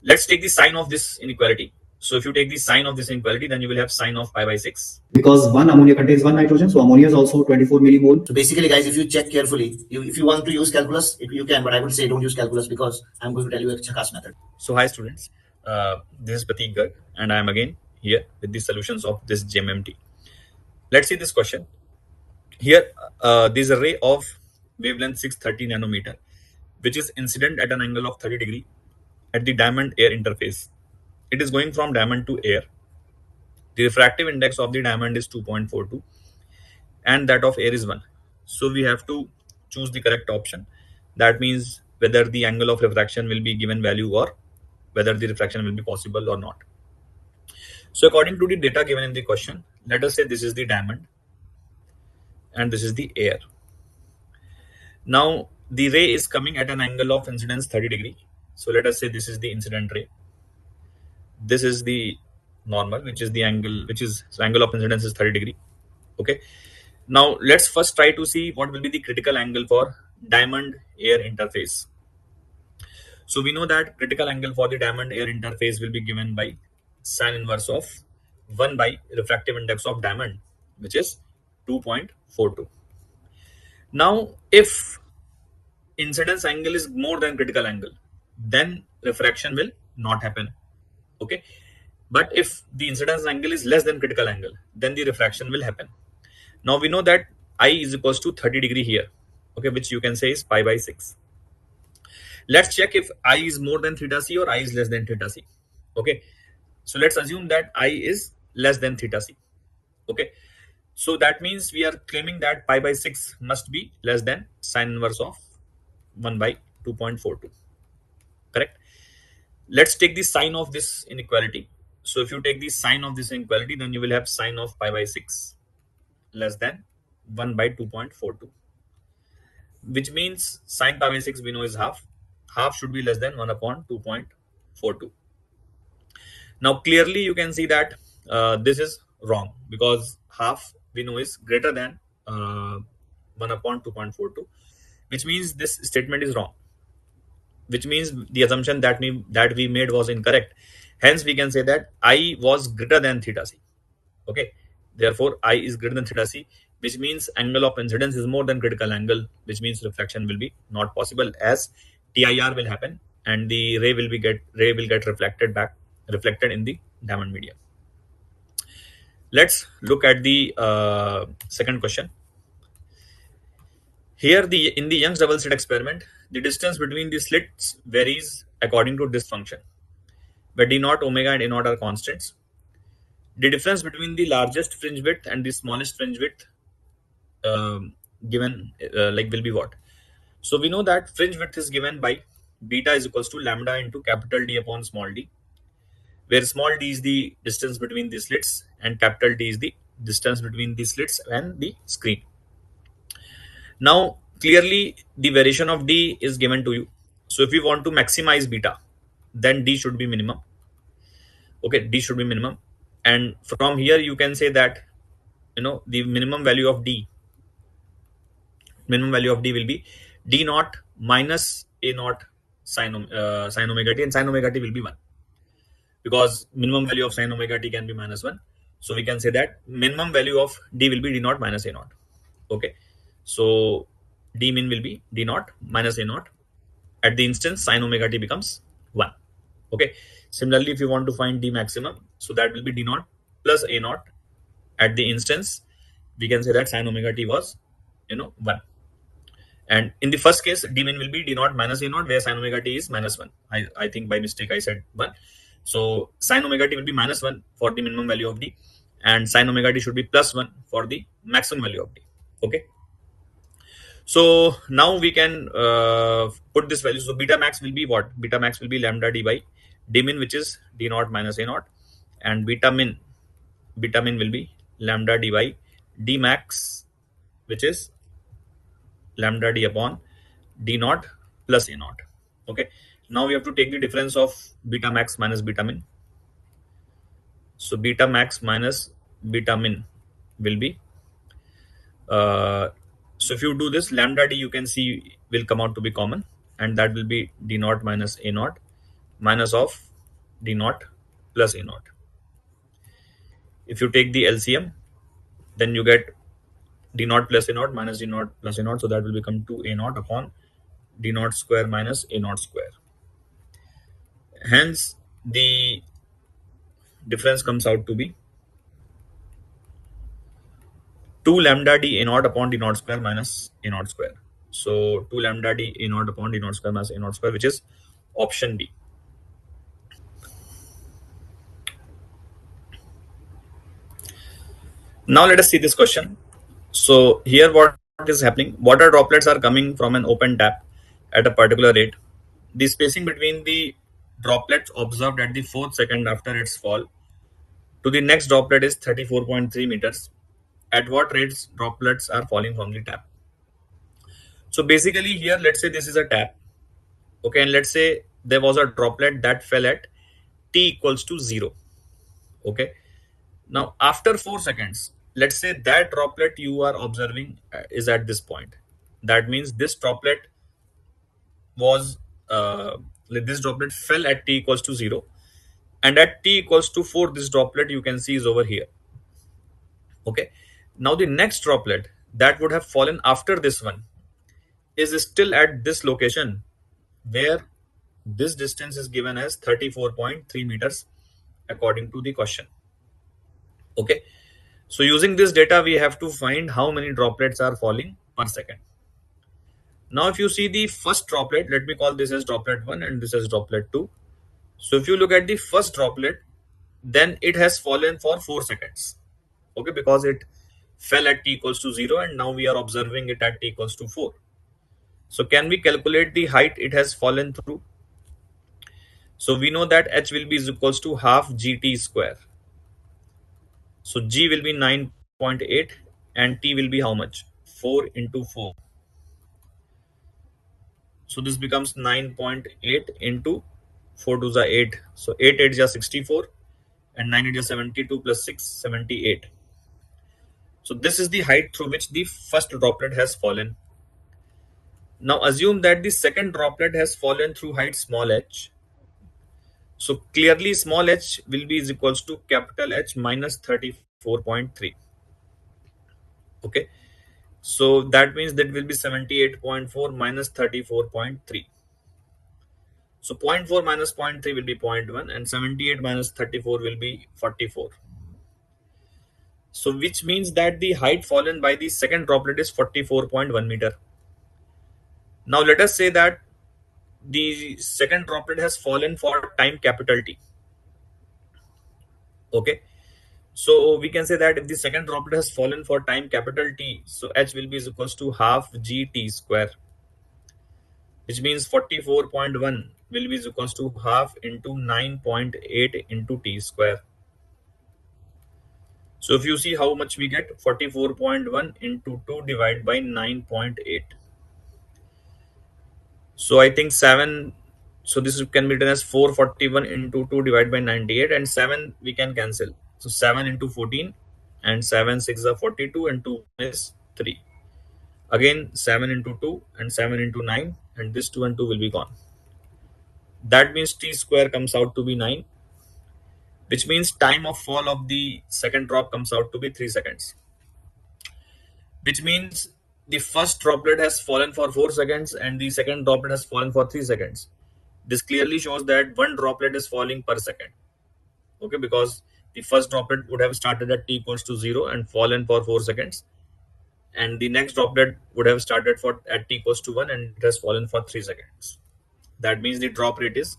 Let's take the sign of this inequality. So if you take the sign of this inequality, then you will have sign of pi by 6. Because one ammonia contains one nitrogen, so ammonia is also 24 millimole. So basically, guys, if you check carefully, if you want to use calculus, you can, but I would say don't use calculus because I'm going to tell you a Chakas method. So hi students, this is Pratik Garg and I am again here with the solutions of this JMMT. Let's see this question. Here, there is a ray of wavelength 630 nanometer, which is incident at an angle of 30 degree at the diamond air interface. It is going from diamond to air. The refractive index of the diamond is 2.42 and that of air is 1. So we have to choose the correct option. That means whether the angle of refraction will be given value or whether the refraction will be possible or not. So according to the data given in the question, let us say this is the diamond and this is the air. Now the ray is coming at an angle of incidence 30 degree. So let us say this is the incident ray. This is the normal, which is the angle, angle of incidence is 30 degree. Okay. Now let's first try to see what will be the critical angle for diamond air interface. So we know that critical angle for the diamond air interface will be given by sin inverse of 1 by refractive index of diamond, which is 2.42. Now if incidence angle is more than critical angle, then refraction will not happen. Okay. But if the incidence angle is less than critical angle, then the refraction will happen. Now we know that I is equals to 30 degree here, okay, which you can say is pi by 6. Let's check if I is more than theta c or I is less than theta c. Okay, so let's assume that I is less than theta c. Okay, so that means we are claiming that pi by 6 must be less than sin inverse of 1 by 2.42. Correct. Let's take the sign of this inequality. So if you take the sign of this inequality, then you will have sign of pi by 6 less than 1 by 2.42, which means sin pi by 6 we know is half. Half should be less than 1 upon 2.42. Now clearly you can see that this is wrong because half we know is greater than 1 upon 2.42, which means this statement is wrong, which means the assumption that we made was incorrect. Hence we can say that I was greater than theta c. Okay, therefore I is greater than theta c, which means angle of incidence is more than critical angle, which means reflection will be not possible, as TIR will happen and the ray will get reflected in the diamond medium. Let's look at the second question. Here in the Young's double slit experiment, the distance between the slits varies according to this function, where d naught, omega and a naught are constants. The difference between the largest fringe width and the smallest fringe width given will be what? So we know that fringe width is given by beta is equals to lambda into capital D upon small d, where small d is the distance between the slits and capital D is the distance between the slits and the screen. Now clearly the variation of d is given to you. So if we want to maximize beta, then d should be minimum. Okay, d should be minimum, and from here you can say that the minimum value of d will be d naught minus a naught sin omega t, and sin omega t will be 1 because minimum value of sin omega t can be minus 1. So we can say that minimum value of d will be d naught minus a naught. Okay, so d min will be d naught minus a naught. At the instance sin omega t becomes 1. Okay, similarly if you want to find d maximum, so that will be d naught plus a naught. At the instance we can say that sin omega t was 1. And in the first case, d min will be d naught minus a naught, where sin omega t is minus 1. I think by mistake I said 1. So sin omega t will be minus 1 for the minimum value of d, and sin omega t should be plus 1 for the maximum value of d. Okay. So now we can put this value. So beta max will be what? Beta max will be lambda d by d min, which is d naught minus a naught, and beta min will be lambda d by d max, which is lambda d upon d naught plus a naught. Okay, now we have to take the difference of beta max minus beta min. So beta max minus beta min will be so if you do this, lambda d you can see will come out to be common, and that will be d naught minus a naught minus of d naught plus a naught. If you take the LCM, then you get d naught plus a naught minus d naught plus a naught. So that will become 2a naught upon d naught square minus a naught square. Hence, the difference comes out to be 2 lambda d a naught upon d naught square minus a naught square. So 2 lambda d a naught upon d naught square minus a naught square, which is option B. Now let us see this question. So here what is happening? Water droplets are coming from an open tap at a particular rate. The spacing between the droplets observed at the 4th second after its fall to the next droplet is 34.3 meters. At what rates droplets are falling from the tap? So basically here, let's say this is a tap. Okay, and let's say there was a droplet that fell at t equals to 0. Okay, now after 4 seconds, let's say that droplet you are observing is at this point. That means this droplet was this droplet fell at t equals to 0, and at t equals to 4 this droplet you can see is over here. Okay, now the next droplet that would have fallen after this one is still at this location, where this distance is given as 34.3 meters according to the question. Okay, so using this data we have to find how many droplets are falling per second. Now if you see the first droplet, let me call this as droplet 1 and this as droplet 2. So if you look at the first droplet, then it has fallen for 4 seconds. Okay, because it fell at t equals to 0 and now we are observing it at t equals to 4. So can we calculate the height it has fallen through? So we know that h will be is equals to half gt square. So g will be 9.8 and t will be how much? 4 into 4. So this becomes 9.8 into 4 to the 8. So 8 8 is 64 and 9 8 is 72 plus 6 78. So this is the height through which the first droplet has fallen. Now assume that the second droplet has fallen through height small h. So clearly small h will be is equals to capital H minus 34.3. Okay. So that means that will be 78.4 minus 34.3. So 0.4 minus 0.3 will be 0.1 and 78 minus 34 will be 44. So which means that the height fallen by the second droplet is 44.1 meter. Now let us say that the second droplet has fallen for time capital T. Okay. So we can say that if the second droplet has fallen for time capital T, so h will be is equals to half gt square, which means 44.1 will be is equals to half into 9.8 into t square. So if you see how much we get, 44.1 into 2 divided by 9.8. So I think 7, so this can be written as 441 into 2 divided by 98, and 7 we can cancel. So 7 into 14 and 7 6 are 42 and 2 is 3. Again 7 into 2 and 7 into 9, and this 2 and 2 will be gone. That means t square comes out to be 9, which means time of fall of the second drop comes out to be 3 seconds. Which means the first droplet has fallen for 4 seconds and the second droplet has fallen for 3 seconds. This clearly shows that one droplet is falling per second. Okay, because the first droplet would have started at t equals to 0 and fallen for 4 seconds. And the next droplet would have started at t equals to 1 and it has fallen for 3 seconds. That means the drop rate is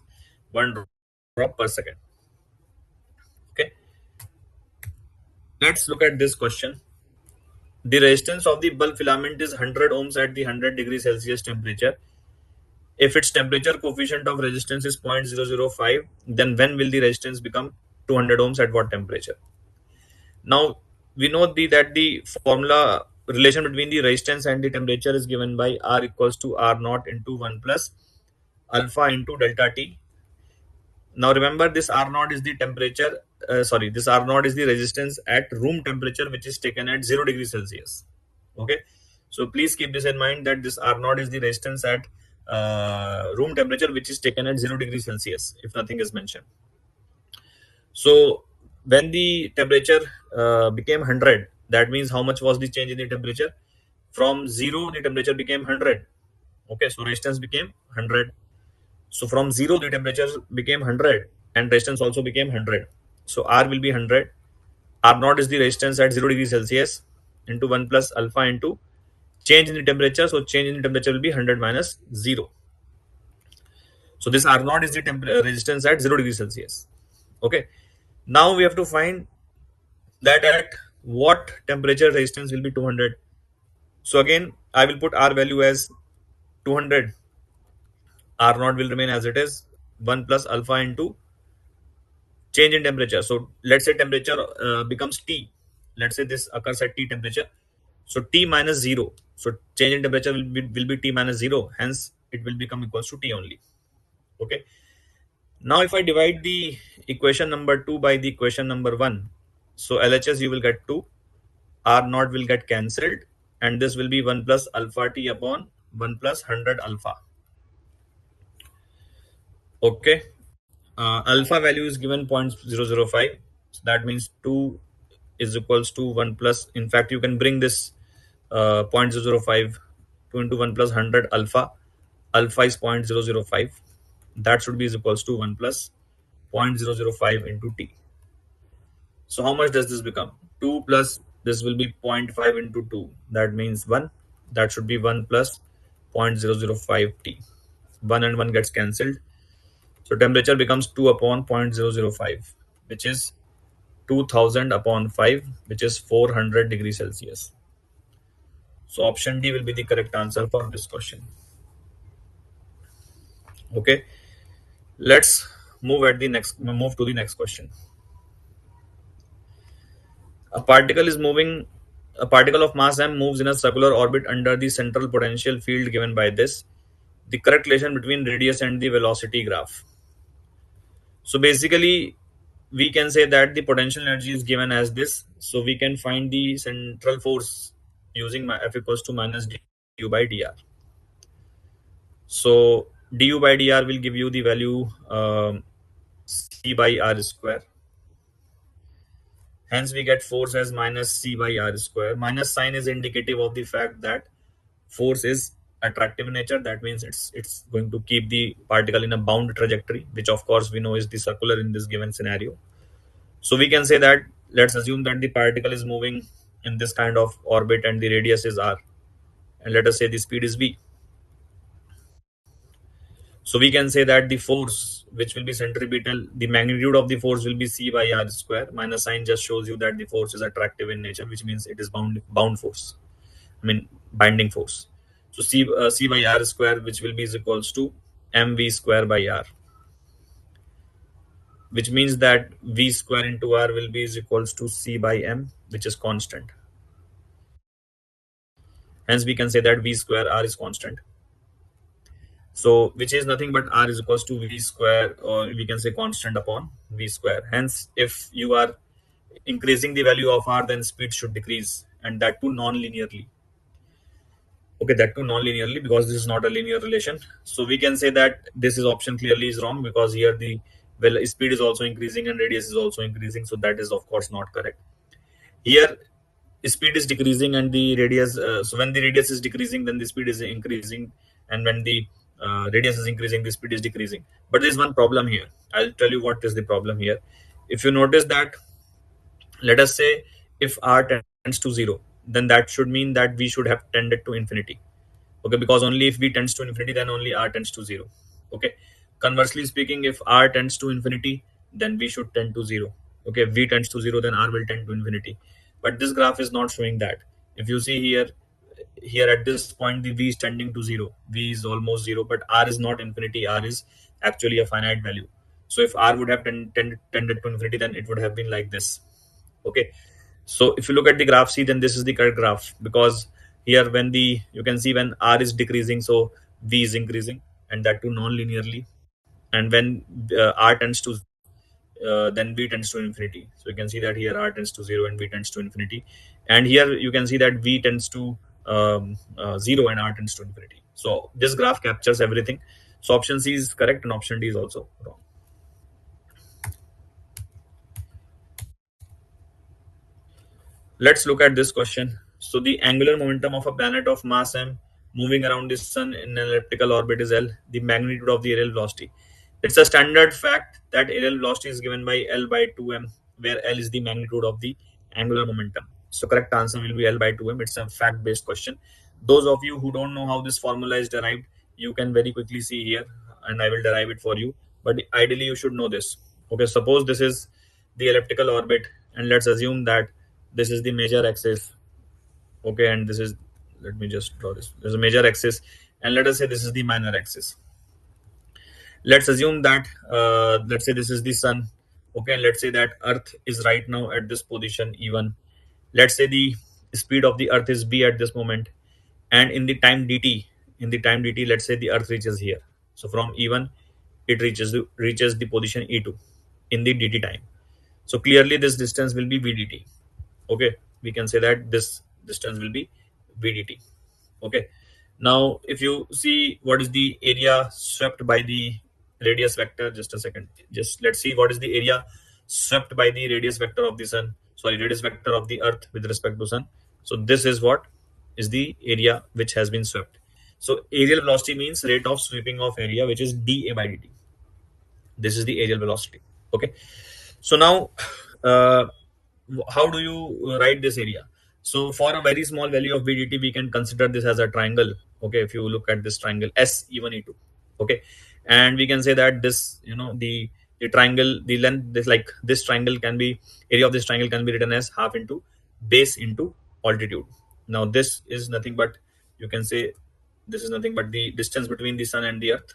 1 drop per second. Okay. Let's look at this question. The resistance of the bulb filament is 100 ohms at the 100 degrees Celsius temperature. If its temperature coefficient of resistance is 0.005, then when will the resistance become 200 ohms at what temperature? Now, we know that the formula relation between the resistance and the temperature is given by R equals to R naught into 1 plus alpha into delta T. Now remember, this R naught is the temperature, this R naught is the resistance at room temperature, which is taken at 0 degrees Celsius. Okay, so please keep this in mind that this R naught is the resistance at room temperature, which is taken at 0 degrees Celsius if nothing is mentioned. So when the temperature became 100, that means how much was the change in the temperature? From 0 the temperature became 100. Okay, so resistance became 100. So from 0 the temperature became 100 and resistance also became 100. So R will be 100. R naught is the resistance at 0 degrees Celsius into 1 plus alpha into change in the temperature. So change in the temperature will be 100 minus 0. So this R naught is the resistance at 0 degrees Celsius. Okay. Now we have to find that at what temperature resistance will be 200. So again, I will put R value as 200. R naught will remain as it is, 1 plus alpha into change in temperature. So let's say temperature becomes T. Let's say this occurs at T temperature. So T minus 0. So change in temperature will be T minus 0. Hence, it will become equals to T only. Okay. Now, if I divide the equation number 2 by the equation number 1, so LHS you will get 2, R naught will get cancelled, and this will be 1 plus alpha T upon 1 plus 100 alpha. Okay. Alpha value is given 0.005. So that means 2 is equals to 1 plus. In fact, you can bring this 0.005 2 into 1 plus 100 alpha. Alpha is 0.005. That should be is equals to 1 plus 0.005 into T. So how much does this become? 2 plus this will be 0.5 into 2. That means 1. That should be 1 plus 0.005 T. 1 and 1 gets cancelled. So temperature becomes 2 upon 0.005, which is 2000 upon 5, which is 400 degrees Celsius. So option D will be the correct answer for this question. Okay, let's move to the next question. A particle is moving. A particle of mass m moves in a circular orbit under the central potential field given by this. The correct relation between radius and the velocity graph. So basically, we can say that the potential energy is given as this. So we can find the central force using F equals to minus du by dr. So du by dr will give you the value c by r square. Hence we get force as minus c by r square. Minus sign is indicative of the fact that force is attractive in nature. That means it's going to keep the particle in a bound trajectory, which of course we know is the circular in this given scenario. So we can say that let's assume that the particle is moving in this kind of orbit and the radius is r, and let us say the speed is v. So we can say that the force which will be centripetal, the magnitude of the force will be c by r square. Minus sign just shows you that the force is attractive in nature, which means it is bound force. I mean binding force. So c by r square, which will be is equals to mv square by r, which means that v square into r will be is equals to c by m, which is constant. Hence, we can say that v square r is constant. So, which is nothing but r is equals to v square, or we can say constant upon v square. Hence, if you are increasing the value of r, then speed should decrease, and that too non-linearly. Okay, that too non-linearly, because this is not a linear relation. So we can say that this is option clearly is wrong, because here the speed is also increasing and radius is also increasing. So that is of course not correct. Here speed is decreasing and the radius, so when the radius is decreasing, then the speed is increasing, and when the radius is increasing, the speed is decreasing. But there is one problem here. I'll tell you what is the problem here. If you notice that, let us say if r tends to 0, then that should mean that we should have tended to infinity. Okay, because only if v tends to infinity, then only r tends to 0. Okay, conversely speaking, if r tends to infinity, then v should tend to 0. Okay, if v tends to 0, then r will tend to infinity. But this graph is not showing that. If you see here at this point, the v is tending to 0. V is almost 0, but r is not infinity. R is actually a finite value. So if r would have tended to infinity, then it would have been like this. Okay, so if you look at the graph C, then this is the correct graph, because here when you can see when r is decreasing, so v is increasing, and that too non-linearly. And when r tends to then v tends to infinity. So you can see that here r tends to 0 and v tends to infinity. And here you can see that v tends to 0 and r tends to infinity. So this graph captures everything. So option C is correct and option D is also wrong. Let's look at this question. So the angular momentum of a planet of mass m moving around the sun in an elliptical orbit is L. The magnitude of the aerial velocity. It's a standard fact that aerial velocity is given by L by 2m, where L is the magnitude of the angular momentum. So correct answer will be L by 2m. It's a fact-based question. Those of you who don't know how this formula is derived, you can very quickly see here, and I will derive it for you. But ideally, you should know this. Okay, suppose this is the elliptical orbit, and let's assume that this is the major axis. Okay, and this is, let me just draw this. There's a major axis, and let us say this is the minor axis. Let's assume that let's say this is the sun. Okay, and let's say that earth is right now at this position e1. Let's say the speed of the earth is b at this moment, and in the time dt, let's say the earth reaches here. So from e1 it reaches the position e2 in the dt time. So clearly this distance will be vdt. Okay, we can say that this distance will be vdt. Okay, now if you see what is the area swept by the radius vector, just a second, just let's see what is the area swept by the radius vector of the sun, sorry, radius vector of the earth with respect to sun. So this is what is the area which has been swept. So aerial velocity means rate of sweeping of area, which is dA by dt. This is the aerial velocity. Okay, so now uh, how do you write this area? So for a very small value of vdt, we can consider this as a triangle. Okay, if you look at this triangle s e1 e2. Okay, and we can say that this, the triangle, the length, this, like this triangle can be, area of this triangle can be written as half into base into altitude. Now this is nothing but, you can say, this is nothing but the distance between the sun and the earth,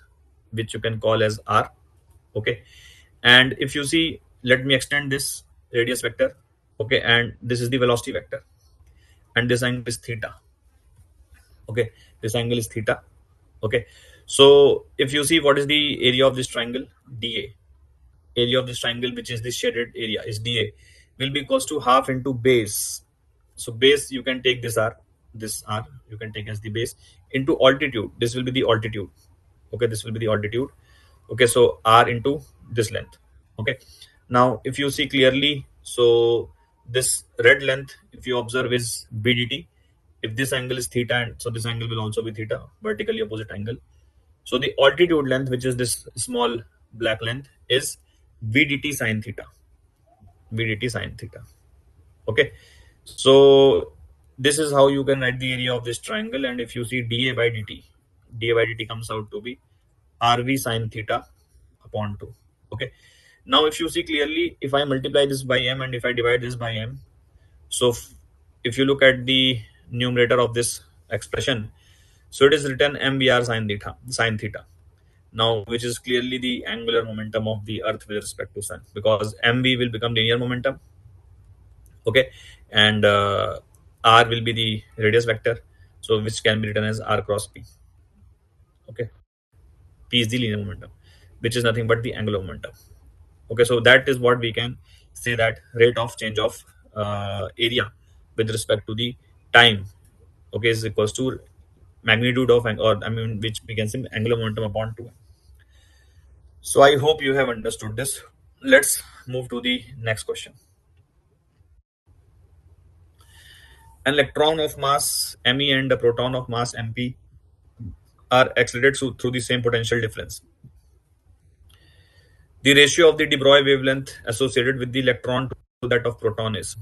which you can call as r. Okay, and if you see, let me extend this radius vector. Okay, and this is the velocity vector, and this angle is theta. Okay, this angle is theta. Okay, so if you see what is the area of this triangle, dA, area of this triangle, which is the shaded area, is dA, will be equals to half into base. So base, you can take this r you can take as the base, into altitude. This will be the altitude. Okay, this will be the altitude. Okay, so r into this length. Okay, now if you see clearly, so this red length, if you observe, is bdt. If this angle is theta, and so this angle will also be theta, vertically opposite angle. So the altitude length, which is this small black length, is vdt sine theta. Vdt sine theta. Okay, so this is how you can write the area of this triangle. And if you see dA by dt, dA by dt comes out to be rv sine theta upon 2. Okay, now if you see clearly, if I multiply this by m and if I divide this by m, so if you look at the numerator of this expression, so it is written mvr sine theta. Now, which is clearly the angular momentum of the earth with respect to sun, because mv will become linear momentum. Okay, and r will be the radius vector, so which can be written as r cross p. Okay, p is the linear momentum, which is nothing but the angular momentum. Okay, so that is what we can say, that rate of change of area with respect to the time, okay, is equals to magnitude of, or I mean, which we can say angular momentum upon 2. So I hope you have understood this. Let's move to the next question. An electron of mass me and a proton of mass mp are accelerated through the same potential difference. The ratio of the de Broglie wavelength associated with the electron to that of proton is.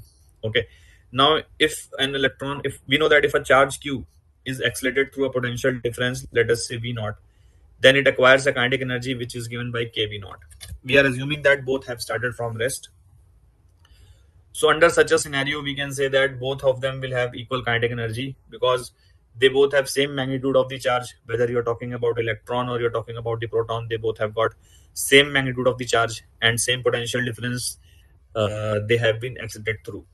Okay, now if an electron, if we know that if a charge q is accelerated through a potential difference, let us say v naught, then it acquires a kinetic energy which is given by kv naught. We are assuming that both have started from rest. So under such a scenario, we can say that both of them will have equal kinetic energy, because they both have same magnitude of the charge. Whether you're talking about electron or you're talking about the proton, they both have got same magnitude of the charge and same potential difference they have been accelerated through.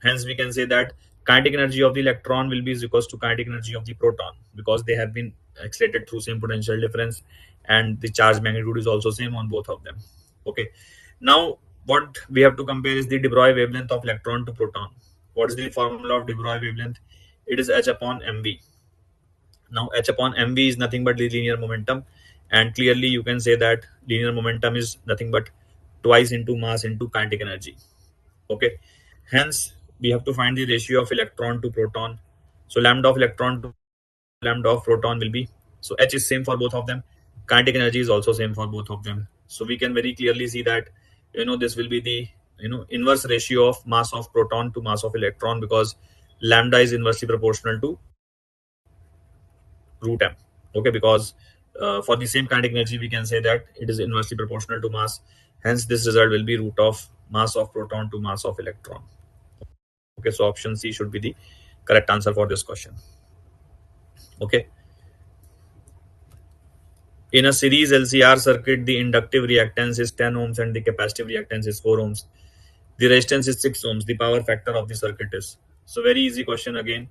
Hence, we can say that kinetic energy of the electron will be is equals to kinetic energy of the proton, because they have been accelerated through same potential difference, and the charge magnitude is also same on both of them. Okay, now what we have to compare is the de Broglie wavelength of electron to proton. What is the formula of de Broglie wavelength? It is h upon mv. Now h upon mv is nothing but the linear momentum, and clearly you can say that linear momentum is nothing but twice into mass into kinetic energy. Okay, hence we have to find the ratio of electron to proton. So lambda of electron to lambda of proton will be, so H is same for both of them. Kinetic energy is also same for both of them. So we can very clearly see that this will be the inverse ratio of mass of proton to mass of electron, because lambda is inversely proportional to root m. Okay, because for the same kinetic energy we can say that it is inversely proportional to mass. Hence this result will be root of mass of proton to mass of electron. Okay, so option C should be the correct answer for this question. Okay. In a series LCR circuit, the inductive reactance is 10 ohms and the capacitive reactance is 4 ohms. The resistance is 6 ohms. The power factor of the circuit is. So very easy question again.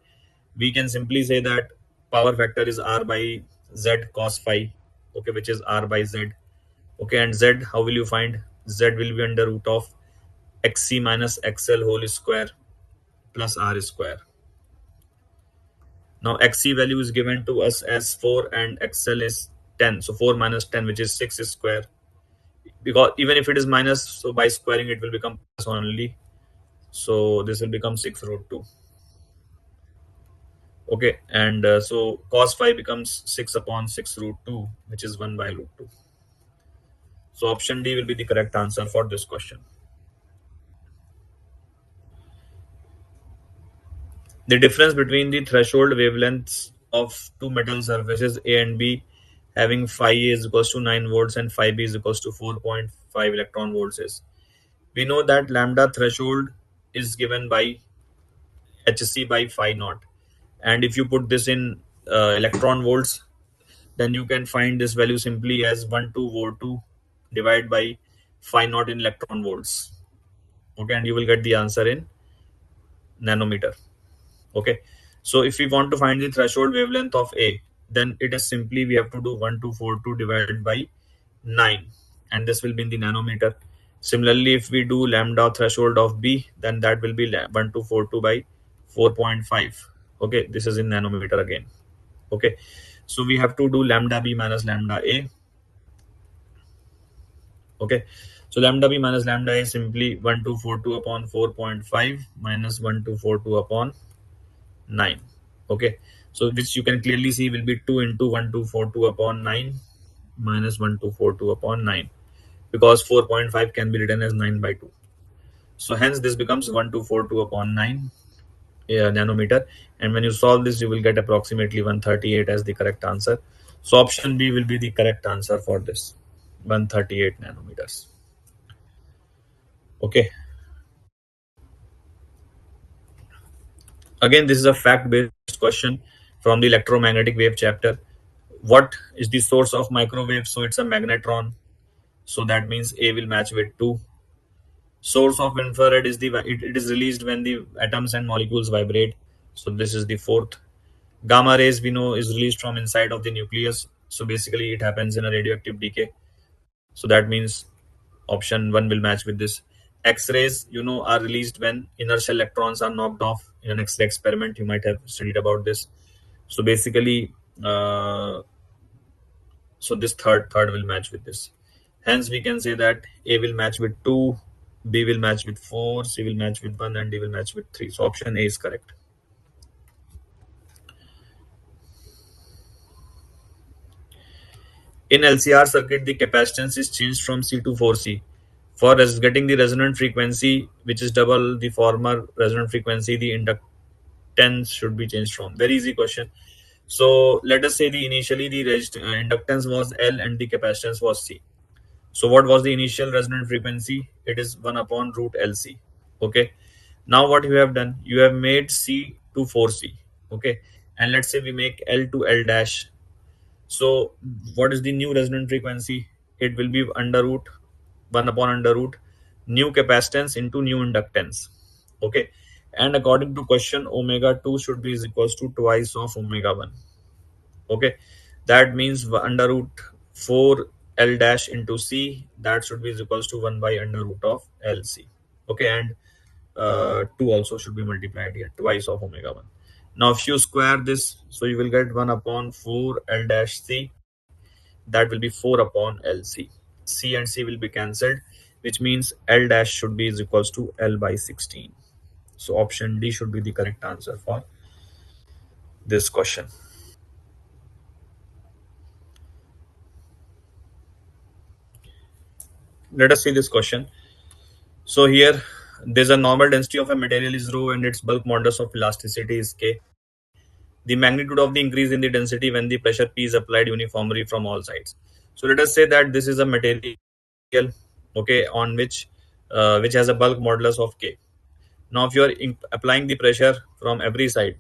We can simply say that power factor is R by Z cos phi, okay, which is R by Z. Okay, and Z, how will you find? Z will be under root of XC minus XL whole square plus R square. Now XC value is given to us as 4 and XL is 10. So 4 minus 10, which is 6 square. Because even if it is minus, so by squaring it will become plus only. So this will become 6 root 2. Okay, and so cos phi becomes 6 upon 6 root 2, which is 1 by root 2. So option D will be the correct answer for this question. The difference between the threshold wavelengths of two metal surfaces A and B having phi A is equals to 9 volts and phi B is equals to 4.5 electron volts is. We know that lambda threshold is given by HC by phi naught. And if you put this in electron volts, then you can find this value simply as 12 volt 2 divided by phi naught in electron volts. Okay, and you will get the answer in nanometer. Okay, so if we want to find the threshold wavelength of A, then it is simply we have to do 1242 divided by 9, and this will be in the nanometer. Similarly, if we do lambda threshold of B, then that will be 1242 by 4.5. Okay, this is in nanometer again. Okay, so we have to do lambda B minus lambda A. Okay, so lambda B minus lambda A is simply 1242 upon 4.5 minus 1242 upon 9. Okay, so which you can clearly see will be 2 into 1242 upon 9 minus 1242 upon 9, because 4.5 can be written as 9 by 2. So hence this becomes 1242 upon 9 nanometer, and when you solve this you will get approximately 138 as the correct answer. So option B will be the correct answer for this, 138 nanometers. Okay, again this is a fact based question from the electromagnetic wave chapter. What is the source of microwave? So it's a magnetron, so that means A will match with 2. Source of infrared is it is released when the atoms and molecules vibrate, so this is the fourth. Gamma rays we know is released from inside of the nucleus, so basically it happens in a radioactive decay, so that means option 1 will match with this. X-rays are released when inertial electrons are knocked off in an X-ray experiment. You might have studied about this. So basically so this third will match with this. Hence we can say that A will match with 2, B will match with 4, C will match with 1, and D will match with 3. So option A is correct. In LCR circuit, the capacitance is changed from C to 4C. For getting the resonant frequency, which is double the former resonant frequency, the inductance should be changed from. Very easy question. So let us say initially the inductance was L and the capacitance was C. So what was the initial resonant frequency? It is 1 upon root LC. Okay. Now what you have done, you have made C to 4C. Okay. And let's say we make L to L dash. So what is the new resonant frequency? It will be under root 1 upon under root new capacitance into new inductance. Okay. And according to question, omega 2 should be is equals to twice of omega 1. Okay, that means under root 4 L dash into C, that should be is equals to 1 by under root of LC. Okay, and 2 also should be multiplied here, twice of omega 1. Now if you square this, so you will get 1 upon 4 L dash C, that will be 4 upon LC. C and C will be cancelled, which means L dash should be is equals to L by 16. So option D should be the correct answer for this question. Let us see this question. So here there's a normal density of a material is rho and its bulk modulus of elasticity is K. The magnitude of the increase in the density when the pressure P is applied uniformly from all sides. So let us say that this is a material, okay, on which has a bulk modulus of K. Now, if you are applying the pressure from every side,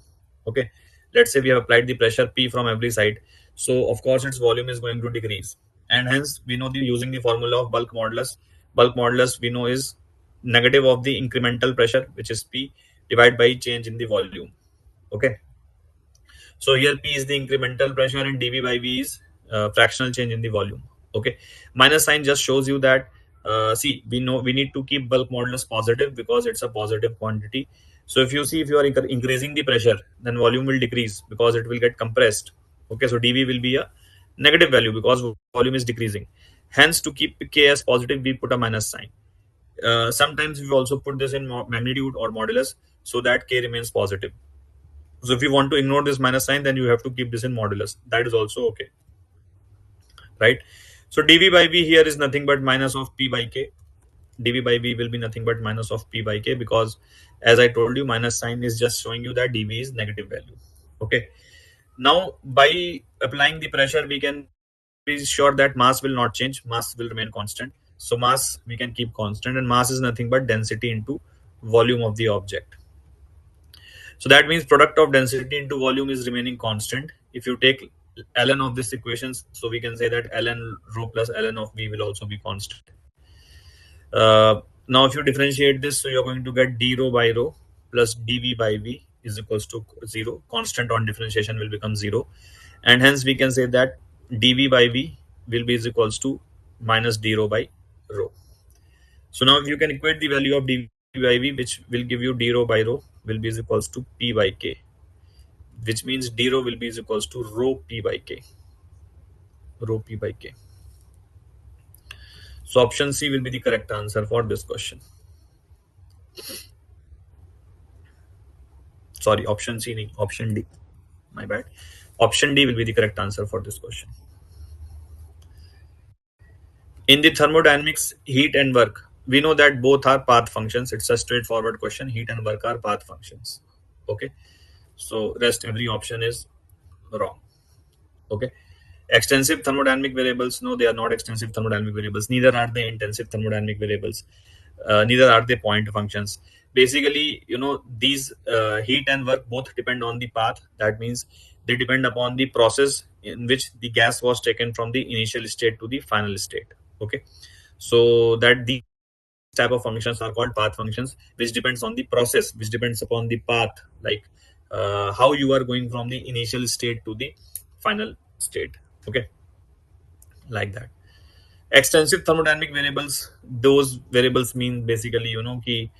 okay, let's say we have applied the pressure P from every side, so of course its volume is going to decrease, and hence we know the using the formula of bulk modulus. Bulk modulus we know is negative of the incremental pressure, which is P, divided by change in the volume. Okay, so here P is the incremental pressure and dV by V is fractional change in the volume. Okay, minus sign just shows you that see, we know we need to keep bulk modulus positive because it's a positive quantity. So if you see, if you are increasing the pressure, then volume will decrease because it will get compressed. Okay, so dV will be a negative value because volume is decreasing. Hence, to keep K as positive, we put a minus sign. Sometimes we also put this in magnitude or modulus so that K remains positive. So if you want to ignore this minus sign, then you have to keep this in modulus. That is also okay, right? So dV by V here is nothing but minus of P by K. dV by V will be nothing but minus of P by K because, as I told you, minus sign is just showing you that dV is negative value. Okay. Now, by applying the pressure, we can be sure that mass will not change. Mass will remain constant. So mass we can keep constant, and mass is nothing but density into volume of the object. So that means product of density into volume is remaining constant. If you take ln of this equations, so we can say that ln rho plus ln of v will also be constant. Now, if you differentiate this, so you're going to get d rho by rho plus dv by v is equals to 0. Constant on differentiation will become 0. And hence we can say that dv by v will be is equals to minus d rho by rho. So now if you can equate the value of dv by v, which will give you d rho by rho, will be is equals to p by k, which means d rho will be is equals to rho p by k. Rho p by k. So option C will be the correct answer for this question. Sorry, option C, nahi, option D. My bad. Option D will be the correct answer for this question. In the thermodynamics, heat and work, we know that both are path functions. It's a straightforward question. Heat and work are path functions. Okay. So rest every option is wrong. Okay. Extensive thermodynamic variables, no, they are not extensive thermodynamic variables. Neither are they intensive thermodynamic variables. Neither are they point functions. Basically, these heat and work both depend on the path. That means they depend upon the process in which the gas was taken from the initial state to the final state. Okay, so that these type of functions are called path functions, which depends on the process, which depends upon the path, like how you are going from the initial state to the final state. Okay, like that. Extensive thermodynamic variables, those variables mean basically, ki,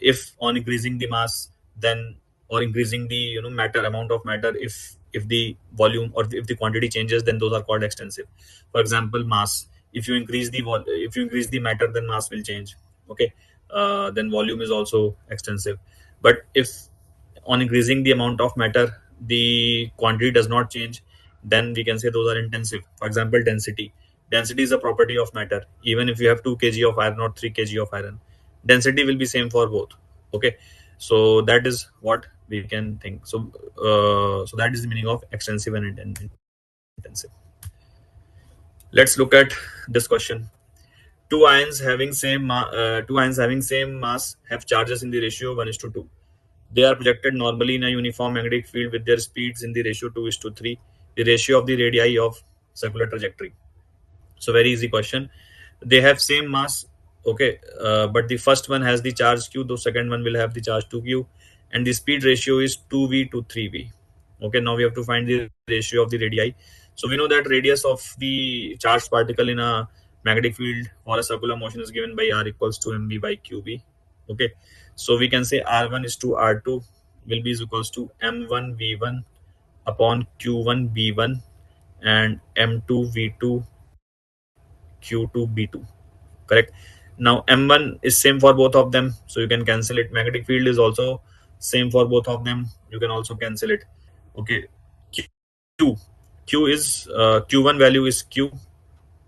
if on increasing the mass, then or increasing the matter amount of matter, if the volume or if the quantity changes, then those are called extensive. For example, mass, if you increase if you increase the matter, then mass will change. Okay, then volume is also extensive. But if on increasing the amount of matter, the quantity does not change, then we can say those are intensive. For example, density is a property of matter. Even if you have 2 kg of iron or 3 kg of iron, density will be same for both. Okay, so that is what we can think. So that is the meaning of extensive and intensive. Let's look at this question. Two ions having same mass have charges in the ratio 1:2. They are projected normally in a uniform magnetic field with their speeds in the ratio 2:3, the ratio of the radii of circular trajectory. So very easy question. They have same mass, okay, but the first one has the charge q, the second one will have the charge 2q, and the speed ratio is 2v to 3v. Okay, now we have to find the ratio of the radii. So we know that radius of the charged particle in a magnetic field or a circular motion is given by r equals to mv by qb. Okay, so we can say r1 is to r2 will be equals to m1 v1 upon q1 b1 and m2 v2 q2 b2. Correct. Now M1 is same for both of them, so you can cancel it. Magnetic field is also same for both of them, you can also cancel it. Okay, Q. Q is Q1 value is Q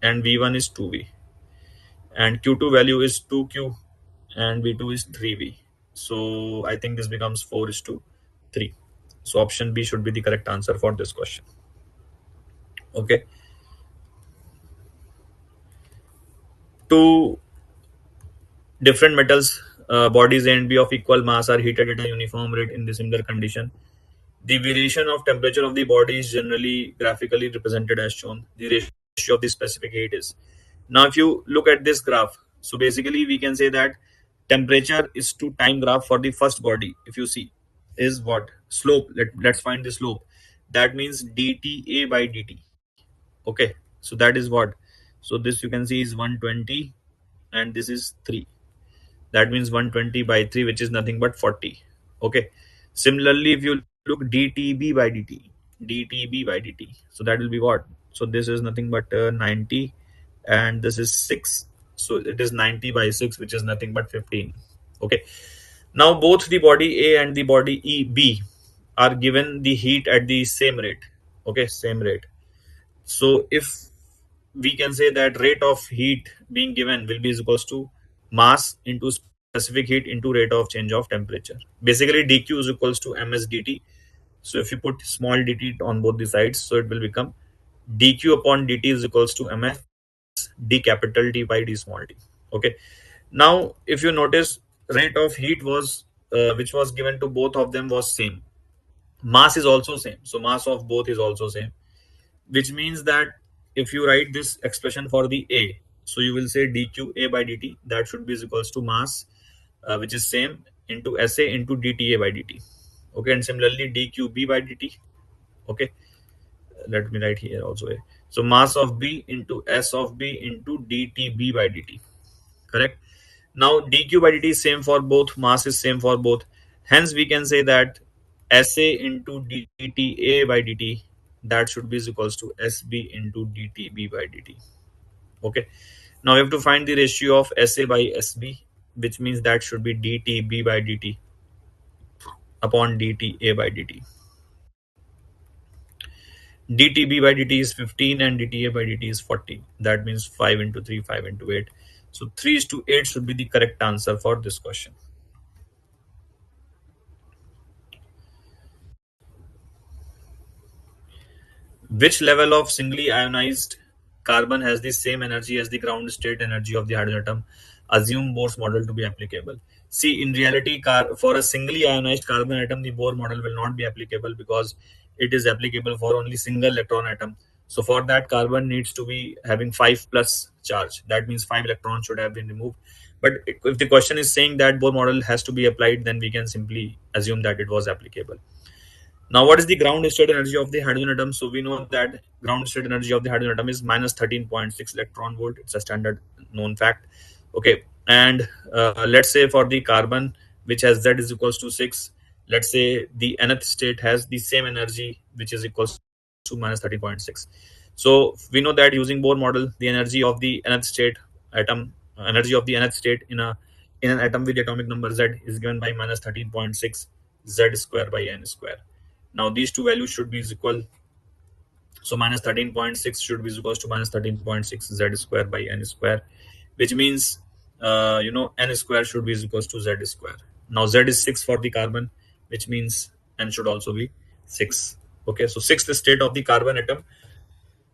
and V1 is 2V, and Q2 value is 2Q and V2 is 3V. So I think this becomes 4 is to 3. So option B should be the correct answer for this question. Okay. Two different metals bodies A and B of equal mass are heated at a uniform rate in the similar condition. The variation of temperature of the body is generally graphically represented as shown. The ratio of the specific heat is. Now, if you look at this graph, so basically we can say that temperature is to time graph for the first body. If you see, is what slope. Let's find the slope. That means dTA by dt. Okay, so that is what. So this you can see is 120, and this is 3. That means 120 by 3, which is nothing but 40. Okay. Similarly, if you look dTB by dt, dTB by dt, so that will be what? So this is nothing but 90, and this is 6. So it is 90 by 6, which is nothing but 15. Okay. Now both the body A and the body B are given the heat at the same rate. Okay, same rate. So if we can say that rate of heat being given will be equals to mass into specific heat into rate of change of temperature. Basically, dq is equals to ms dt. So if you put small dt on both the sides, so it will become dq upon dt is equals to ms d capital T by d small t. Okay. Now, if you notice, rate of heat was which was given to both of them was same. Mass is also same. So mass of both is also same, which means that if you write this expression for the A, so you will say dqa by dt, that should be equals to mass, which is same, into SA into dTA by dt. Okay, and similarly dqb by dt. Okay, let me write here also A. So mass of B into S of B into dTB by dt. Correct. Now dq by dt is same for both, mass is same for both. Hence we can say that SA into dTA by dt, that should be equals to SB into dTB by dt. Okay. Now we have to find the ratio of SA by SB, which means that should be dTB by dt upon dTA by dt. dTB by dt is 15 and dTA by dt is 40. That means 5 into 3, 5 into 8. So 3 is to 8 should be the correct answer for this question. Which level of singly ionized carbon has the same energy as the ground state energy of the hydrogen atom? Assume Bohr's model to be applicable. See, in reality, for a singly ionized carbon atom, the Bohr model will not be applicable because it is applicable for only single electron atom. So for that, carbon needs to be having 5 plus charge. That means 5 electrons should have been removed. But if the question is saying that Bohr model has to be applied, then we can simply assume that it was applicable. Now, what is the ground state energy of the hydrogen atom? So we know that ground state energy of the hydrogen atom is minus 13.6 electron volt. It's a standard known fact. Okay, and let's say for the carbon, which has Z is equals to 6, let's say the nth state has the same energy, which is equals to minus 13.6. So we know that using Bohr model, the energy of the nth state atom, energy of the nth state in an atom with the atomic number Z is given by minus 13.6 Z square by N square. Now these two values should be equal. So minus 13.6 should be equals to minus 13.6 Z square by N square, which means N square should be equals to Z square. Now Z is 6 for the carbon, which means N should also be 6. Okay, so sixth state of the carbon atom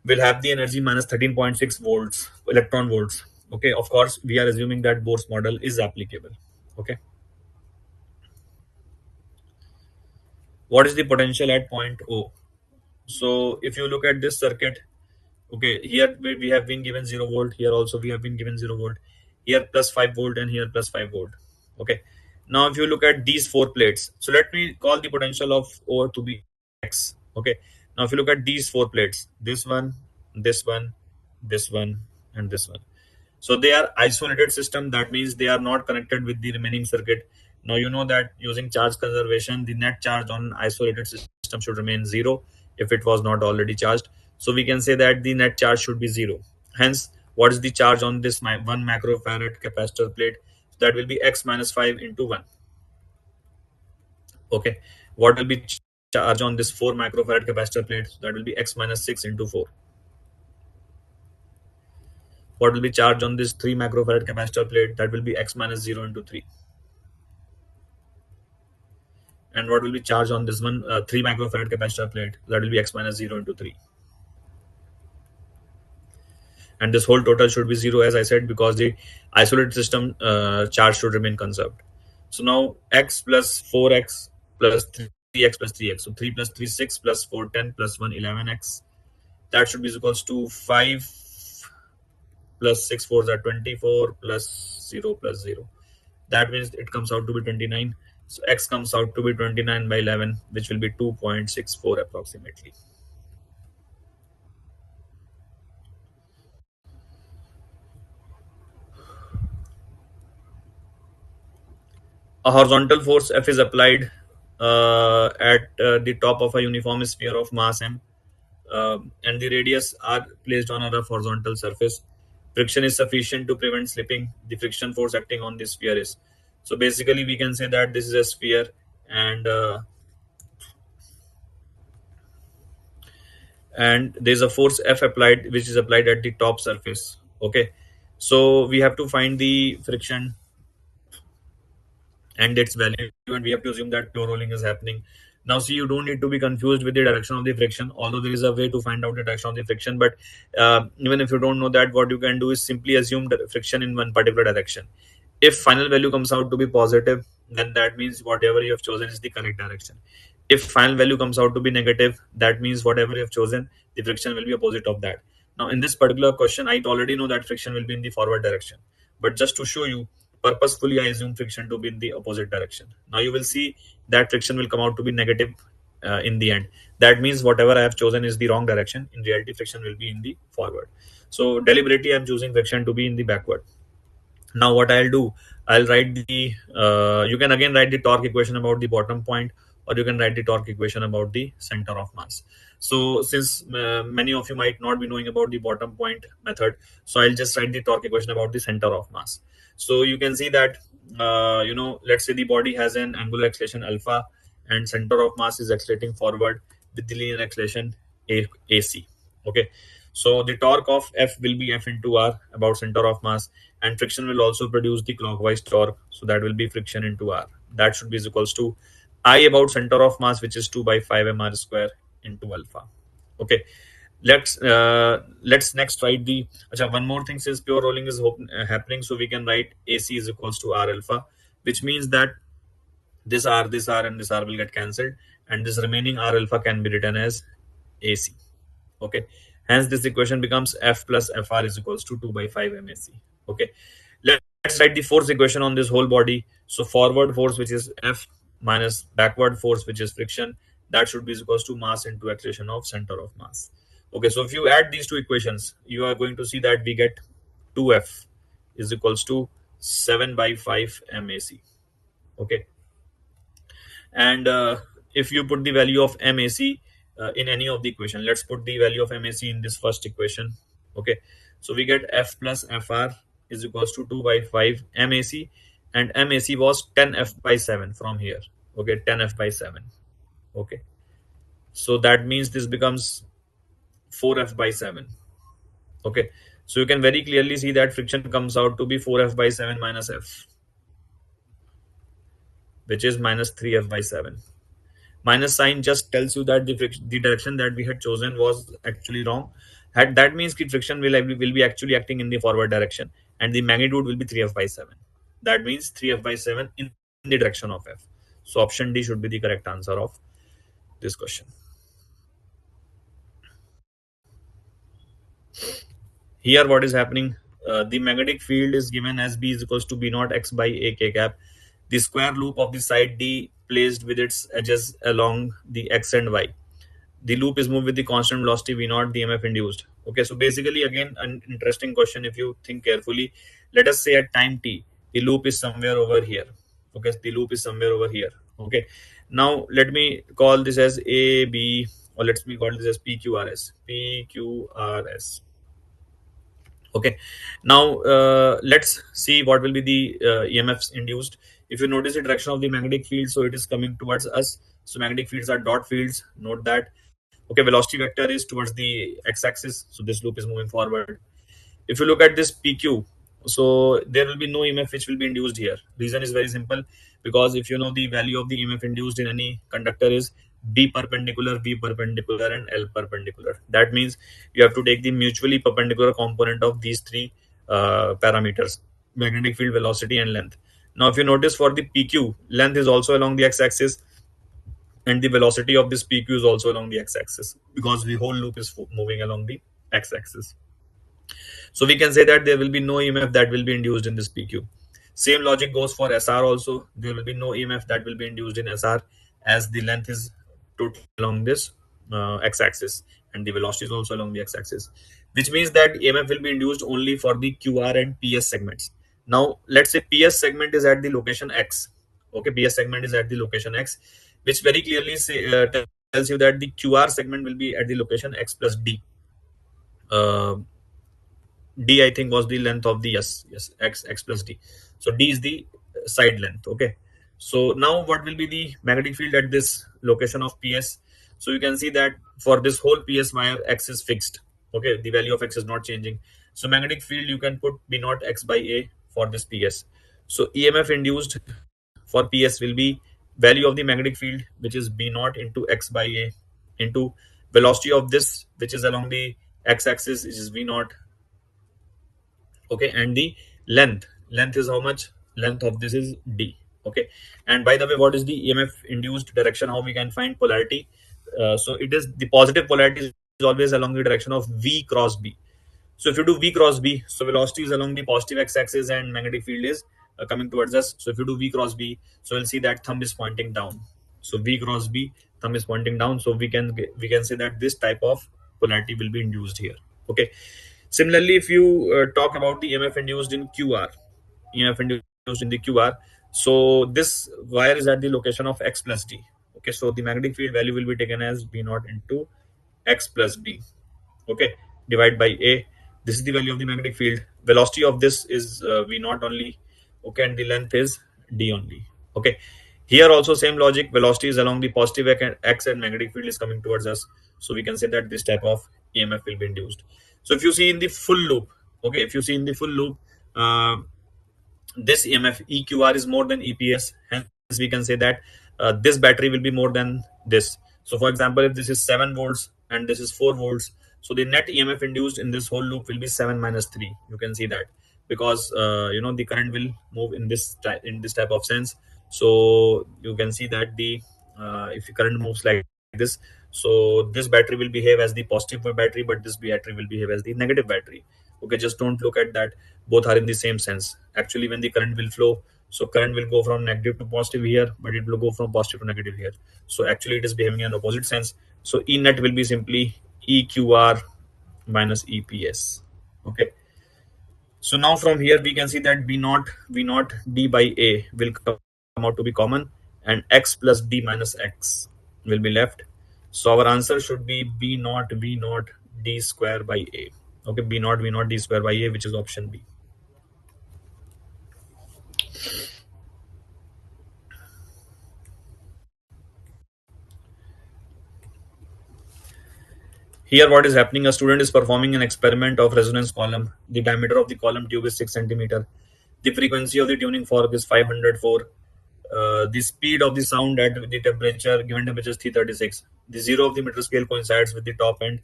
will have the energy minus 13.6 volts, electron volts. Okay, of course, we are assuming that Bohr's model is applicable. Okay. What is the potential at point O? So if you look at this circuit, okay, here we have been given 0 volt, here also we have been given 0 volt, here plus 5 volt and here plus 5 volt. Okay, now if you look at these 4 plates, so let me call the potential of O to be X. Okay, now if you look at these 4 plates, this one, this one, this one, and this one, so they are isolated system. That means they are not connected with the remaining circuit. Now you know that using charge conservation, the net charge on isolated system should remain 0 if it was not already charged. So we can say that the net charge should be 0. Hence, what is the charge on this 1 microfarad capacitor plate? So that will be x minus 5 into 1. Okay, what will be charge on this 4 microfarad capacitor plate? So that will be x minus 6 into 4. What will be charge on this 3 microfarad capacitor plate? That will be x minus 0 into 3. And what will be charge on this one 3 microfarad capacitor plate? That will be x minus 0 into 3. And this whole total should be 0, as I said, because the isolated system charge should remain conserved. So now x plus 4x plus 3x plus 3x. So 3 plus 3 6 plus 4 10 plus 1 11x. That should be equals to 5 plus 6 4s are 24 plus 0 plus 0. That means it comes out to be 29. So x comes out to be 29 by 11, which will be 2.64 approximately. A horizontal force F is applied at the top of a uniform sphere of mass m, and the radius are placed on a rough horizontal surface. Friction is sufficient to prevent slipping. The friction force acting on the sphere is. So basically, we can say that this is a sphere, and there's a force F applied, which is applied at the top surface. Okay, so we have to find the friction and its value, and we have to assume that pure rolling is happening. Now see, you don't need to be confused with the direction of the friction, although there is a way to find out the direction of the friction. But even if you don't know that, what you can do is simply assume the friction in one particular direction. If final value comes out to be positive, then that means whatever you have chosen is the correct direction. If final value comes out to be negative, that means whatever you have chosen, the friction will be opposite of that. Now in this particular question, I already know that friction will be in the forward direction, but just to show you, purposefully I assume friction to be in the opposite direction. Now you will see that friction will come out to be negative in the end. That means whatever I have chosen is the wrong direction. In reality, friction will be in the forward. So deliberately I'm choosing friction to be in the backward. Now what I'll do, I'll write the you can again write the torque equation about the bottom point, or you can write the torque equation about the center of mass. So since many of you might not be knowing about the bottom point method, so I'll just write the torque equation about the center of mass. So you can see that let's say the body has an angular acceleration alpha, and center of mass is accelerating forward with the linear acceleration AC. Okay, so the torque of F will be F into R about center of mass, and friction will also produce the clockwise torque. So that will be friction into R. That should be equals to I about center of mass, which is 2 by 5 mr square into alpha. Okay, let's next write the one more thing. Since pure rolling is happening, so we can write AC is equals to R alpha, which means that this R and this R will get cancelled, and this remaining R alpha can be written as AC. Okay, hence this equation becomes F plus Fr is equals to 2 by 5 MAC. Okay, let's write the force equation on this whole body. So forward force, which is F, minus backward force, which is friction, that should be equals to mass into acceleration of center of mass. Okay, so if you add these two equations, you are going to see that we get 2F is equals to 7 by 5 MAC. Okay, and if you put the value of MAC in any of the equation, let's put the value of MAC in this first equation. Okay, so we get F plus Fr is equals to 2 by 5 MAC, and MAC was 10F by 7 from here. Okay, 10F by 7. Okay, so that means this becomes 4F by 7. Okay, so you can very clearly see that friction comes out to be 4F by 7 minus F, which is minus 3F by 7. Minus sign just tells you that the direction that we had chosen was actually wrong. That means the friction will be actually acting in the forward direction, and the magnitude will be 3F by 7. That means 3F by 7 in the direction of F. So option D should be the correct answer of this question. Here what is happening, the magnetic field is given as B is equals to B naught x by A k cap. The square loop of the side D placed with its edges along the x and y. The loop is moved with the constant velocity v naught, the EMF induced. Okay, so basically again an interesting question if you think carefully. Let us say at time t, the loop is somewhere over here. Okay, the loop is somewhere over here. Okay, now let me call this as A, B, or let me call this as PQRS. PQRS. Okay, now let's see what will be the EMFs induced. If you notice the direction of the magnetic field, so it is coming towards us. So magnetic fields are dot fields. Note that. Okay, velocity vector is towards the x-axis, so this loop is moving forward. If you look at this PQ, so there will be no EMF which will be induced here. Reason is very simple, because if you know the value of the EMF induced in any conductor is B perpendicular, V perpendicular, and L perpendicular. That means you have to take the mutually perpendicular component of these three parameters: magnetic field, velocity, and length. Now, if you notice for the PQ, length is also along the x-axis, and the velocity of this PQ is also along the x-axis, because the whole loop is moving along the x-axis. So we can say that there will be no EMF that will be induced in this PQ. Same logic goes for SR also. There will be no EMF that will be induced in SR, as the length is totally along this x-axis, and the velocity is also along the x-axis, which means that EMF will be induced only for the QR and PS segments. Now let's say PS segment is at the location X. Okay, PS segment is at the location X, which very clearly tells you that the QR segment will be at the location X plus D. Uh, D, I think, was the length of the, yes, x plus D. So D is the side length. Okay. So now what will be the magnetic field at this location of PS? So you can see that for this whole PS wire, X is fixed. Okay, the value of X is not changing. So magnetic field, you can put B naught X by A for this PS. So EMF induced for PS will be value of the magnetic field, which is B naught into X by A, into velocity of this, which is along the x-axis, which is V naught. Okay, and the length is how much? Length of this is D. Okay, and by the way, what is the EMF induced direction? How we can find polarity? So it is the positive polarity is always along the direction of V cross B. So if you do V cross B, so velocity is along the positive x-axis and magnetic field is coming towards us. So if you do V cross B, so we'll see that thumb is pointing down. So V cross B, thumb is pointing down. So we can say that this type of polarity will be induced here. Okay. Similarly, if you talk about the EMF induced in QR, EMF induced in the QR, so this wire is at the location of X plus D. Okay, so the magnetic field value will be taken as B naught into X plus D. Okay, divide by A. This is the value of the magnetic field. Velocity of this is V naught only. Okay, and the length is D only. Okay, here also same logic. Velocity is along the positive x and magnetic field is coming towards us. So we can say that this type of EMF will be induced. So if you see in the full loop, okay, if you see in the full loop, uh, this EMF EQR is more than EPS. Hence, we can say that this battery will be more than this. So, for example, if this is 7 volts and this is 4 volts, so the net EMF induced in this whole loop will be 7 minus 3. You can see that, because the current will move in this type of sense. So you can see that the if the current moves like this, so this battery will behave as the positive battery, but this battery will behave as the negative battery. Okay, just don't look at that. Both are in the same sense. Actually, when the current will flow, so current will go from negative to positive here, but it will go from positive to negative here. So actually, it is behaving in opposite sense. So E net will be simply EQR minus EPS. Okay. So now from here we can see that V naught D by A will come out to be common, and X plus D minus X will be left. So our answer should be B naught V naught D square by A. Okay, B naught V naught D square by A, which is option B. Here, what is happening? A student is performing an experiment of resonance column. The diameter of the column tube is 6 centimeter. The frequency of the tuning fork is 504. The speed of the sound at the temperature, given temperature is 336. The zero of the meter scale coincides with the top end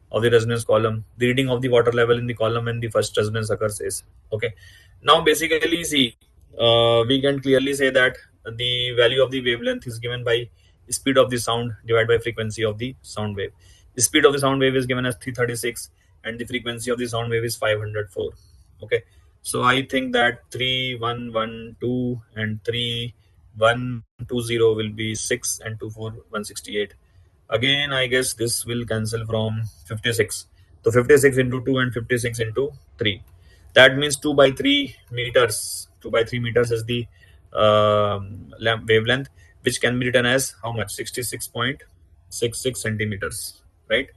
of the resonance column. The reading of the water level in the column when the first resonance occurs is okay. Now, basically, see, we can clearly say that the value of the wavelength is given by speed of the sound divided by frequency of the sound wave. The speed of the sound wave is given as 336, and the frequency of the sound wave is 504. Okay, so I think that 3112 and 3120 will be 6 and 24 168. Again, I guess this will cancel from 56. So 56 into 2 and 56 into 3. That means 2 by 3 meters. 2 by 3 meters is the wavelength, which can be written as how much? 66.66 centimeters, right?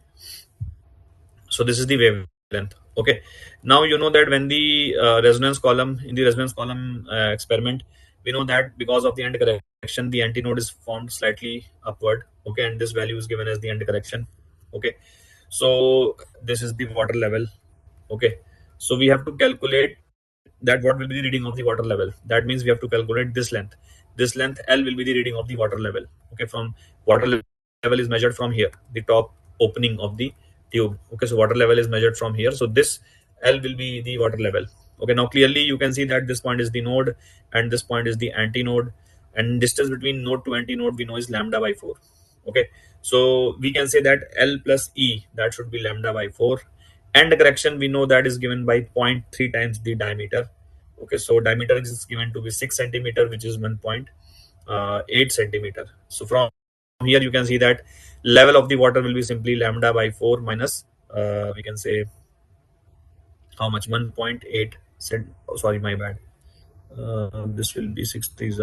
So this is the wavelength. Okay, now you know that when the resonance column in the resonance column experiment, we know that because of the end correction, the antinode is formed slightly upward. Okay, and this value is given as the end correction. Okay, so this is the water level. Okay, so we have to calculate that what will be the reading of the water level. That means we have to calculate this length. This length L will be the reading of the water level. Okay, from water level is measured from here, the top opening of the tube. Okay, so water level is measured from here. So this L will be the water level. Okay, now clearly you can see that this point is the node and this point is the antinode, and distance between node to antinode we know is lambda by 4. Okay, so we can say that L plus E, that should be lambda by 4. And the correction we know that is given by 0.3 times the diameter. Okay, so diameter is given to be 6 centimeter, which is 1.8 centimeter. So from here you can see that level of the water will be simply lambda by 4 minus we can say how much, 1.8 cent. Oh, sorry, my bad. This will be 60 is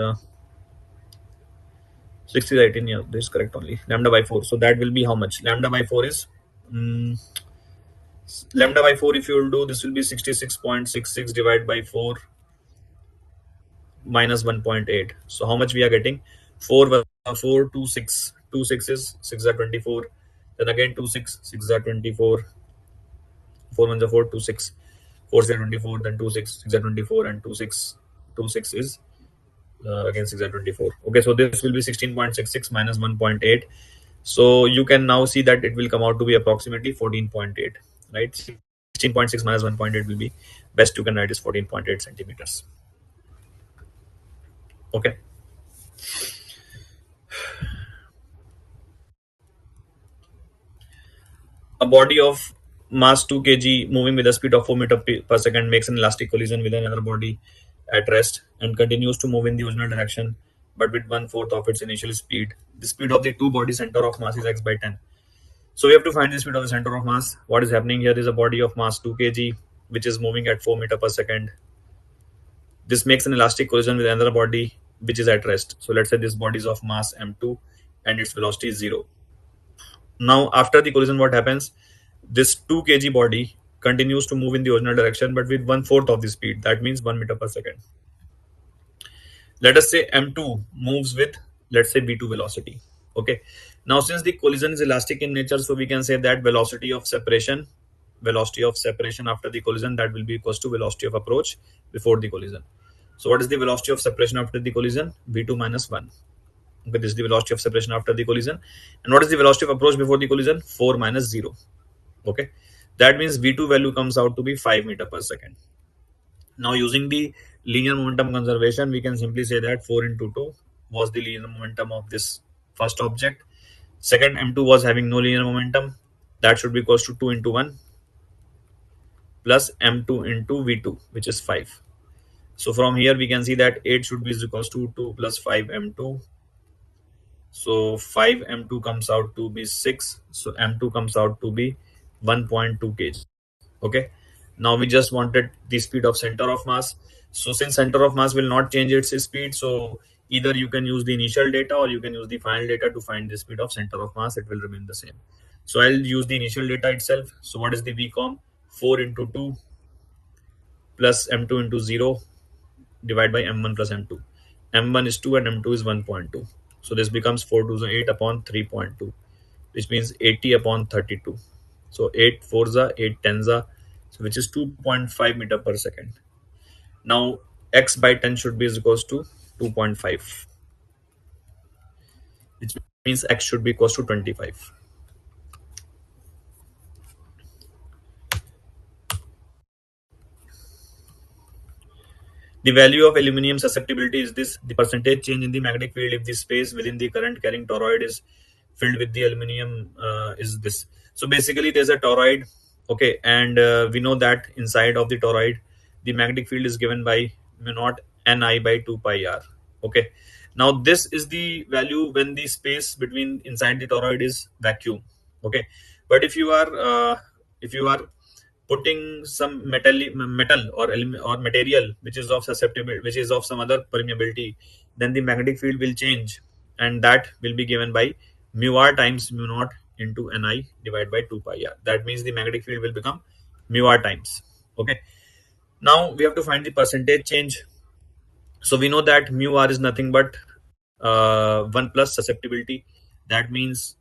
60 is 18. Yeah, this is correct only. Lambda by 4. So that will be how much? Lambda by 4 is lambda by 4. If you will do this, will be 66.66 divided by 4 minus 1.8. So how much we are getting? 4 2 6. 2 6 is 6 are 24. Then again 2 6 6 are 24. 4 1 4 2 6. 4 6 are 24. Then 2 6 6 are 24 and 2 6 is again 6 are 24. Okay, so this will be 16.66 minus 1.8. So you can now see that it will come out to be approximately 14.8, right? 16.6 minus 1.8 will be best you can write is 14.8 centimeters. Okay. A body of mass 2 kg moving with a speed of 4 meter per second makes an elastic collision with another body at rest and continues to move in the original direction but with 1/4 of its initial speed. The speed of the two bodies center of mass is x by 10. So we have to find the speed of the center of mass. What is happening here is a body of mass 2 kg which is moving at 4 meter per second. This makes an elastic collision with another body which is at rest. So let's say this body is of mass m2 and its velocity is 0. Now, after the collision, what happens? This 2 kg body continues to move in the original direction, but with 1/4 of the speed. That means 1 meter per second. Let us say M2 moves with, let's say, V2 velocity. Okay. Now, since the collision is elastic in nature, so we can say that velocity of separation after the collision, that will be equals to velocity of approach before the collision. So, what is the velocity of separation after the collision? V2 minus 1. Okay, this is the velocity of separation after the collision. And what is the velocity of approach before the collision? 4 minus 0. Okay, that means V2 value comes out to be 5 meter per second. Now, using the linear momentum conservation, we can simply say that 4 into 2 was the linear momentum of this first object. Second, M2 was having no linear momentum. That should be equals to 2 into 1 plus M2 into V2, which is 5. So from here, we can see that 8 should be equals to 2 plus 5 M2. So 5 M2 comes out to be 6. So M2 comes out to be 1.2 kg. Okay. Now we just wanted the speed of center of mass. So since center of mass will not change its speed, so either you can use the initial data or you can use the final data to find the speed of center of mass. It will remain the same. So I'll use the initial data itself. So what is the VCOM? 4 into 2 plus M2 into 0 divided by M1 plus M2. M1 is 2 and M2 is 1.2. So this becomes 4 to 8 upon 3.2, which means 80 upon 32. So 8 4s are 8 10s are, so which is 2.5 meter per second. Now x by 10 should be equals to 2.5, which means x should be equals to 25. The value of aluminum susceptibility is this: the percentage change in the magnetic field if the space within the current carrying toroid is filled with the aluminum is this. So basically, there's a toroid, okay, and we know that inside of the toroid, the magnetic field is given by mu naught Ni by 2 pi r. Okay, now this is the value when the space between inside the toroid is vacuum. Okay, but if you are putting some metal or material which is of susceptible, which is of some other permeability, then the magnetic field will change, and that will be given by mu r times mu naught into Ni divided by 2 pi r. That means the magnetic field will become mu r times. Okay, now we have to find the percentage change. So we know that mu r is nothing but 1 plus susceptibility. That means,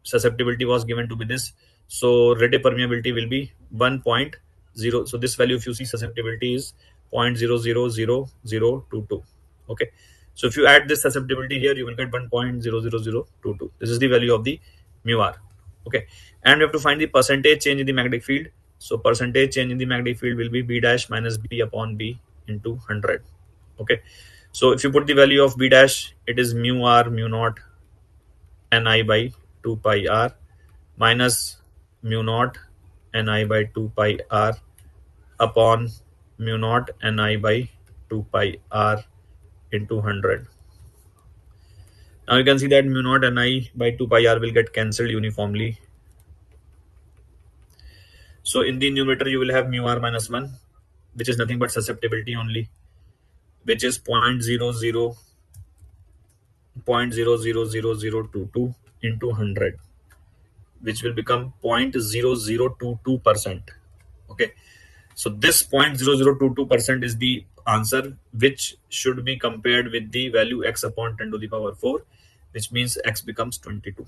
susceptibility was given to be this. So relative permeability will be 1.0. So this value, if you see, susceptibility is 0.000022. Okay. So if you add this susceptibility here, you will get 1.00022. This is the value of the mu r. Okay. And we have to find the percentage change in the magnetic field. So percentage change in the magnetic field will be b dash minus b upon b into 100. Okay, so if you put the value of b dash, it is mu r mu naught ni by 2 pi r minus mu naught ni by 2 pi r upon mu naught ni by 2 pi r into 100. Now you can see that mu naught ni by 2 pi r will get cancelled uniformly. So in the numerator you will have mu r minus 1, which is nothing but susceptibility only, which is 0.000022 into 100, which will become 0.0022%. Okay, so this 0.0022% is the answer, which should be compared with the value x upon 10 to the power 4, which means x becomes 22.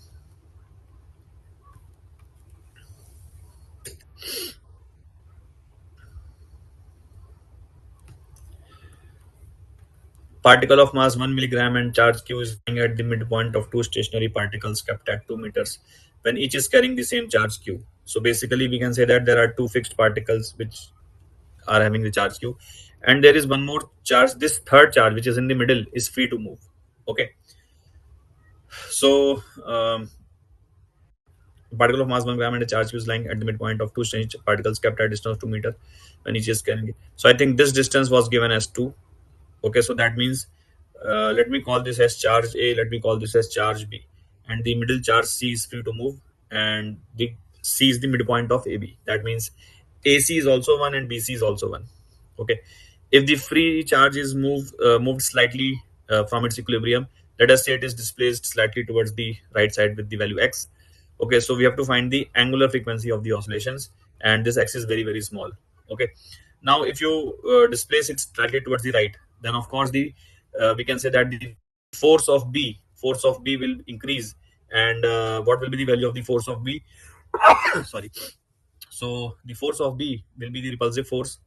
Particle of mass 1 milligram and charge q is lying at the midpoint of two stationary particles kept at 2 meters when each is carrying the same charge q. So basically we can say that there are two fixed particles which are having the charge q, and there is one more charge. This third charge, which is in the middle, is free to move. Okay, so particle of mass 1 gram and a charge q is lying at the midpoint of two strange particles kept at a distance of 2 meters when each is carrying it. So I think this distance was given as 2. Okay, so that means let me call this as charge a, let me call this as charge b, and the middle charge c is free to move, and the c is the midpoint of ab. That means ac is also 1 and bc is also 1. Okay, if the free charge is moved slightly from its equilibrium, let us say it is displaced slightly towards the right side with the value x. Okay, so we have to find the angular frequency of the oscillations, and this x is very, very small. Okay, now if you displace it slightly towards the right, then of course the we can say that the force of b will increase. And what will be the value of the force of b? Sorry. So the force of b will be the repulsive force.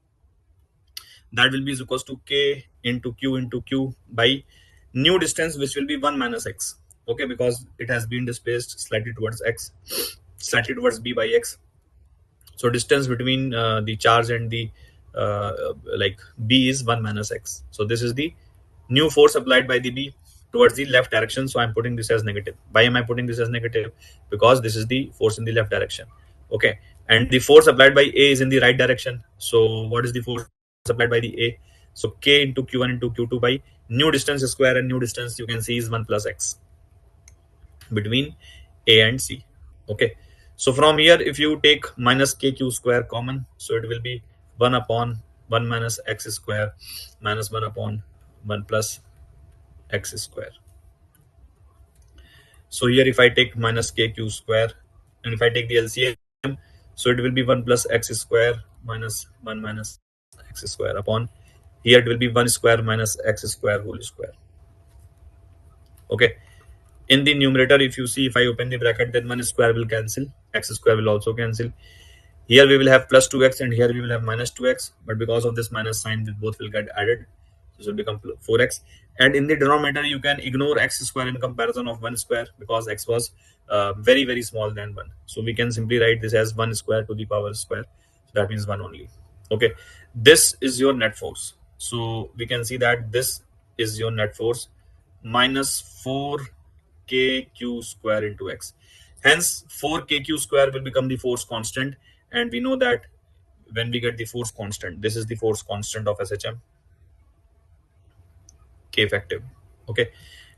That will be is equals to k into q by new distance, which will be 1 minus x. Okay, because it has been displaced slightly towards x, slightly towards b by x. So distance between the charge and the like b is 1 minus x. So this is the new force applied by the b towards the left direction. So I'm putting this as negative. Why am I putting this as negative? Because this is the force in the left direction. Okay, and the force applied by a is in the right direction. So what is the force applied by the a? So k into q1 into q2 by new distance square, and new distance you can see is 1 plus x between a and c. Okay, so from here if you take minus kq square common, so it will be 1 upon 1 minus x square minus 1 upon 1 plus x square. So here if I take minus kq square, and if I take the LCM, so it will be 1 plus x square minus 1 minus x square upon, here it will be 1 square minus x square whole square. Okay, in the numerator, if you see, if I open the bracket, then 1 square will cancel, x square will also cancel. Here we will have plus 2x, and here we will have minus 2x, but because of this minus sign, both will get added. This will become 4x. And in the denominator, you can ignore x square in comparison of 1 square, because x was very, very small than 1. So we can simply write this as 1 square to the power square. So that means 1 only. Okay, this is your net force. So we can see that this is your net force minus 4kq square into x. Hence 4kq square will become the force constant, and we know that when we get the force constant, this is the force constant of SHM, k effective. Okay,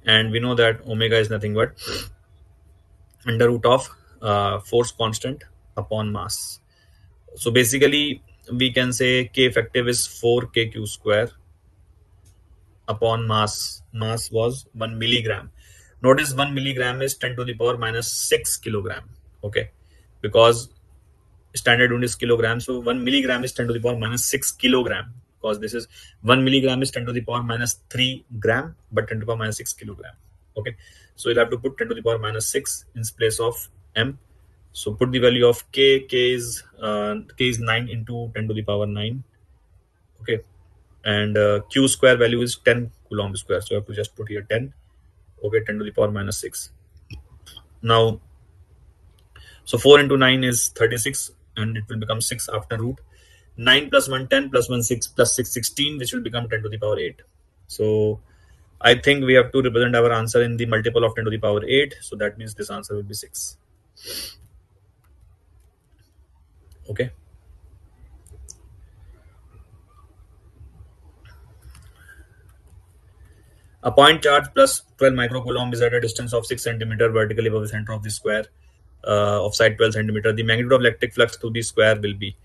and we know that omega is nothing but under root of force constant upon mass. So basically we can say k effective is 4kq square upon mass. Mass was 1 milligram. Notice 1 milligram is 10 to the power minus 6 kilogram. Okay, because standard unit is kilogram. So 1 milligram is 10 to the power minus 6 kilogram, because this is 1 milligram is 10 to the power minus 3 gram, but 10 to the power minus 6 kilogram. Okay, so you'll have to put 10 to the power minus 6 in place of m. So put the value of k. K is 9 into 10 to the power 9. Okay, and q square value is 10 coulomb square. So you have to just put here 10. Okay, 10 to the power minus 6. Now, so 4 into 9 is 36, and it will become 6 after root. 9 plus 1, 10 plus 1, 6 plus 6, 16, which will become 10 to the power 8. So I think we have to represent our answer in the multiple of 10 to the power 8. So that means this answer will be 6. Okay. A point charge plus 12 microcoulomb is at a distance of 6 centimeter vertically above the center of the square of side 12 centimeter. The magnitude of electric flux through the square will be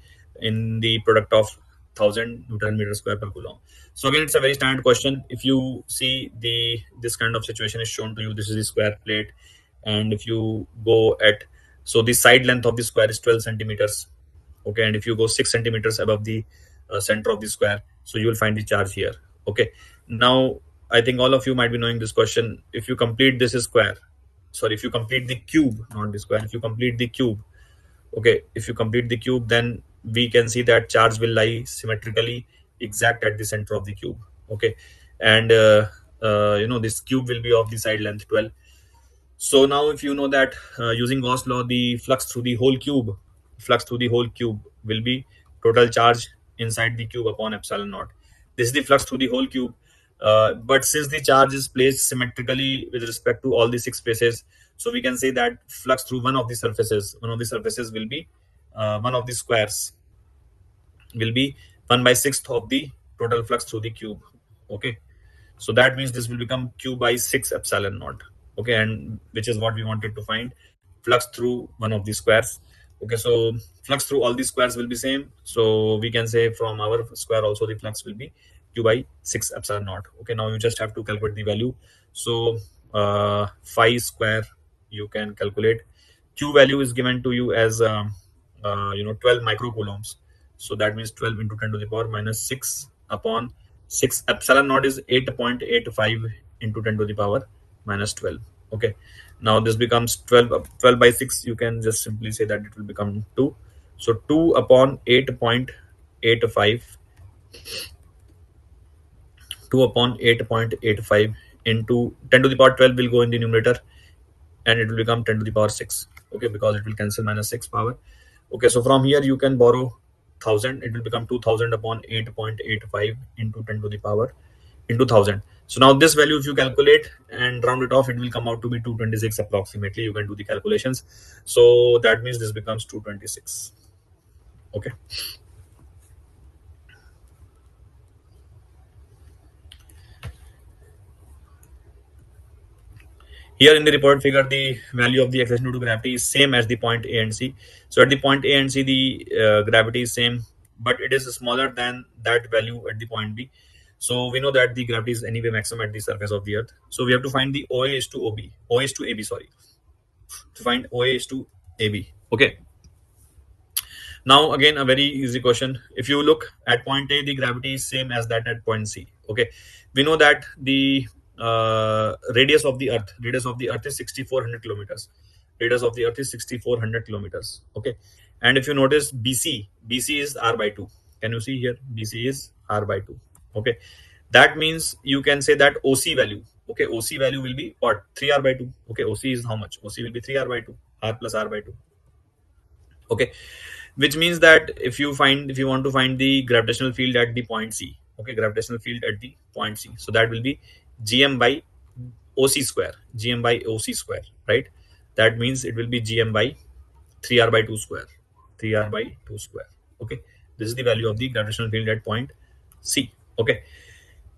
in the product of 1000 Newton meter square per coulomb. So again, it's a very standard question. If you see this kind of situation is shown to you, this is the square plate, and if you go at, so the side length of the square is 12 centimeters. Okay, and if you go 6 centimeters above the center of the square, so you will find the charge here. Okay, now I think all of you might be knowing this question. If you complete this square, sorry, if you complete the cube, not the square, if you complete the cube, okay, if you complete the cube, then we can see that charge will lie symmetrically exact at the center of the cube. Okay, and this cube will be of the side length 12. So now if you know that using Gauss law, the flux through the whole cube will be total charge inside the cube upon epsilon naught. This is the flux through the whole cube. But since the charge is placed symmetrically with respect to all the 6 spaces, so we can say that flux through one of the surfaces will be one of the squares will be 1/6 of the total flux through the cube. Okay, so that means this will become q by 6 epsilon naught. Okay, and which is what we wanted to find, flux through one of the squares. Okay, so flux through all the squares will be same. So we can say from our square also the flux will be q by 6 epsilon naught. Okay, now you just have to calculate the value. So phi square you can calculate. Q value is given to you as 12 microcoulombs. So that means 12 into 10 to the power minus 6 upon 6. Epsilon naught is 8.85 into 10 to the power minus 12. Okay, now this becomes 12 by 6. You can just simply say that it will become 2. So 2 upon 8.85, 2 upon 8.85 into 10 to the power 12 will go in the numerator, and it will become 10 to the power 6. Okay, because it will cancel minus 6 power. Okay, so from here you can borrow 1000. It will become 2000 upon 8.85 into 10 to the power into 1000. So now this value, if you calculate and round it off, it will come out to be 226 approximately. You can do the calculations. So that means this becomes 226. Okay. Here in the report figure, the value of the acceleration due to gravity is same as the point A and C. So at the point A and C, the gravity is same, but it is smaller than that value at the point B. So we know that the gravity is anyway maximum at the surface of the Earth. So we have to find the OA is to AB, sorry. To find OA is to AB. Okay. Now again, a very easy question. If you look at point A, the gravity is same as that at point C. Okay, we know that the radius of the Earth is 6,400 kilometers. Radius of the Earth is 6,400 kilometers. Okay, and if you notice BC is r by 2. Can you see here? BC is r by 2. Okay, that means you can say that OC value. Okay, OC value will be what? 3r by 2. Okay, OC is how much? OC will be 3r by 2. R plus r by 2. Okay, which means that if you want to find the gravitational field at the point C, okay, gravitational field at the point C, so that will be gm by OC square, right? That means it will be gm by 3r by 2 square, okay. This is the value of the gravitational field at point C. Okay,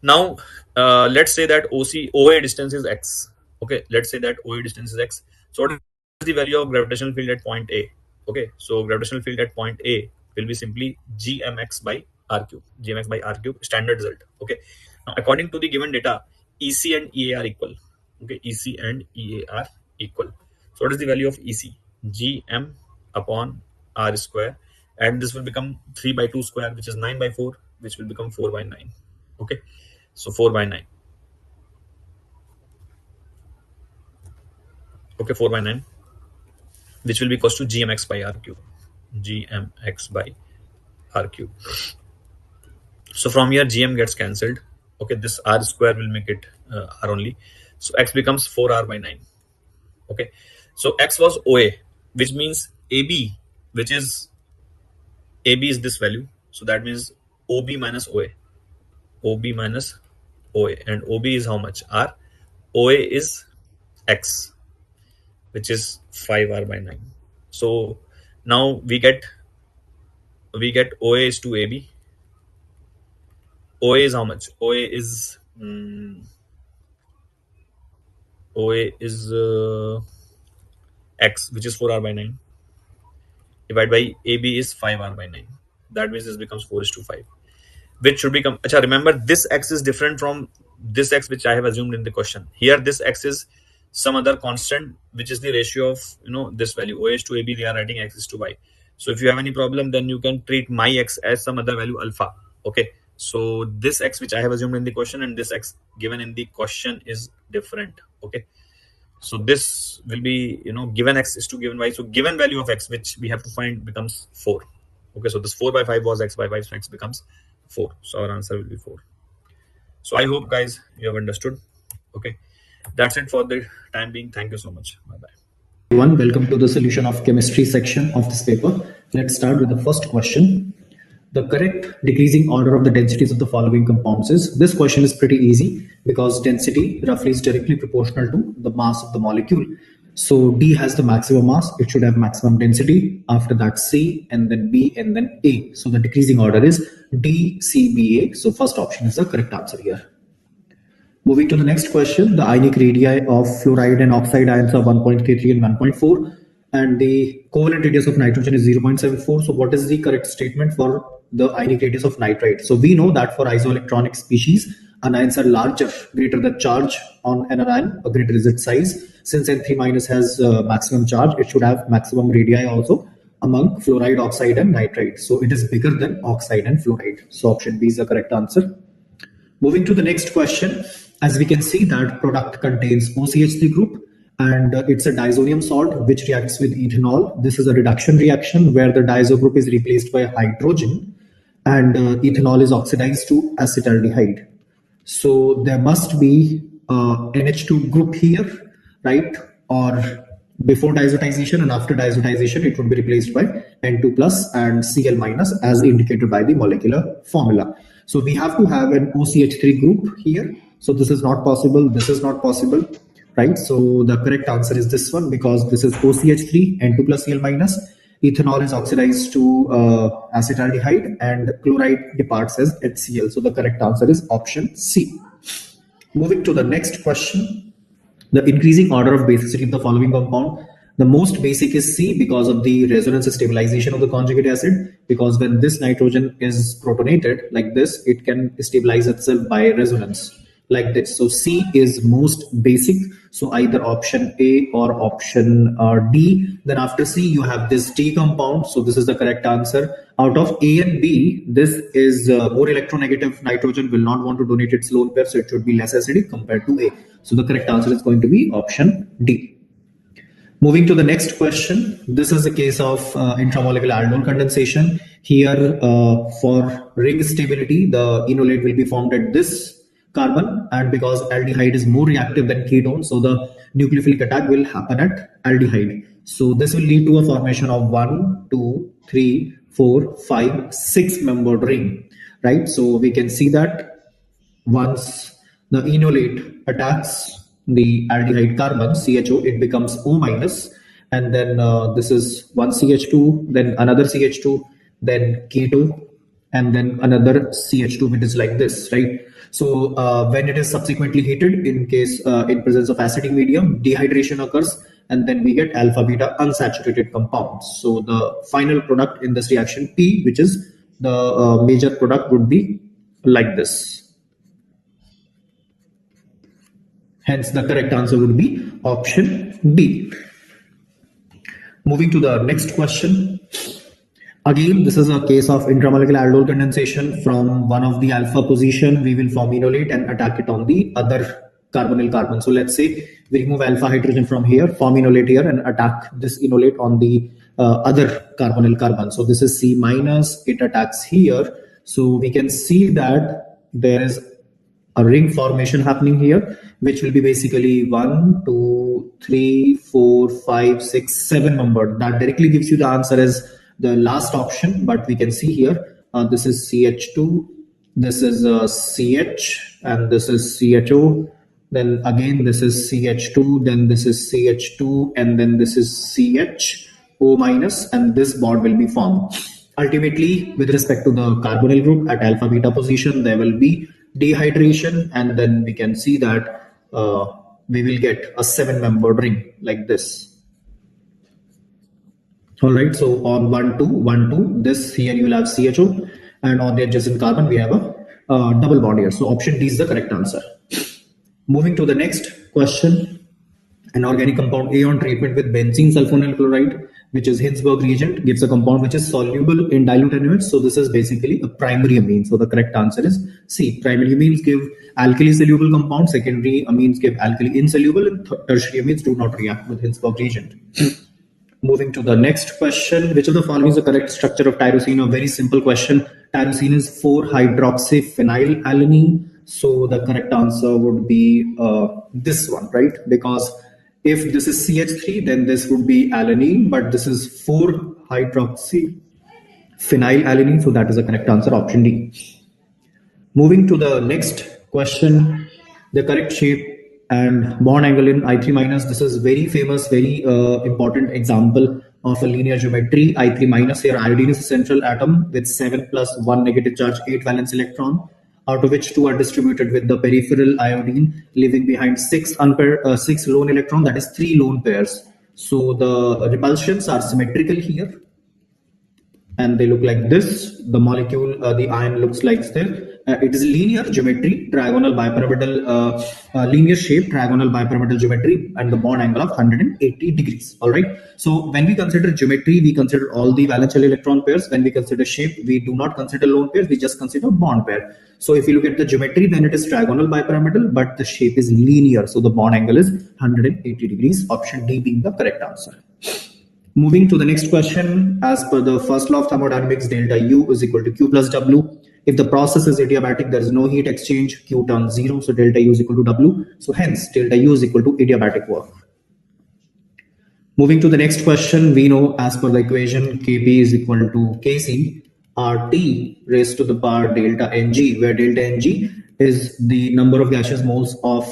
now let's say that OA distance is x. Okay, let's say that OA distance is x. So what is the value of gravitational field at point A? Okay, so gravitational field at point A will be simply gmx by r cube, standard result. Okay, now according to the given data, EC and EA are equal. Okay, EC and EA are equal. So what is the value of EC? Gm upon r square, and this will become 3 by 2 square, which is 9 by 4, which will become 4 by 9. Okay, so 4 by 9. Okay, 4 by 9, which will be equals to gmx by r cube. Gmx by r cube. So from here gm gets cancelled. Okay, this r square will make it r only. So x becomes 4r by 9. Okay, so x was OA, which means AB, which is AB is this value. So that means OB minus OA. OB minus OA. And OB is how much? R. OA is X, which is 5R by 9. So now we get OA is to AB. OA is how much? OA is X, which is 4R by 9. Divided by AB is 5R by 9. That means this becomes 4 is to 5. Which should become, remember this x is different from this x which I have assumed in the question. Here this x is some other constant, which is the ratio of this value. OH to AB, they are writing x is to y. So if you have any problem, then you can treat my x as some other value alpha. Okay, so this x which I have assumed in the question and this x given in the question is different. Okay, so this will be given x is to given y. So given value of x which we have to find becomes 4. Okay, so this 4 by 5 was x by 5, so x becomes 4. So our answer will be 4. So I hope guys you have understood. Okay, that's it for the time being. Thank you so much. Bye bye. Everyone, welcome to the solution of chemistry section of this paper. Let's start with the first question. The correct decreasing order of the densities of the following compounds is. This question is pretty easy because density roughly is directly proportional to the mass of the molecule. So D has the maximum mass, it should have maximum density. After that C, and then B, and then A. So the decreasing order is D, C, B, A. So first option is the correct answer here. Moving to the next question, the ionic radii of fluoride and oxide ions are 1.33 and 1.4, and the covalent radius of nitrogen is 0.74. So what is the correct statement for the ionic radius of nitrite? So we know that for isoelectronic species, anions are larger, greater the charge on an anion, or greater is its size. Since N3- has maximum charge, it should have maximum radii also among fluoride, oxide, and nitrite. So it is bigger than oxide and fluoride. So option B is the correct answer. Moving to the next question, as we can see that product contains OCH3 group and it's a diazonium salt which reacts with ethanol. This is a reduction reaction where the diazo group is replaced by hydrogen and ethanol is oxidized to acetaldehyde. So there must be NH2 group here, right? Or before diazotization and after diazotization, it would be replaced by N2 plus and Cl minus as indicated by the molecular formula. So we have to have an OCH3 group here. So this is not possible. This is not possible, right? So the correct answer is this one because this is OCH3, N2 plus Cl minus. Ethanol is oxidized to acetaldehyde and chloride departs as HCl. So the correct answer is option C. Moving to the next question, the increasing order of basicity of the following compound. The most basic is C because of the resonance stabilization of the conjugate acid, because when this nitrogen is protonated like this, it can stabilize itself by resonance like this. So C is most basic. So either option A or option D. Then after C, you have this T compound. So this is the correct answer. Out of A and B, this is more electronegative. Nitrogen will not want to donate its lone pair, so it should be less acidic compared to A. So the correct answer is going to be option D. Moving to the next question, this is a case of intramolecular aldol condensation. Here, for ring stability, the enolate will be formed at this carbon, and because aldehyde is more reactive than ketone, so the nucleophilic attack will happen at aldehyde. So this will lead to a formation of 1, 2, 3, 4, 5, 6 membered ring, right? So we can see that once the enolate attacks the aldehyde carbon CHO, it becomes O minus, and then this is one CH2, then another CH2, then K2, and then another CH2, which is like this, right? So when it is subsequently heated, in case in presence of acidic medium, dehydration occurs, and then we get alpha beta unsaturated compounds. So the final product in this reaction P, which is the major product, would be like this. Hence, the correct answer would be option B. Moving to the next question. Again, this is a case of intramolecular aldol condensation. From one of the alpha position, we will formulate and attack it on the other carbonyl carbon. So let's say we remove alpha hydrogen from here, forminolate here, and attack this enolate on the other carbonyl carbon. So this is C minus, it attacks here. So we can see that there is a ring formation happening here, which will be basically 1, 2, 3, 4, 5, 6, 7 membered. That directly gives you the answer as the last option, but we can see here, this is CH2, this is CH, and this is CHO. Then again, this is CH2, then this is CH2, and then this is CHO minus, and this bond will be formed. Ultimately, with respect to the carbonyl group at alpha beta position, there will be dehydration, and then we can see that we will get a 7-membered ring like this. All right, so on 1, 2, 1, 2, this here you will have CHO, and on the adjacent carbon we have a double bond here. So option D is the correct answer. Moving to the next question, an organic compound A on treatment with benzene sulfonyl chloride, which is Hinsberg reagent, gives a compound which is soluble in dilute NaOH. So this is basically a primary amine. So the correct answer is C. Primary amines give alkali soluble compound, secondary amines give alkali insoluble, and tertiary amines do not react with Hinsberg reagent. Moving to the next question, which of the following is the correct structure of tyrosine? A very simple question. Tyrosine is 4-hydroxyphenylalanine. So the correct answer would be this one, right? Because if this is CH3, then this would be alanine, but this is 4-hydroxyphenylalanine. So that is the correct answer, option D. Moving to the next question, the correct shape and bond angle in I3 minus. This is very famous, very important example of a linear geometry. I3 minus here, iodine is a central atom with 7 plus 1 negative charge, 8 valence electron, out of which 2 are distributed with the peripheral iodine, leaving behind 6 lone electron, that is 3 lone pairs. So the repulsions are symmetrical here, and they look like this. The molecule, the ion looks like this. It is linear geometry, trigonal bipyramidal, linear shape, trigonal bipyramidal geometry, and the bond angle of 180 degrees. All right. So when we consider geometry, we consider all the valence shell electron pairs. When we consider shape, we do not consider lone pairs. We just consider bond pair. So if you look at the geometry, then it is trigonal bipyramidal, but the shape is linear. So the bond angle is 180 degrees. Option D being the correct answer. Moving to the next question, as per the first law of thermodynamics, delta U is equal to Q plus W. If the process is adiabatic, there is no heat exchange, Q turns 0, so delta U is equal to W. So hence, delta U is equal to adiabatic work. Moving to the next question, we know as per the equation, Kp is equal to Kc, RT raised to the power delta Ng, where delta Ng is the number of gaseous moles of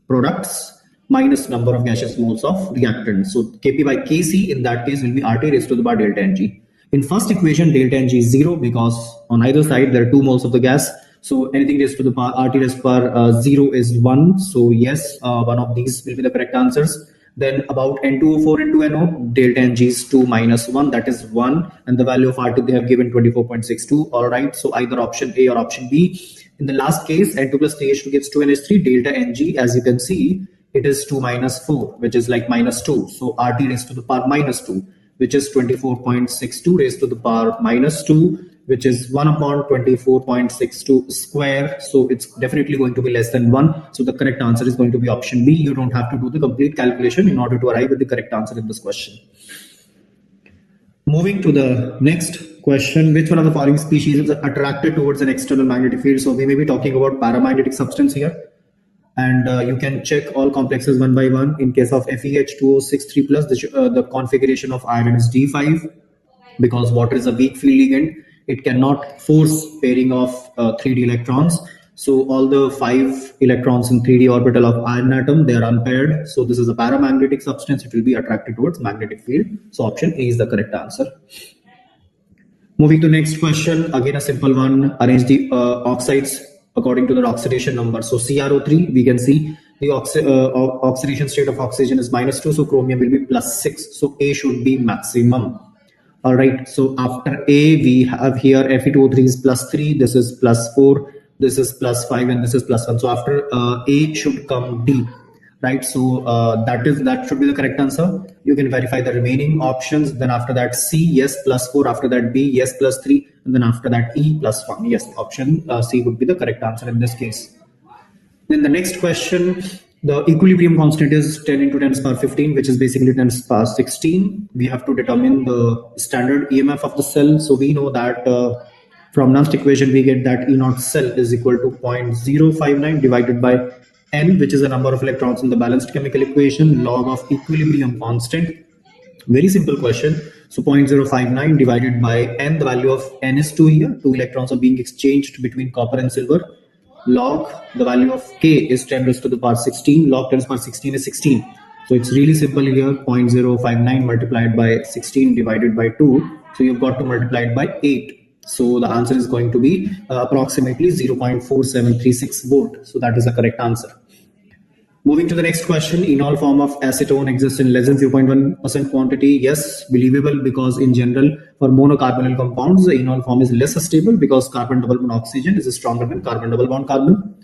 products minus number of gaseous moles of reactants. So Kp by Kc in that case will be RT raised to the power delta Ng. In first equation, delta Ng is 0 because on either side there are 2 moles of the gas. So anything raised to the power RT raised to the power 0 is 1. So yes, one of these will be the correct answers. Then about N2O4 into NO, delta Ng is 2 minus 1, that is 1, and the value of RT they have given 24.62. All right, so either option A or option B. In the last case, N2 plus 3H2 gives 2NH3, delta Ng, as you can see, it is 2 minus 4, which is like minus 2. So RT raised to the power minus 2, which is 24.62 raised to the power minus 2, which is 1 upon 24.62 square. So it's definitely going to be less than 1. So the correct answer is going to be option B. You don't have to do the complete calculation in order to arrive at the correct answer in this question. Moving to the next question, which one of the following species is attracted towards an external magnetic field? So we may be talking about paramagnetic substance here. And you can check all complexes one by one. In case of FeH2O63+, the configuration of iron is D5, because water is a weak field ligand. It cannot force pairing of 3D electrons. So all the 5 electrons in 3D orbital of iron atom, they are unpaired. So this is a paramagnetic substance. It will be attracted towards magnetic field. So option A is the correct answer. Moving to next question, again a simple one. Arrange the oxides according to the oxidation number. So CrO3, we can see the oxidation state of oxygen is -2, so chromium will be +6. So A should be maximum. All right, so after A, we have here Fe2O3 is +3, this is +4, this is +5, and this is +1. So after A should come D, right? So that should be the correct answer. You can verify the remaining options. Then after that, C, yes, +4. After that, B, yes, +3. And then after that, E, +1. Yes, option C would be the correct answer in this case. Then the next question, the equilibrium constant is 10 into 10 to the power 15, which is basically 10 to the power 16. We have to determine the standard EMF of the cell. So we know that from Nernst equation, we get that E naught cell is equal to 0.059 divided by N, which is the number of electrons in the balanced chemical equation, log of equilibrium constant. Very simple question. So 0.059 divided by N, the value of N is 2 here. 2 electrons are being exchanged between copper and silver. Log, the value of K is 10 raised to the power 16. Log 10 to the power 16 is 16. So it's really simple here. 0.059 multiplied by 16 divided by 2. So you've got to multiply it by 8. So the answer is going to be approximately 0.4736 volt. So that is the correct answer. Moving to the next question, enol form of acetone exists in less than 0.1% quantity. Yes, believable, because in general, for monocarbonyl compounds, the enol form is less stable because carbon double bond oxygen is stronger than carbon double bond carbon.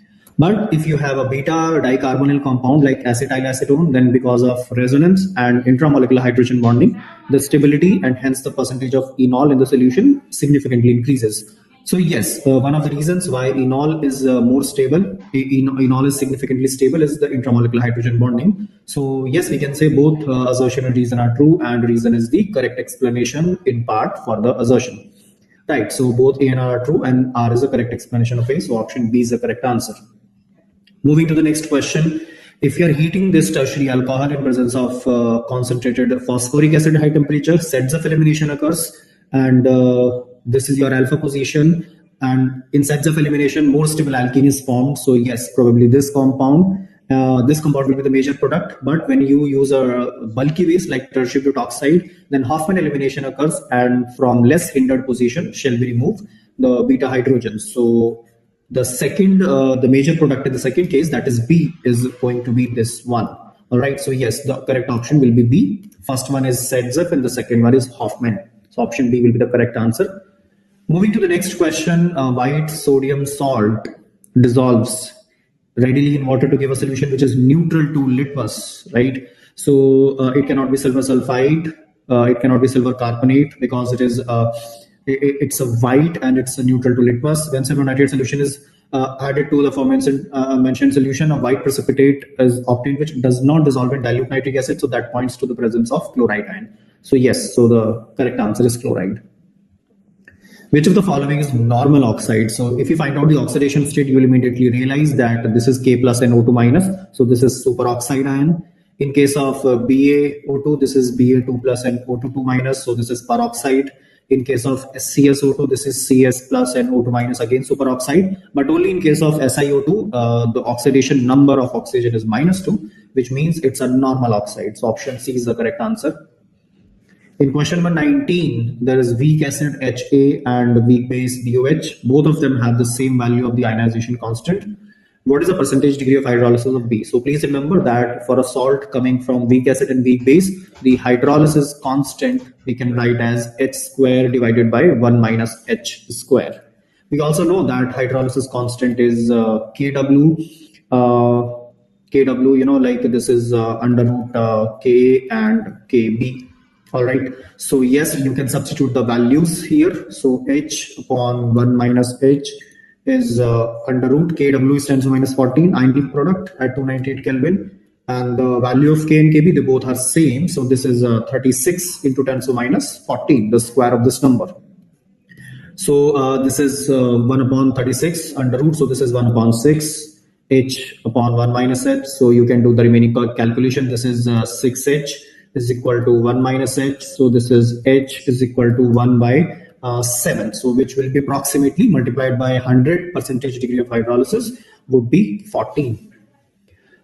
But if you have a beta dicarbonyl compound like acetylacetone, then because of resonance and intramolecular hydrogen bonding, the stability and hence the percentage of enol in the solution significantly increases. So yes, one of the reasons why enol is more stable, enol is significantly stable, is the intramolecular hydrogen bonding. So yes, we can say both assertion and reason are true, and reason is the correct explanation in part for the assertion. Right, so both A and R are true, and R is the correct explanation of A, so option B is the correct answer. Moving to the next question, if you are heating this tertiary alcohol in presence of concentrated phosphoric acid at high temperature, Sedgwick elimination occurs, and this is your alpha position, and in Sedgwick elimination more stable alkene is formed. So yes, probably this compound will be the major product. But when you use a bulky waste like tertiary butoxide, then Hoffman elimination occurs, and from less hindered position shall we remove the beta hydrogens. So the second, the major product in the second case, that is B, is going to be this one. All right, so yes, the correct option will be B. First one is Sedgwick and the second one is Hoffman. So option B will be the correct answer. Moving to the next question, white sodium salt dissolves readily in water to give a solution which is neutral to litmus, right? So it cannot be silver sulfide, it cannot be silver carbonate, because it is it's a white and it's a neutral to litmus. When silver nitrate solution is added to the aforementioned mentioned solution, a white precipitate is obtained which does not dissolve in dilute nitric acid, so that points to the presence of chloride ion. So yes, so the correct answer is chloride. Which of the following is normal oxide? So if you find out the oxidation state, you will immediately realize that this is K plus and O2 minus. So this is superoxide ion. In case of BaO2, this is Ba2 plus and O2 minus. So this is peroxide. In case of CSO2, this is CS plus and O2 minus, again superoxide. But only in case of SiO2, the oxidation number of oxygen is -2, which means it's a normal oxide. So option C is the correct answer. In question number 19, there is weak acid Ha and weak base BOH. Both of them have the same value of the ionization constant. What is the percentage degree of hydrolysis of B? So please remember that for a salt coming from weak acid and weak base, the hydrolysis constant we can write as H square divided by 1 minus H square. We also know that hydrolysis constant is Kw. Kw, you know, like this is under root Ka and Kb. All right, so yes, you can substitute the values here. So H upon 1 minus H is under root Kw is 10 to minus 14 ion product at 298 Kelvin, and the value of K and Kb, they both are same. So this is 36 into 10 to minus 14, the square of this number. So this is 1 upon 36 under root. So this is 1 upon 6 H upon 1 minus H. So you can do the remaining calculation. This is 6H is equal to 1 minus H. So this is H is equal to 1 by 7. So which will be approximately multiplied by 100 percentage degree of hydrolysis would be 14.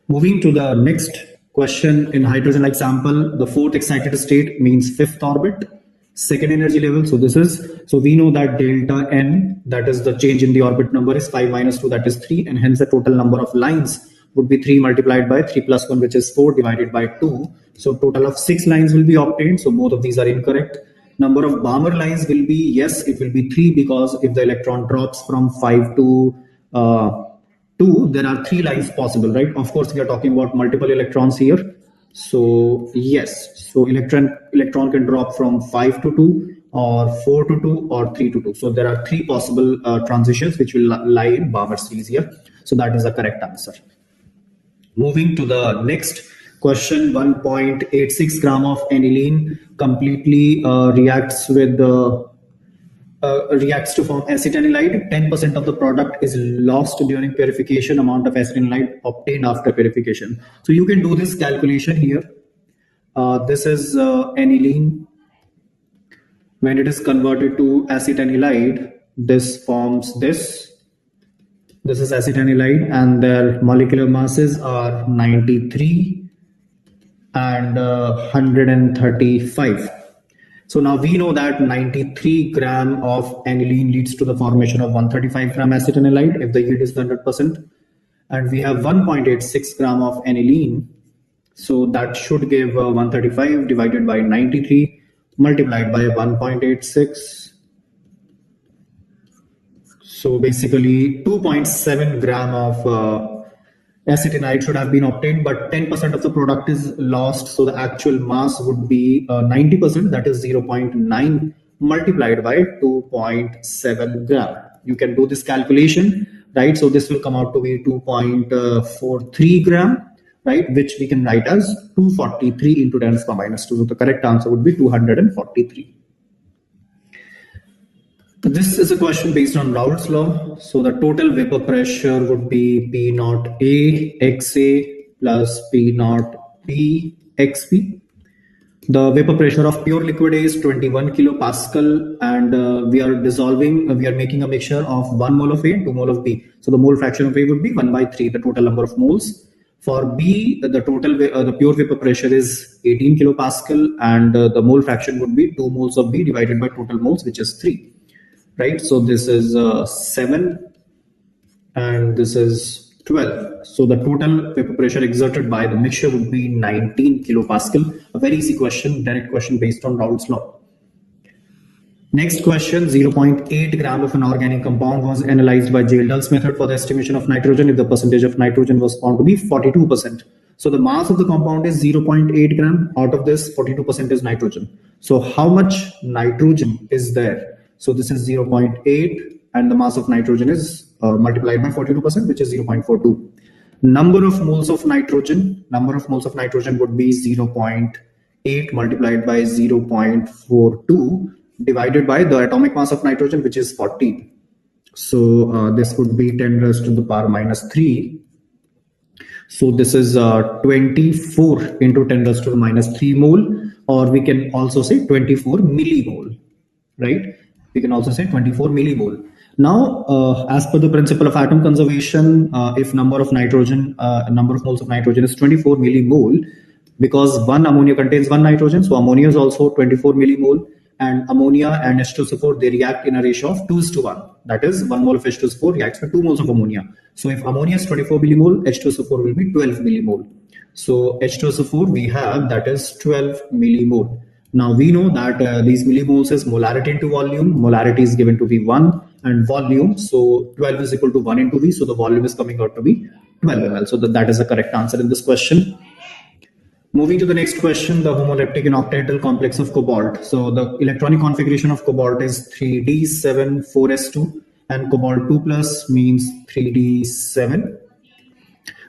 Moving to the next question, in hydrogen-like sample, the fourth excited state means fifth orbit, second energy level. So this is, so we know that delta N, that is the change in the orbit number, is 5 minus 2, that is 3, and hence the total number of lines would be 3 multiplied by 3 plus 1, which is 4 divided by 2. So total of 6 lines will be obtained. So both of these are incorrect. Number of Balmer lines will be, yes, it will be 3, because if the electron drops from 5 to 2, there are 3 lives possible, right? Of course, we are talking about multiple electrons here. So yes, so electron can drop from 5 to 2 or 4 to 2 or 3 to 2. So there are 3 possible transitions which will lie in Balmer series here. So that is the correct answer. Moving to the next question, 1.86 gram of aniline completely reacts with the reacts to form acetanilide. 10% of the product is lost during purification, amount of acetanilide obtained after purification. So you can do this calculation here. This is aniline. When it is converted to acetanilide, this forms this. This is acetanilide, and their molecular masses are 93 and 135. So now we know that 93 gram of aniline leads to the formation of 135 gram acetanilide if the yield is 100%. And we have 1.86 gram of aniline. So that should give 135 divided by 93 multiplied by 1.86. So basically 2.7 gram of acetanilide should have been obtained, but 10% of the product is lost. So the actual mass would be 90%, that is 0.9 multiplied by 2.7 gram. You can do this calculation, right? So this will come out to be 2.43 gram, right? Which we can write as 243 into 10 to the minus 2. So the correct answer would be 243. This is a question based on Raoult's law. So the total vapor pressure would be P naught A XA plus P naught P XP. The vapor pressure of pure liquid is 21 kilopascal, and we are making a mixture of 1 mole of A and 2 mole of B. So the mole fraction of A would be 1/3, the total number of moles. For B, the total the pure vapor pressure is 18 kilopascal, and the mole fraction would be 2 moles of B divided by total moles, which is 3. Right, so this is 7 and this is 12. So the total vapor pressure exerted by the mixture would be 19 kilopascal. A very easy question, direct question based on Raoult's law. Next question, 0.8 gram of an organic compound was analyzed by Jeldal's method for the estimation of nitrogen if the percentage of nitrogen was found to be 42%. So the mass of the compound is 0.8 gram. Out of this, 42% is nitrogen. So how much nitrogen is there? So this is 0.8, and the mass of nitrogen is multiplied by 42%, which is 0.42. Number of moles of nitrogen would be 0.8 multiplied by 0.42 divided by the atomic mass of nitrogen, which is 40. So this would be 10 raised to the power minus 3. So this is 24 into 10 raised to the minus 3 mole, or we can also say 24 millimole, right? We can also say 24 millimole. Now, as per the principle of atom conservation, if number of moles of nitrogen is 24 millimole, because one ammonia contains one nitrogen, so ammonia is also 24 millimole, and ammonia and H2SO4, they react in a ratio of 2:1. That is, 1 mole of H2SO4 reacts with 2 moles of ammonia. So if ammonia is 24 millimole, H2SO4 will be 12 millimole. So H2SO4 we have, that is 12 millimole. Now we know that these millimoles is molarity into volume. Molarity is given to be 1 and volume. So 12 is equal to 1 into V. So the volume is coming out to be 12 ml. So that is the correct answer in this question. Moving to the next question, the homoleptic and octahedral complex of cobalt. So the electronic configuration of cobalt is 3d7,4s2, and cobalt 2 plus means 3d7.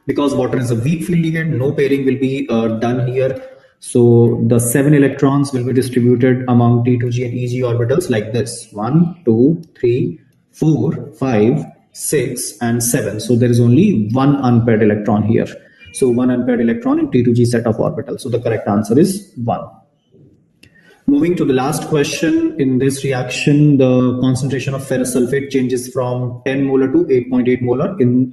Because water is a weak field ligand, no pairing will be done here. So the 7 electrons will be distributed among T2G and EG orbitals like this: 1, 2, 3, 4, 5, 6, and 7. So there is only one unpaired electron here. So one unpaired electron in T2G set of orbitals. So the correct answer is 1. Moving to the last question, in this reaction, the concentration of ferrous sulfate changes from 10 molar to 8.8 molar in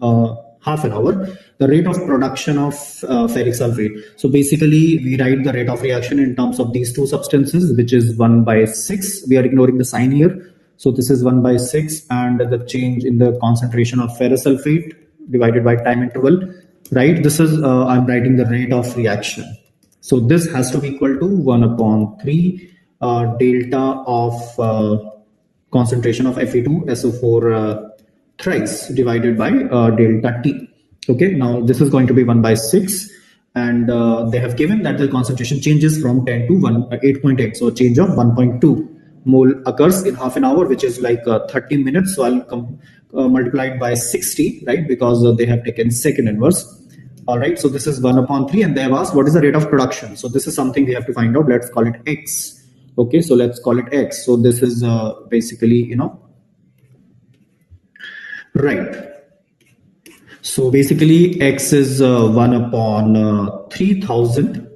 half an hour. The rate of production of ferric sulfate. So basically, we write the rate of reaction in terms of these two substances, which is 1/6. We are ignoring the sign here. So this is 1/6, and the change in the concentration of ferrous sulfate divided by time interval, right? This is, I'm writing the rate of reaction. So this has to be equal to 1/3 delta of concentration of Fe2SO4 thrice divided by delta T. Okay, now this is going to be 1 by 6, and they have given that the concentration changes from 10 to 8.8, so a change of 1.2 mole occurs in half an hour, which is like 30 minutes. So I'll multiply it by 60, right, because they have taken second inverse. All right, so this is 1 upon 3, and they have asked what is the rate of production. So this is something we have to find out. Let's call it X. Okay, so let's call it X. So this is basically, right. So basically X is 1 upon 3000,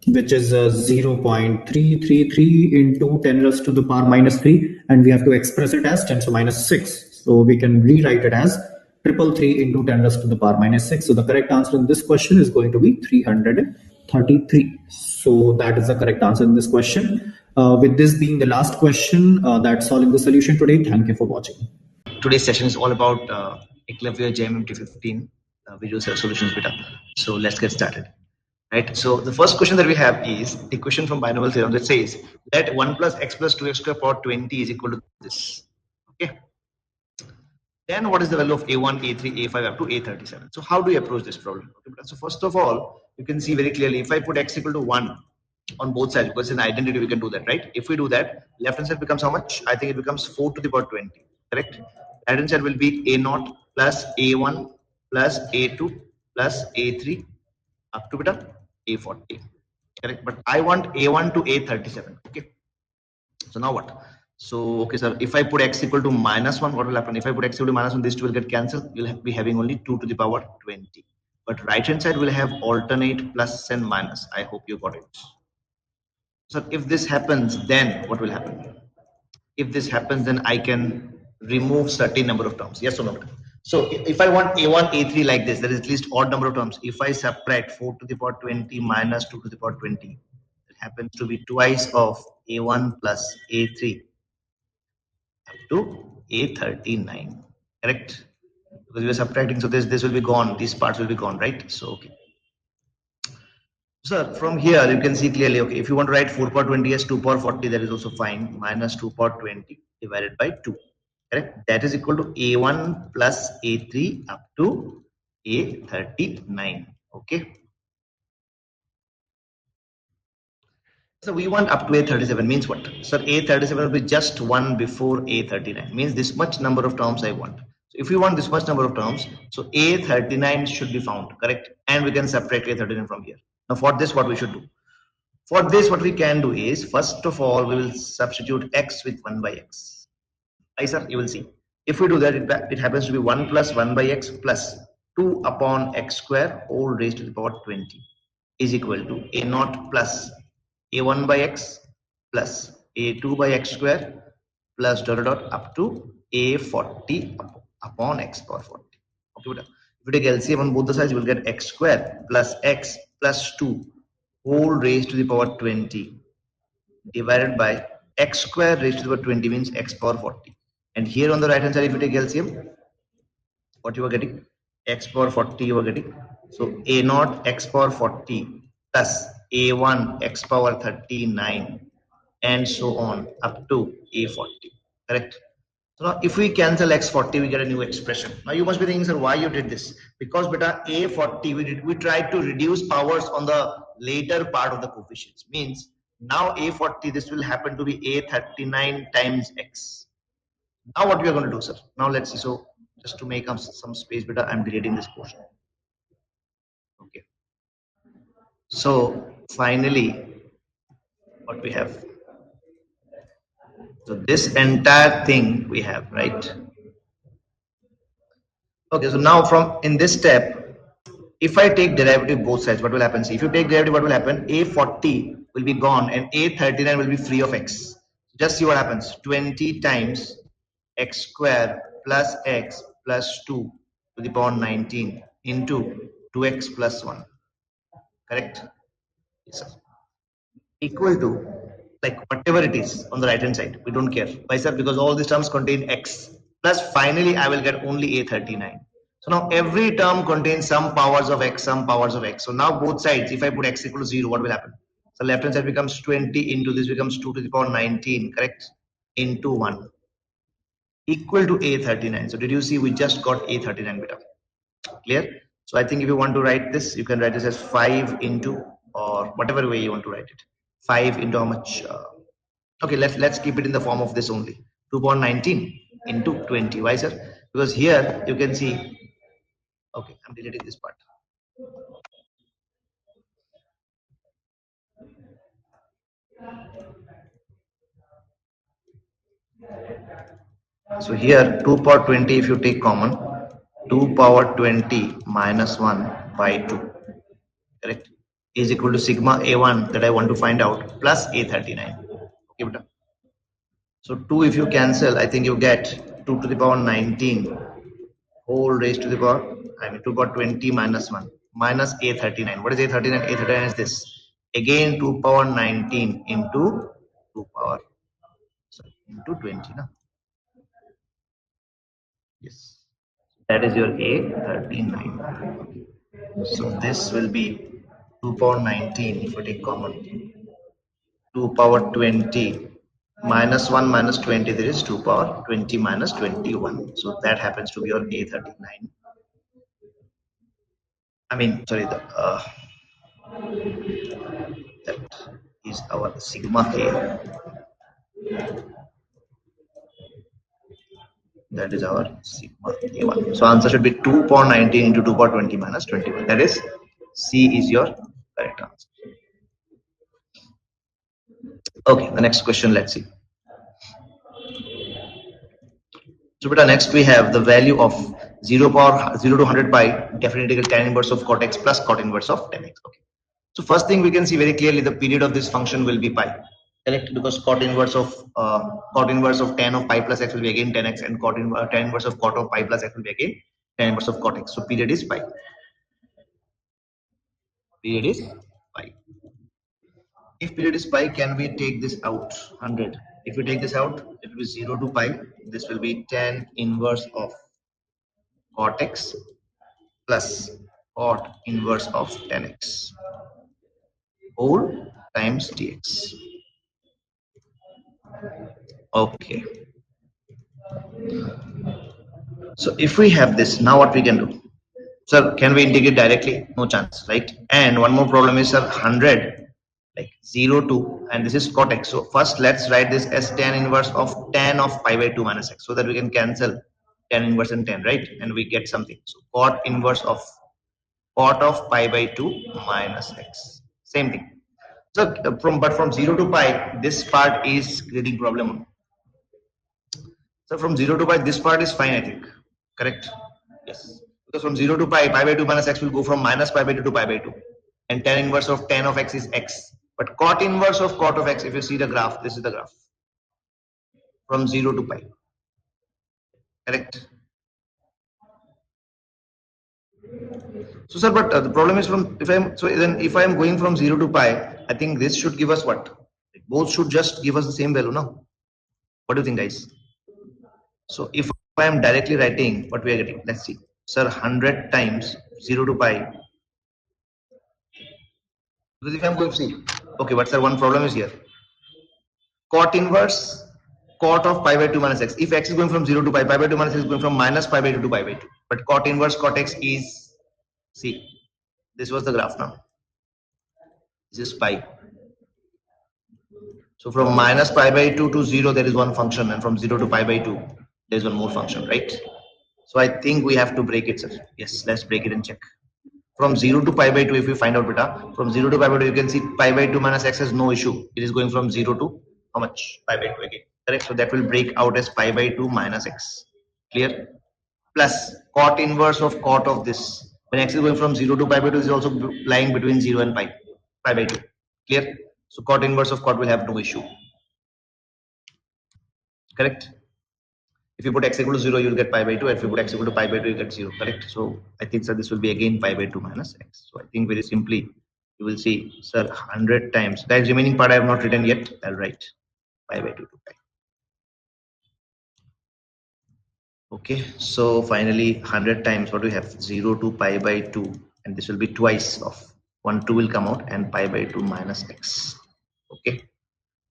which is 0.333 into 10 raised to the power minus 3, and we have to express it as 10 to minus 6. So we can rewrite it as 333 into 10 raised to the power minus 6. So the correct answer in this question is going to be 333. So that is the correct answer in this question. With this being the last question, that's all in the solution today. Thank you for watching. Today's session is all about Eklavya JMMT-15 video cell solutions beta. So let's get started. Right. So the first question that we have is the equation from binomial theorem that says that 1 plus x plus 2x square power 20 is equal to this. Okay. Then what is the value of a1, a3, a5 up to a37? So how do you approach this problem? Okay. So first of all, you can see very clearly if I put x equal to 1 on both sides, because in identity we can do that, right? If we do that, left hand side becomes how much? I think it becomes 4 to the power 20. Correct. Right hand side will be a0 plus a1 plus a2 plus a3 up to beta a40. Correct. But I want a1 to a37. Okay. So now what? So okay, sir, if I put x equal to minus 1, what will happen? If I put x equal to minus 1, these two will get cancelled. We'll be having only 2 to the power 20. But right hand side will have alternate plus and minus. I hope you got it. So if this happens, then what will happen? If this happens, then I can remove certain number of terms. Yes or no? So if I want a1, a3 like this, there is at least odd number of terms. If I subtract 4 to the power 20 minus 2 to the power 20, it happens to be twice of a1 plus a3 up to a39. Correct? Because we are subtracting, so this will be gone. These parts will be gone, right? So okay. Sir, from here you can see clearly, okay, if you want to write 4 power 20 as 2 power 40, that is also fine. Minus 2 power 20 divided by 2. Correct? That is equal to a1 plus a3 up to a39. Okay. So we want up to a37 means what? Sir, a37 will be just 1 before a39. Means this much number of terms I want. So if you want this much number of terms, so a39 should be found, correct? And we can subtract a39 from here. Now for this, what we should do? For this, what we can do is, first of all, we will substitute x with 1 by x. Right, sir? You will see. If we do that, it happens to be 1 plus 1 by x plus 2 upon x square whole raised to the power 20 is equal to a0 plus a1 by x plus a2 by x square plus dot dot up to a40 upon x power 40. Okay, if you take LCM on both the sides, you will get x square plus x plus 2 whole raised to the power 20 divided by x square raised to the power 20 means x power 40. And here on the right hand side, if you take LCM, what you are getting? X power 40 you are getting. So a0 x power 40 plus a1 x power 39 and so on up to a40. Correct? So now if we cancel x40, we get a new expression. Now you must be thinking, sir, why you did this? Because beta a40 we tried to reduce powers on the later part of the coefficients. Means now a40 this will happen to be a39 times x. Now what we are going to do, sir? Now let's see. So just to make some space beta, I'm deleting this portion. Okay. So finally, what we have. So this entire thing we have, right? Okay, so now from in this step, if I take derivative both sides, what will happen? See, if you take derivative, what will happen? A40 will be gone and A39 will be free of x. Just see what happens. 20 times x square plus x plus 2 to the power 19 into 2x plus 1. Correct? Yes, sir. Equal to, like whatever it is on the right hand side, we don't care. Why, sir? Because all these terms contain x plus finally I will get only a39. So now every term contains some powers of x, some powers of x. So now both sides, if I put x equal to 0, what will happen? So left hand side becomes 20 into this becomes 2 to the power 19, correct? Into 1. equal to A39. So did you see we just got A39 beta? Clear? So I think if you want to write this, you can write this as 5 into, or whatever way you want to write it. 5 into how much? Okay, let's keep it in the form of this only. 2.19 into 20. Why, sir? Because here you can see. Okay, I'm deleting this part. So here 2 power 20, if you take common, 2 power 20 minus 1 by 2, correct, is equal to sigma A1 that I want to find out plus A39. Okay, beta. So 2 if you cancel, I think you get 2 to the power 19 whole raised to the power, 2 power 20 minus 1 minus A39. What is A39? A39 is this. Again 2 power 19 into 2 power, sorry, into 20. No? Yes. That is your A39. So this will be 2 power 19 if you take common. 2 power 20 minus 1 minus 20, there is 2 power 20 minus 21. So that happens to be your A39. I mean, sorry, that is our sigma A. That is our sigma A1. So answer should be 2 power 19 into 2 power 20 minus 21. That is C is your correct answer. Okay, the next question, let's see. So beta, next we have the value of 0 power 0 to 100 pi definite integral tan inverse of cot x plus cot inverse of tan x. Okay. So first thing we can see very clearly, the period of this function will be pi. Correct, because cot inverse of tan of pi plus x will be again tan x, and tan inverse of cot of pi plus x will be again tan inverse of cot x. So period is pi. Period is pi. If period is pi, can we take this out? 100. If we take this out, it will be 0 to pi. This will be tan inverse of cot x plus cot inverse of tan x whole times dx. Okay. So if we have this, now what we can do? Sir, can we integrate directly? No chance, right? And one more problem is, sir, 100, like 0 to, and this is cot x. So first let's write this as tan inverse of tan of pi by 2 minus x, so that we can cancel tan inverse and tan, right? And we get something. So cot inverse of cot of pi by 2 minus x. Same thing. So from 0 to pi, this part is creating problem. So from 0 to pi, this part is fine, I think. Correct? Yes. Because from 0 to pi, pi by 2 minus x will go from minus pi by 2 to pi by 2. And tan inverse of tan of x is x. But cot inverse of cot of x, if you see the graph, this is the graph. From 0 to pi. Correct? So sir, but the problem is if I am going from 0 to pi, I think this should give us what? Both should just give us the same value, no? What do you think, guys? So if I am directly writing what we are getting, let's see. Sir, 100 times 0 to pi. Because if I am going to see, okay, but sir, one problem is here. Cot inverse cot of pi by 2 minus x. If x is going from 0 to pi, pi by 2 minus x is going from minus pi by 2 to pi by 2. But cot inverse cot x is, see, this was the graph now. This is pi. So from minus pi by 2 to 0, there is one function, and from 0 to pi by 2, there is one more function, right? So I think we have to break it, sir. Yes, let's break it and check. From 0 to pi by 2, if we find out beta, from 0 to pi by 2, you can see pi by 2 minus x has no issue. It is going from 0 to how much? Pi by 2 again. Correct? So that will break out as pi by 2 minus x. Clear? Plus cot inverse of cot of this. When x is going from 0 to pi by 2, is also lying between 0 and pi by 2. Clear? So cot inverse of cot will have no issue. Correct? If you put x equal to 0, you will get pi by 2. If you put x equal to pi by 2, you get 0. Correct? So I think, sir, this will be again pi by 2 minus x. So I think very simply, you will see, sir, 100 times. That remaining part I have not written yet. I'll write pi by 2 to pi. Okay. So finally, 100 times what we have? 0 to pi by 2. And this will be twice of 1, 2 will come out, and pi by 2 minus x. Okay.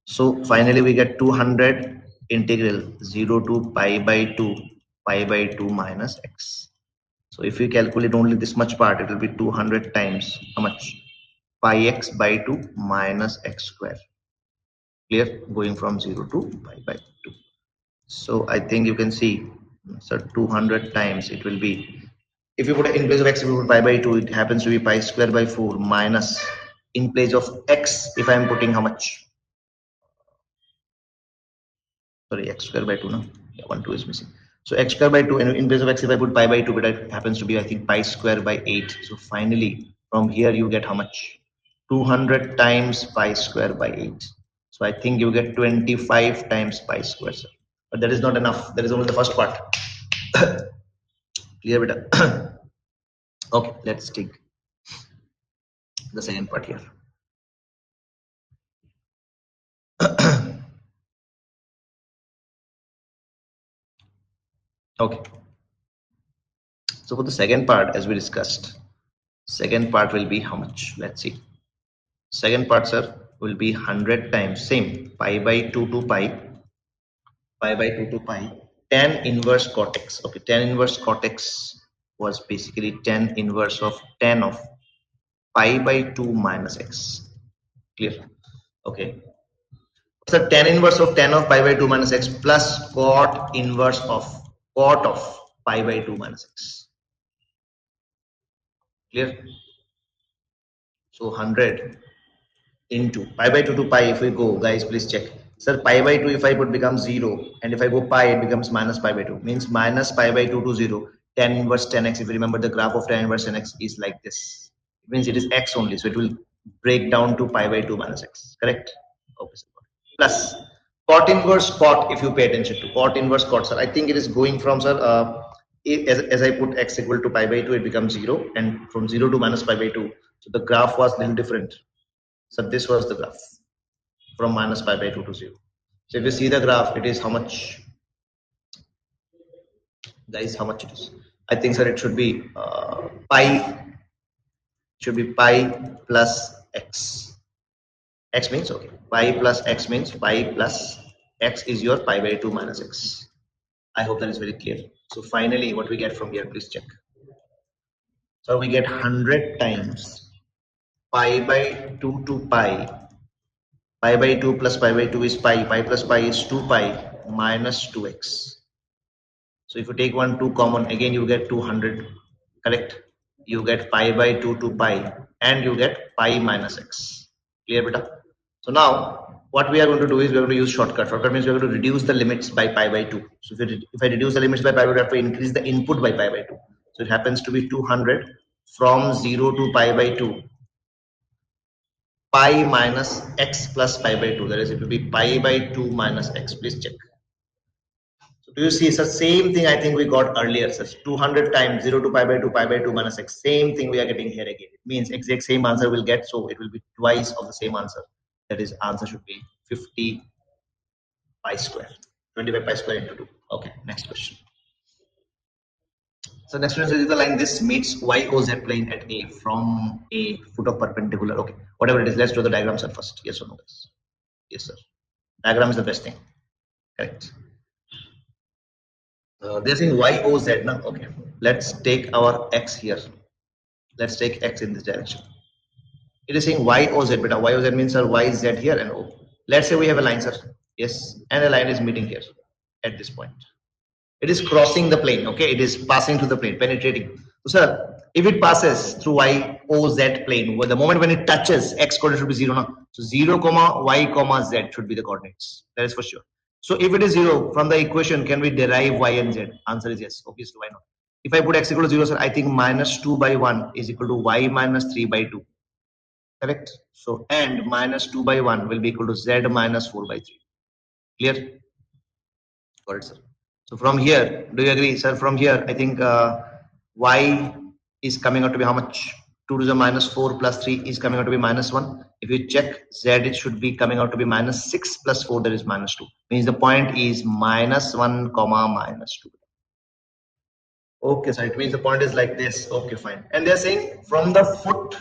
So finally, we get 200 integral 0 to pi by 2 minus x. So if you calculate only this much part, it will be 200 times how much? Pi x by 2 minus x square. Clear? Going from 0 to pi by 2. So I think you can see, so 200 times it will be, if you put in place of x, if you put pi by 2, it happens to be pi square by 4 minus, in place of x, if I am putting how much? Sorry, x square by 2 now. Yeah, 1 2 is missing. So x square by 2, and in place of x, if I put pi by 2, but it happens to be, I think, pi square by 8. So finally from here you get how much? 200 times pi square by 8. So I think you get 25 times pi square, sir. But that is not enough. That is only the first part. Clear, beta? Okay, let's take the second part here. Okay. So for the second part, as we discussed, second part will be how much? Let's see. Second part, sir, will be 100 times same pi by 2 to pi by 2 to pi, tan inverse cot x. Okay, tan inverse cot x was basically tan inverse of tan of pi by 2 minus x. Clear? Okay. So tan inverse of tan of pi by 2 minus x plus cot inverse of pi by 2 minus x. Clear? So 100 into pi by 2 to pi. If we go, guys, please check. Sir, pi by 2 if I put becomes 0, and if I go pi, it becomes minus pi by 2. Means minus pi by 2 to 0. Tan inverse 10x. If you remember, the graph of tan inverse 10x is like this. It means it is x only, so it will break down to pi by 2 minus x. Correct? Okay, sir. Plus cot inverse cot. If you pay attention to cot inverse cot, sir, I think it is going from, sir, as I put x equal to pi by 2, it becomes 0, and from 0 to minus pi by 2. So the graph was little different. So this was the graph from minus pi by 2 to 0. So if you see the graph, it is how much? Guys, how much it is? I think, sir, it should be pi. Should be pi plus x. X means, okay, pi plus x means pi plus x is your pi by 2 minus x. I hope that is very clear. So finally, what we get from here, please check. So we get 100 times pi by 2 to pi. Pi by 2 plus pi by 2 is pi. Pi plus pi is 2 pi minus 2x. So if you take 1 2 common, again you get 200. Correct? You get pi by 2 to pi, and you get pi minus x. Clear, beta? So now what we are going to do is we are going to use shortcut. Shortcut means we are going to reduce the limits by pi by 2. So if I reduce the limits by pi by 2, I have to increase the input by pi by 2. So it happens to be 200 from 0 to pi by 2. Pi minus x plus pi by 2. That is, it will be pi by 2 minus x. Please check. So do you see? It's the same thing I think we got earlier. So 200 times 0 to pi by 2 minus x. Same thing we are getting here again. It means exact same answer we'll get. So it will be twice of the same answer. That is, answer should be 50 pi square. 25 pi square into 2. Okay, next question. So next one is the line this meets YOZ plane at A from a foot of perpendicular. Okay, whatever it is, let's draw the diagram, sir, first. Yes or no, guys? Yes, sir. Diagram is the best thing. Correct. They're saying YOZ now. Okay, let's take our X here. Let's take X in this direction. It is saying YOZ, beta. YOZ means, sir, YZ here and O. Let's say we have a line, sir. Yes, and a line is meeting here at this point. It is crossing the plane. Okay, it is passing through the plane, penetrating. So, sir, if it passes through YOZ plane, the moment when it touches, X coordinate should be 0 now. So 0 comma Y comma Z should be the coordinates. That is for sure. So if it is 0, from the equation, can we derive Y and Z? Answer is yes. Obviously, why not? If I put X equal to 0, sir, I think minus 2 by 1 is equal to Y minus 3 by 2. Correct? So, and minus 2 by 1 will be equal to Z minus 4 by 3. Clear? Got it, sir. So from here, do you agree, sir? From here, I think Y is coming out to be how much? 2 to the minus 4 plus 3 is coming out to be minus 1. If you check Z, it should be coming out to be minus 6 plus 4, that is minus 2. Means the point is minus 1 comma minus 2. Okay, so it means the point is like this. Okay, fine. And they're saying from the foot,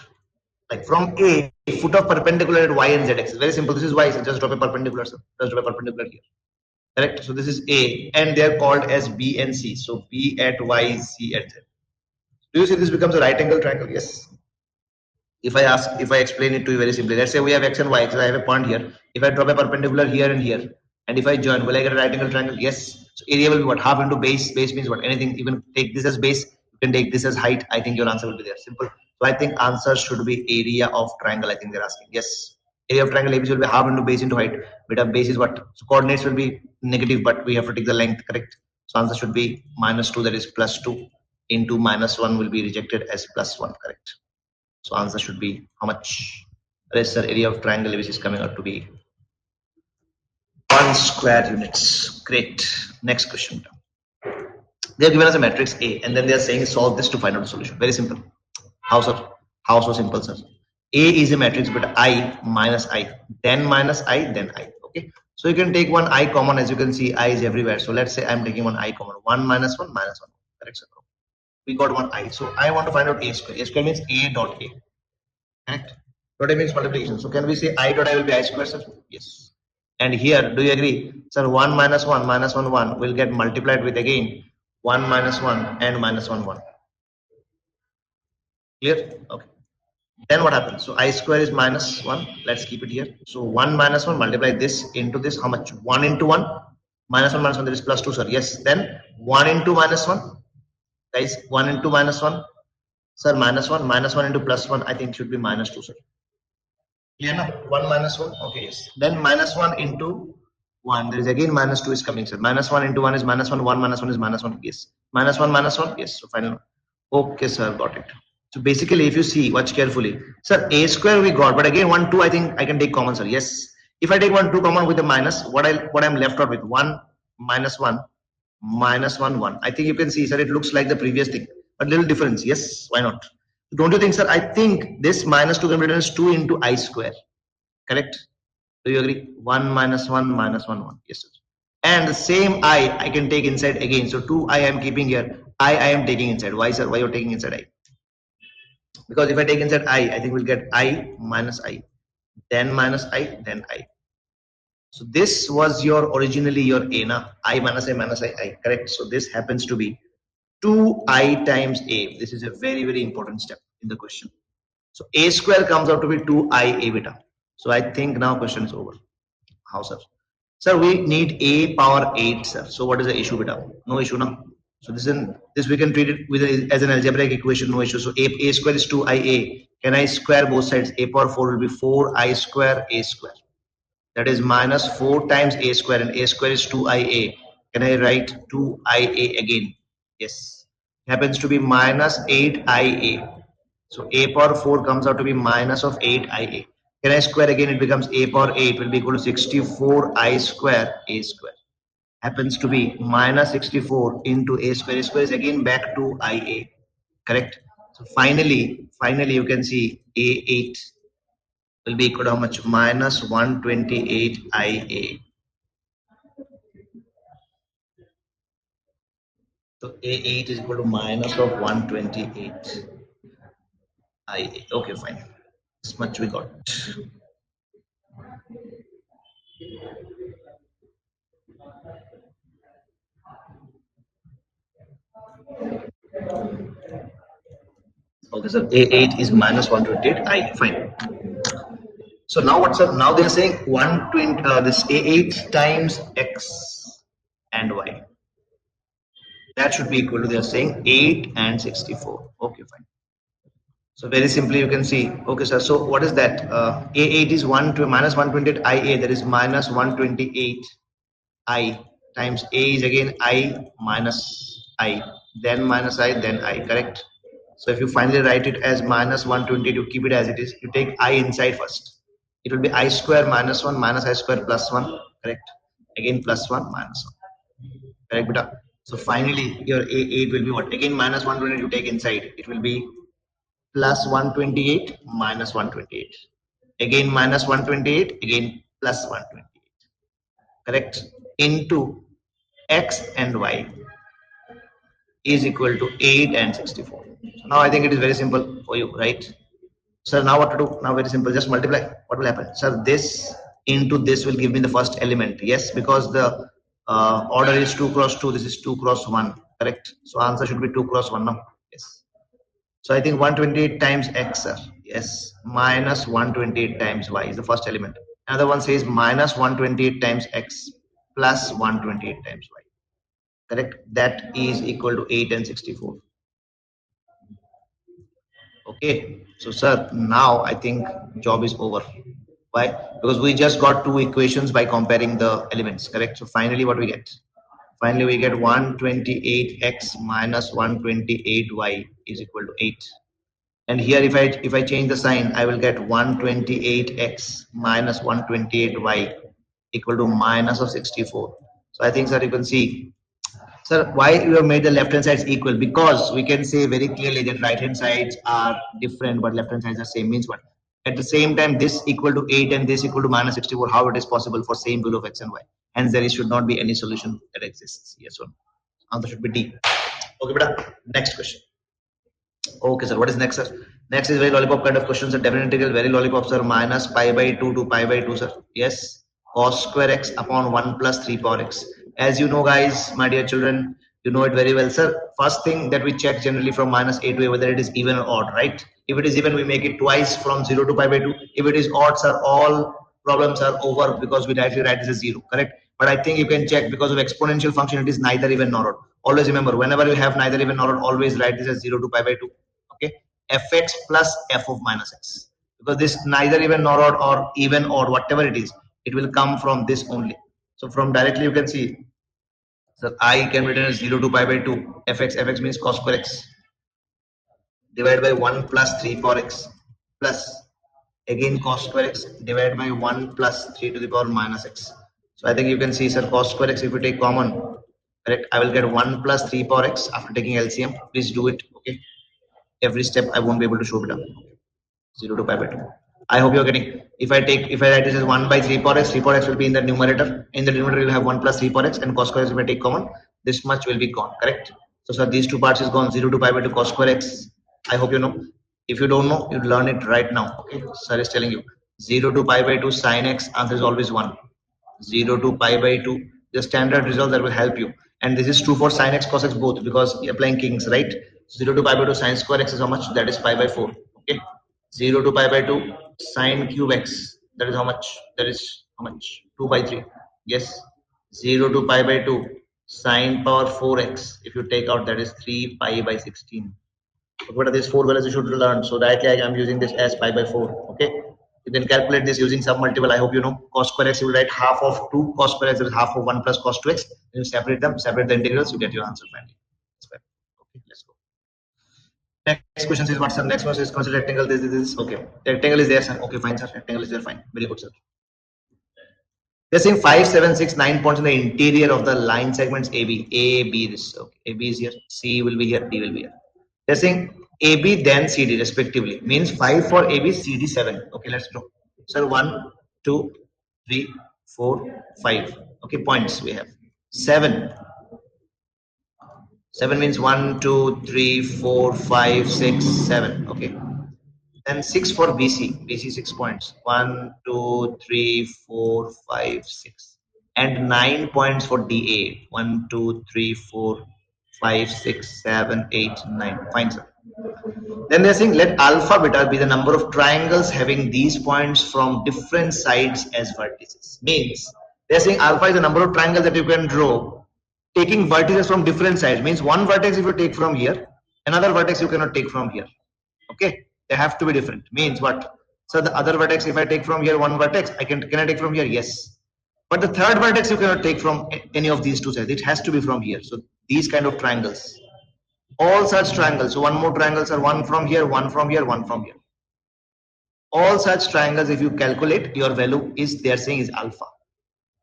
like from A, foot of perpendicular at Y and Z axis. Very simple. This is Y. So just drop a perpendicular, sir. Just drop a perpendicular here. correct? So this is A, and they are called as B and C. So B at Y, C at Z. Do you see this becomes a right angle triangle? Yes. If I explain it to you very simply, let's say we have X and Y, so I have a point here. If I drop a perpendicular here and here, and if I join, will I get a right angle triangle? Yes. So area will be what? Half into base. Base means what? Anything. Even take this as base. You can take this as height. I think your answer will be there. Simple. So I think answer should be area of triangle. I think they're asking. Yes. Area of triangle ABC will be half into base into height. Beta base is what? So coordinates will be negative, but we have to take the length, correct? So answer should be -2, that is +2 into -1 will be rejected as +1, correct? So answer should be how much? Yes, sir, area of triangle which is coming out to be 1 square units. Great. Next question. They have given us a matrix A, and then they are saying solve this to find out the solution. Very simple. How, sir? How so simple, sir? A is a matrix, but I minus I, then minus I, then I. Okay. So you can take one I common. As you can see, I is everywhere. So let's say I'm taking one I common. 1 minus 1 minus 1. Correct, sir? We got one I. So I want to find out A square. A square means A dot A. Correct? Dot A means multiplication. So can we say I dot I will be I square, sir? Yes. And here, do you agree? Sir, 1 minus 1 minus 1 1 will get multiplied with again 1 minus 1 and minus 1 1. Clear? Okay. Then what happens? So I square is minus 1. Let's keep it here. So 1 minus 1 multiply this into this. How much? 1 into 1 minus 1 minus 1, there is +2, sir. Yes. Then 1 into minus 1. Guys, 1 into minus 1. Sir, minus 1 into +1. I think should be -2, sir. Clear now? 1 minus 1. Okay, yes. Then -1 into 1. There is again -2 is coming, sir. -1 into 1 is -1. 1 minus 1 is -1. Yes. -1 minus 1. Yes. So final. Okay, sir. Got it. So basically, if you see, watch carefully. Sir, A square we got, but again 1, 2, I think I can take common, sir. Yes. If I take 1, 2 common with a minus, what I'm left out with? 1 minus 1 minus 1 1. I think you can see, sir, it looks like the previous thing, but little difference. Yes. Why not? Don't you think, sir? I think this -2 can be written as 2 into I square. Correct? Do you agree? 1 minus 1 minus 1 1. Yes, sir. And the same I can take inside again. So 2 I am keeping here. I am taking inside. Why, sir? Why you're taking inside I? Because if I take inside I think we'll get I minus I, then minus I, then I. So this was your originally your A, na? I minus I, correct? So this happens to be 2I times A. This is a very, very important step in the question. So A square comes out to be 2I A beta. So I think now question is over. How, sir? Sir, we need A power 8, sir. So what is the issue beta? No issue now. So this we can treat it with as an algebraic equation, no issue. So A square is 2IA. Can I square both sides? A power 4 will be 4I square A square. That is minus 4 times A square, and A square is 2IA. Can I write 2IA again? Yes. It happens to be minus 8IA. So A power 4 comes out to be minus of 8IA. Can I square again? It becomes A power 8 will be equal to 64I square A square. Happens to be minus 64 into A square. A square is again back to IA. Correct? So finally you can see A8 will be equal to how much? Minus 128 IA. So A8 is equal to minus of 128 IA. Okay, fine. This much we got. Okay, so A8 is minus 128 I. Fine. So now what's up? Now they're saying 120 this A8 times X and Y. That should be equal to, they're saying 8 and 64. Okay, fine. So very simply you can see, okay, sir. So what is that? A8 is minus 128 IA. That is minus 128 I times A is again I minus I, then minus I, then I. Correct? So if you finally write it as minus 120, you keep it as it is. You take I inside first. It will be I square minus 1 minus I square plus 1. Correct? Again plus 1 minus 1. Correct, beta? So finally your A8 will be what? Again minus 120 you take inside. It will be plus 128 minus 128. Again minus 128. Again plus 128. Correct? Into X and Y is equal to 8 and 64. So now I think it is very simple for you, right? Sir, now what to do? Now very simple, just multiply. What will happen? Sir, this into this will give me the first element. Yes, because the Order is 2 cross 2. This is 2 cross 1. Correct. So answer should be 2 cross 1 now. Yes. So I think 128 times x, sir. Yes. Minus 128 times y is the first element. Another one says minus 128 times x plus 128 times y. Correct. That is equal to 8 and 64. Okay. So sir, now I think job is over. Why? Because we just got two equations by comparing the elements. Correct. So finally what we get? Finally we get 128x minus 128y is equal to 8. And here if I change the sign, I will get 128x minus 128y equal to minus of 64. So I think, sir, you can see, sir, why you have made the left hand sides equal? Because we can say very clearly that right hand sides are different, but left hand sides are same. Means what? At the same time, this equal to 8 and this equal to minus 64. How it is possible for same value of x and y? Hence, there should not be any solution that exists. Yes or no? Answer should be D. Okay, beta. Next question. Okay, sir. What is next, sir? Next is very lollipop kind of questions. Sir. Definite integral, very lollipop, sir. Minus pi by 2 to pi by 2, sir. Yes. Cos square x upon 1 plus 3 power x. As you know, guys, my dear children, you know it very well, sir. First thing that we check generally from minus a to a, whether it is even or odd, right? If it is even, we make it twice from 0 to pi by 2. If it is odd, sir, all problems are over because we directly write this as 0, correct? But I think you can check because of exponential function, it is neither even nor odd. Always remember, whenever you have neither even nor odd, always write this as 0 to pi by 2. Okay, fx plus f of minus x, because this neither even nor odd or even or whatever it is, it will come from this only. So from directly you can see, so I can written as 0 to pi by 2 fx means cos square x divided by 1 plus 3 power x plus again cos square x divided by 1 plus 3 to the power minus x. So I think you can see, sir, cos square x, if you take common, correct, I will get 1 plus 3 power x after taking LCM. Please do it. Okay, every step I won't be able to show it up. 0 to pi by 2. I hope you're getting. If I write this as 1 by 3 power x, 3 power x will be in the numerator. In the numerator, you'll have 1 plus 3 power x, and cos square x, if I take common, this much will be gone, correct? So, sir, these two parts is gone. 0 to pi by 2 cos square x. I hope you know. If you don't know, you learn it right now. Okay, sir is telling you. 0 to pi by 2 sin x, answer is always 1. 0 to pi by 2, the standard result that will help you. And this is true for sin x, cos x both, because you're applying kings, right? 0 to pi by 2 sin square x is how much? That is pi by 4. Okay. 0 to pi by 2 sine cube x, that is how much? That is how much? 2 by 3. Yes. 0 to pi by 2 sine power 4x, if you take out, that is 3 pi by 16. What are these four values you should learn? So directly I am using this as pi by 4. Okay. You can calculate this using submultiple. I hope you know. Cos square x, you will write half of 2 cos square x is half of 1 plus cos 2x. You separate them, separate the integrals, you get your answer finally. Okay, let's go. Next question is what, sir? Next one is consider rectangle. This. Okay. Rectangle is there, sir. Okay, fine, sir. Rectangle is there, fine. Very good, sir. They're saying 5, 7, 6, 9 points in the interior of the line segments AB. A, B, this. Okay. AB is here. C will be here. D will be here. They're saying AB then CD respectively. Means 5 for AB, CD 7. Okay, let's draw. So 1, 2, 3, 4, 5. Okay, points we have. 7. 7 means 1, 2, 3, 4, 5, 6, 7. Okay. Then 6 for BC. BC 6 points. 1, 2, 3, 4, 5, 6. And 9 points for DA. 1, 2, 3, 4, 5, 6, 7, 8, 9. Fine, sir. Then they're saying let alpha beta be the number of triangles having these points from different sides as vertices. Means they're saying alpha is the number of triangles that you can draw taking vertices from different sides. Means one vertex if you take from here, another vertex you cannot take from here. Okay, they have to be different. Means what? So the other vertex, if I take from here one vertex, can I take from here? Yes. But the third vertex you cannot take from any of these two sides. It has to be from here. So these kind of triangles. All such triangles. So one more triangles are one from here, one from here, one from here. All such triangles, if you calculate, your value is, they are saying, is alpha.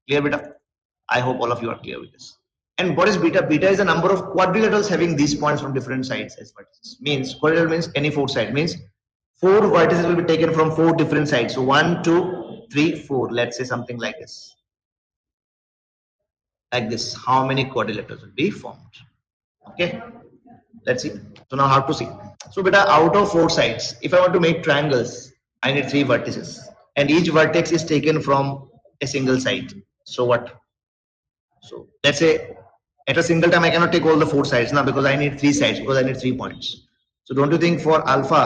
Clear, beta? I hope all of you are clear with this. And what is beta? Beta is the number of quadrilaterals having these points from different sides as vertices. Means quadrilateral means any four sides. Means 4 vertices will be taken from 4 different sides. So 1, 2, 3, 4. Let's say something like this. Like this. How many quadrilaterals will be formed? Okay. Let's see. So now how to see. So beta, out of 4 sides, if I want to make triangles, I need 3 vertices. And each vertex is taken from a single side. So what? So let's say at a single time I cannot take all the 4 sides now, because I need 3 sides, because I need 3 points. So don't you think for alpha,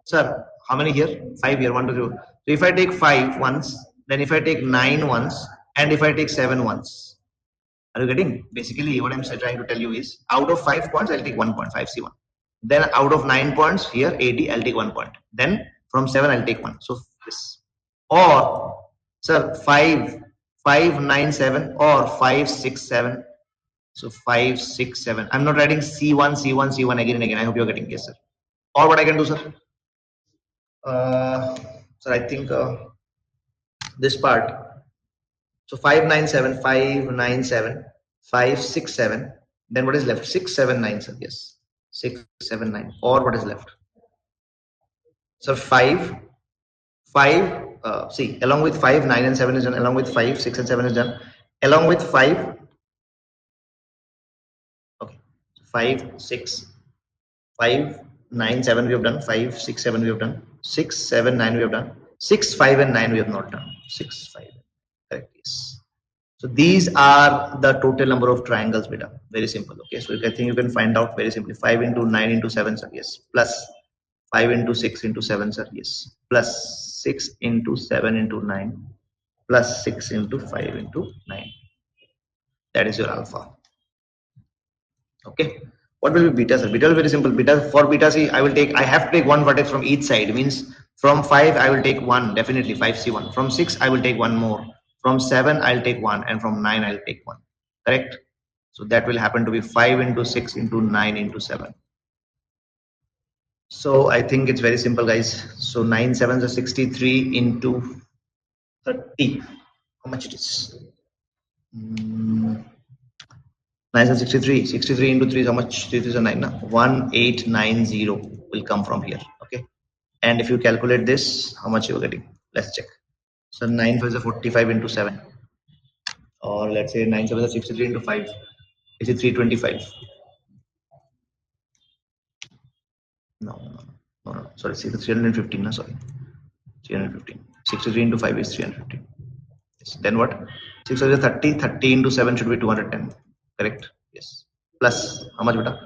sir, how many here? 5 here, 1, 2, 3. So if I take 5 once, then if I take 9 once, and if I take 7 once, are you getting? Basically, what I'm trying to tell you is, out of 5 points, I'll take 1 point, 5C1. Then out of 9 points, here 80, I'll take 1 point. Then from 7, I'll take 1. So this. Or, sir, 5, 5, 9, 7, or 5, 6, 7. So 5, 6, 7. I'm not writing C1, C1, C1 again and again. I hope you're getting, yes, sir. Or what I can do, sir? Sir, I think this part. So 5, 9, 7, 5, 9, 7, 5, 6, 7. Then what is left? 6, 7, 9, sir. Yes. 6, 7, 9. Or what is left? So 5, 5. See, along with 5, 9 and 7 is done. Along with 5, 6 and 7 is done. Along with 5. Okay. 5, 6, 5, 9, 7 we have done. 5, 6, 7 we have done. 6, 7, 9 we have done. 6, 5 and 9 we have not done. 6, 5. Correct. Yes. So these are the total number of triangles, beta. Very simple. Okay. So I think you can find out very simply. 5 into 9 into 7, sir. Yes. Plus 5 into 6 into 7, sir. Yes. Plus 6 into 7 into 9. Plus 6 into 5 into 9. That is your alpha. Okay. What will be beta, sir? Beta is very simple. Beta, for beta C, I have to take one vertex from each side. Means from 5 I will take 1, definitely 5C1. From 6 I will take 1 more. From 7 I'll take 1, and from 9 I'll take 1. Correct? So that will happen to be 5 into 6 into 9 into 7. So I think it's very simple, guys. So 9 7s are 63 into 30. How much it is? 9 is 63. 63 into 3 is how much? 3 is a 9. 1890 will come from here. Okay. And if you calculate this, how much you are getting? Let's check. So 9 5 is 45 into 7. Or let's say 9 7 is 63 into 5. Is it 325? No. Sorry, 315. No, sorry. 315. 63 into 5 is 315. Yes. Then what? 6 is 30. 30 into 7 should be 210. Correct? Yes. Plus, how much beta?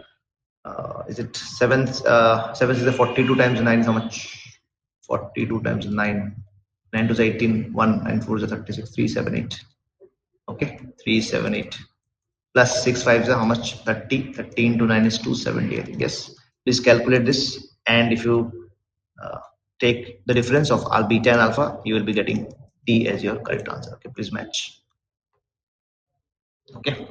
Is it 7? 7 is 42 times 9 is how much? 42 times 9. 9 to 18. 1 and 4 is 36. 378. Okay. 378. Plus 6 5 is how much? 30. 30 into 9 is 270. I think. Yes. Please calculate this. And if you take the difference of beta and alpha, you will be getting D as your correct answer. Okay. Please match. Okay.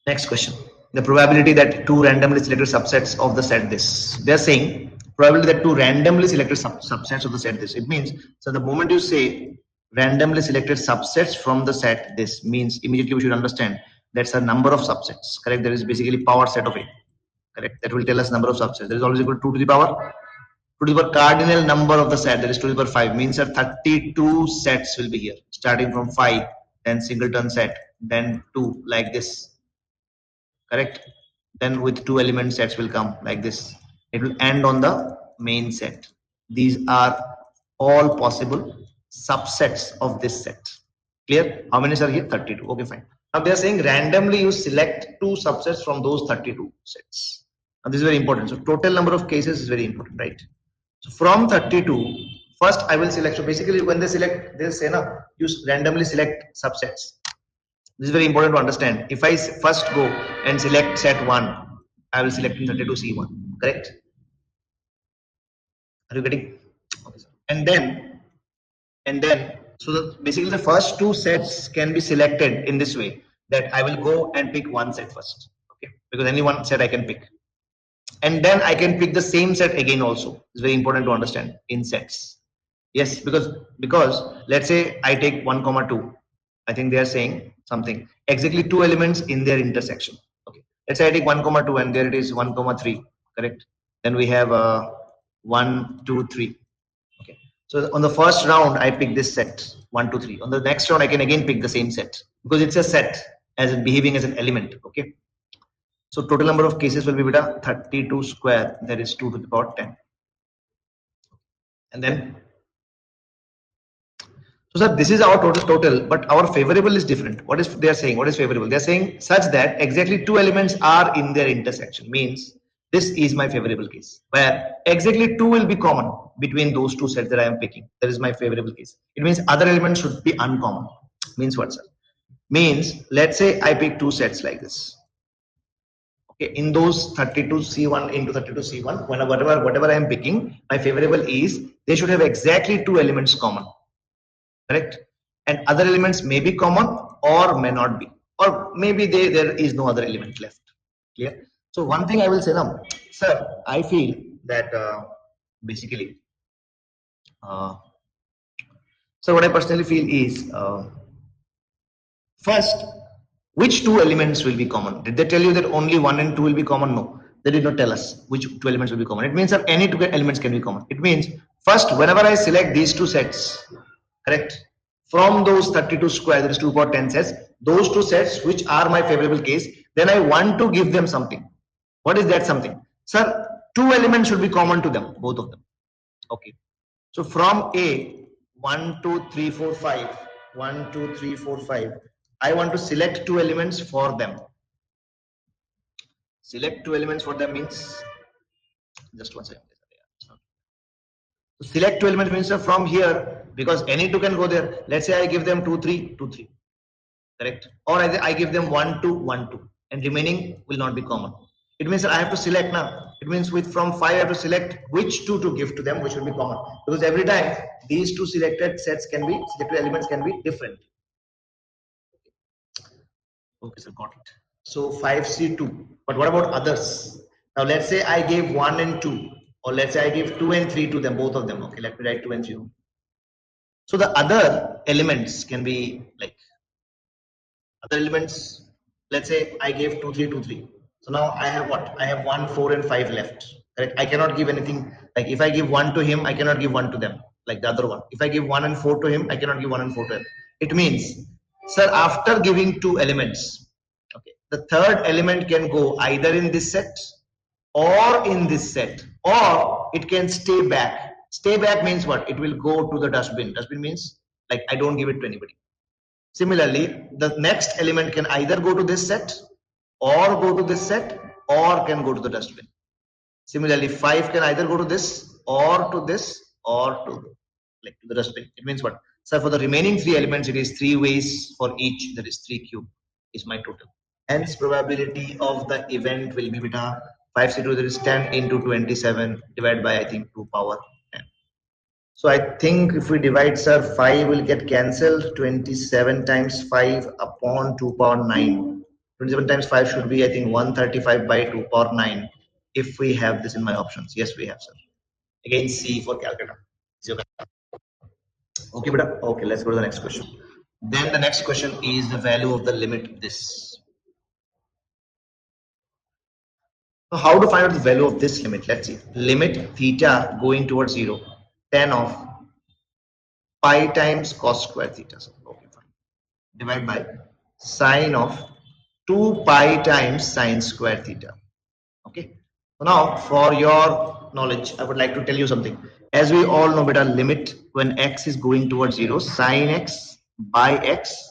Next question. The probability that two randomly selected subsets of the set this. They are saying probability that two randomly selected subsets of the set this. It means, so the moment you say randomly selected subsets from the set this, means immediately we should understand that's a number of subsets. Correct? There is basically power set of it. Correct? That will tell us number of subsets. There is always equal to 2 to the power. 2 to the power cardinal number of the set, that is 2 to the power 5, means that 32 sets will be here. Starting from 5, then singleton set, then 2, like this. Correct? Then with 2 element sets will come like this. It will end on the main set. These are all possible subsets of this set. Clear? How many are here? 32. Okay, fine. Now they are saying randomly you select 2 subsets from those 32 sets. Now this is very important. So total number of cases is very important, right? So from 32, first I will select. So basically when they select, they say na, you randomly select subsets. This is very important to understand. If I first go and select set 1, I will select 32C1. Correct? Are you getting? Okay, sir. And then, so basically the first 2 sets can be selected in this way, that I will go and pick one set first. Okay, because any one set I can pick. And then I can pick the same set again also. It's very important to understand in sets. Yes, because let's say I take 1, 2. I think they are saying something. Exactly 2 elements in their intersection. Okay. Let's say I take 1, 2 and there it is 1, 3. Correct. Then we have 1, 2, 3. Okay. So on the first round I pick this set 1, 2, 3. On the next round I can again pick the same set because it's a set as in behaving as an element. Okay. So total number of cases will be beta 32 square. That is 2 to the power 10. And then So sir, this is our total, but our favorable is different. What is they are saying? What is favorable? They are saying such that exactly two elements are in their intersection. Means this is my favorable case, where exactly two will be common between those two sets that I am picking. That is my favorable case. It means other elements should be uncommon. Means what, sir? Means let's say I pick two sets like this. Okay, in those 32C1 into 32C1, whatever I am picking, my favorable is they should have exactly two elements common. Correct? And other elements may be common or may not be, or maybe there is no other element left. Clear? So one thing I will say now, sir, I feel that basically, so what I personally feel is first, which two elements will be common? Did they tell you that only 1 and 2 will be common? No, they did not tell us which two elements will be common. It means that any two elements can be common. It means first, whenever I select these two sets, correct, from those 32 square, that is 2 power 10 sets, those two sets which are my favorable case, then I want to give them something. What is that something? Sir, two elements should be common to them, both of them. Okay. So from A, 1, 2, 3, 4, 5, 1, 2, 3, 4, 5, I want to select two elements for them. Select two elements for them means, just one second. So select two elements means from here, because any two can go there. Let's say I give them 2, 3, 2, 3. Correct? Or I give them 1, 2, 1, 2, and remaining will not be common. It means that I have to select now. It means from 5 I have to select which two to give to them, which will be common. Because every time these two selected elements can be different. Okay, so got it. So 5C2. But what about others? Now let's say I gave 1 and 2, or let's say I give 2 and 3 to them, both of them. Okay, let me write 2 and 3. So the other elements can be like other elements. Let's say I gave 2, 3, 2, 3. So now I have what? I have 1, 4, and 5 left. Correct? I cannot give anything. Like if I give 1 to him, I cannot give 1 to them. Like the other one. If I give 1 and 4 to him, I cannot give 1 and 4 to him. It means, sir, after giving two elements, okay, the third element can go either in this set or in this set, or it can stay back. Stay back means what? It will go to the dustbin. Dustbin means like I don't give it to anybody. Similarly, the next element can either go to this set or go to this set or can go to the dustbin. Similarly, 5 can either go to this or to this or to the dustbin. It means what? So for the remaining three elements, it is 3 ways for each. That is 3 cube is my total. Hence, probability of the event will be beta 5C2, that is 10 into 27 divided by, I think, 2 power 10. So I think if we divide, sir, 5 will get cancelled. 27 times 5 upon 2 power 9. 27 times 5 should be, I think, 135 by 2 power 9. If we have this in my options. Yes, we have, sir. Again, C for calculator. Okay, but okay, let's go to the next question. Then the next question is the value of the limit this. So how to find out the value of this limit? Let's see. Limit theta going towards 0. Tan of pi times cos square theta. Okay, fine. Divide by sine of 2 pi times sine square theta. Okay. So now for your knowledge, I would like to tell you something. As we all know, beta, limit when x is going towards 0, sine x by x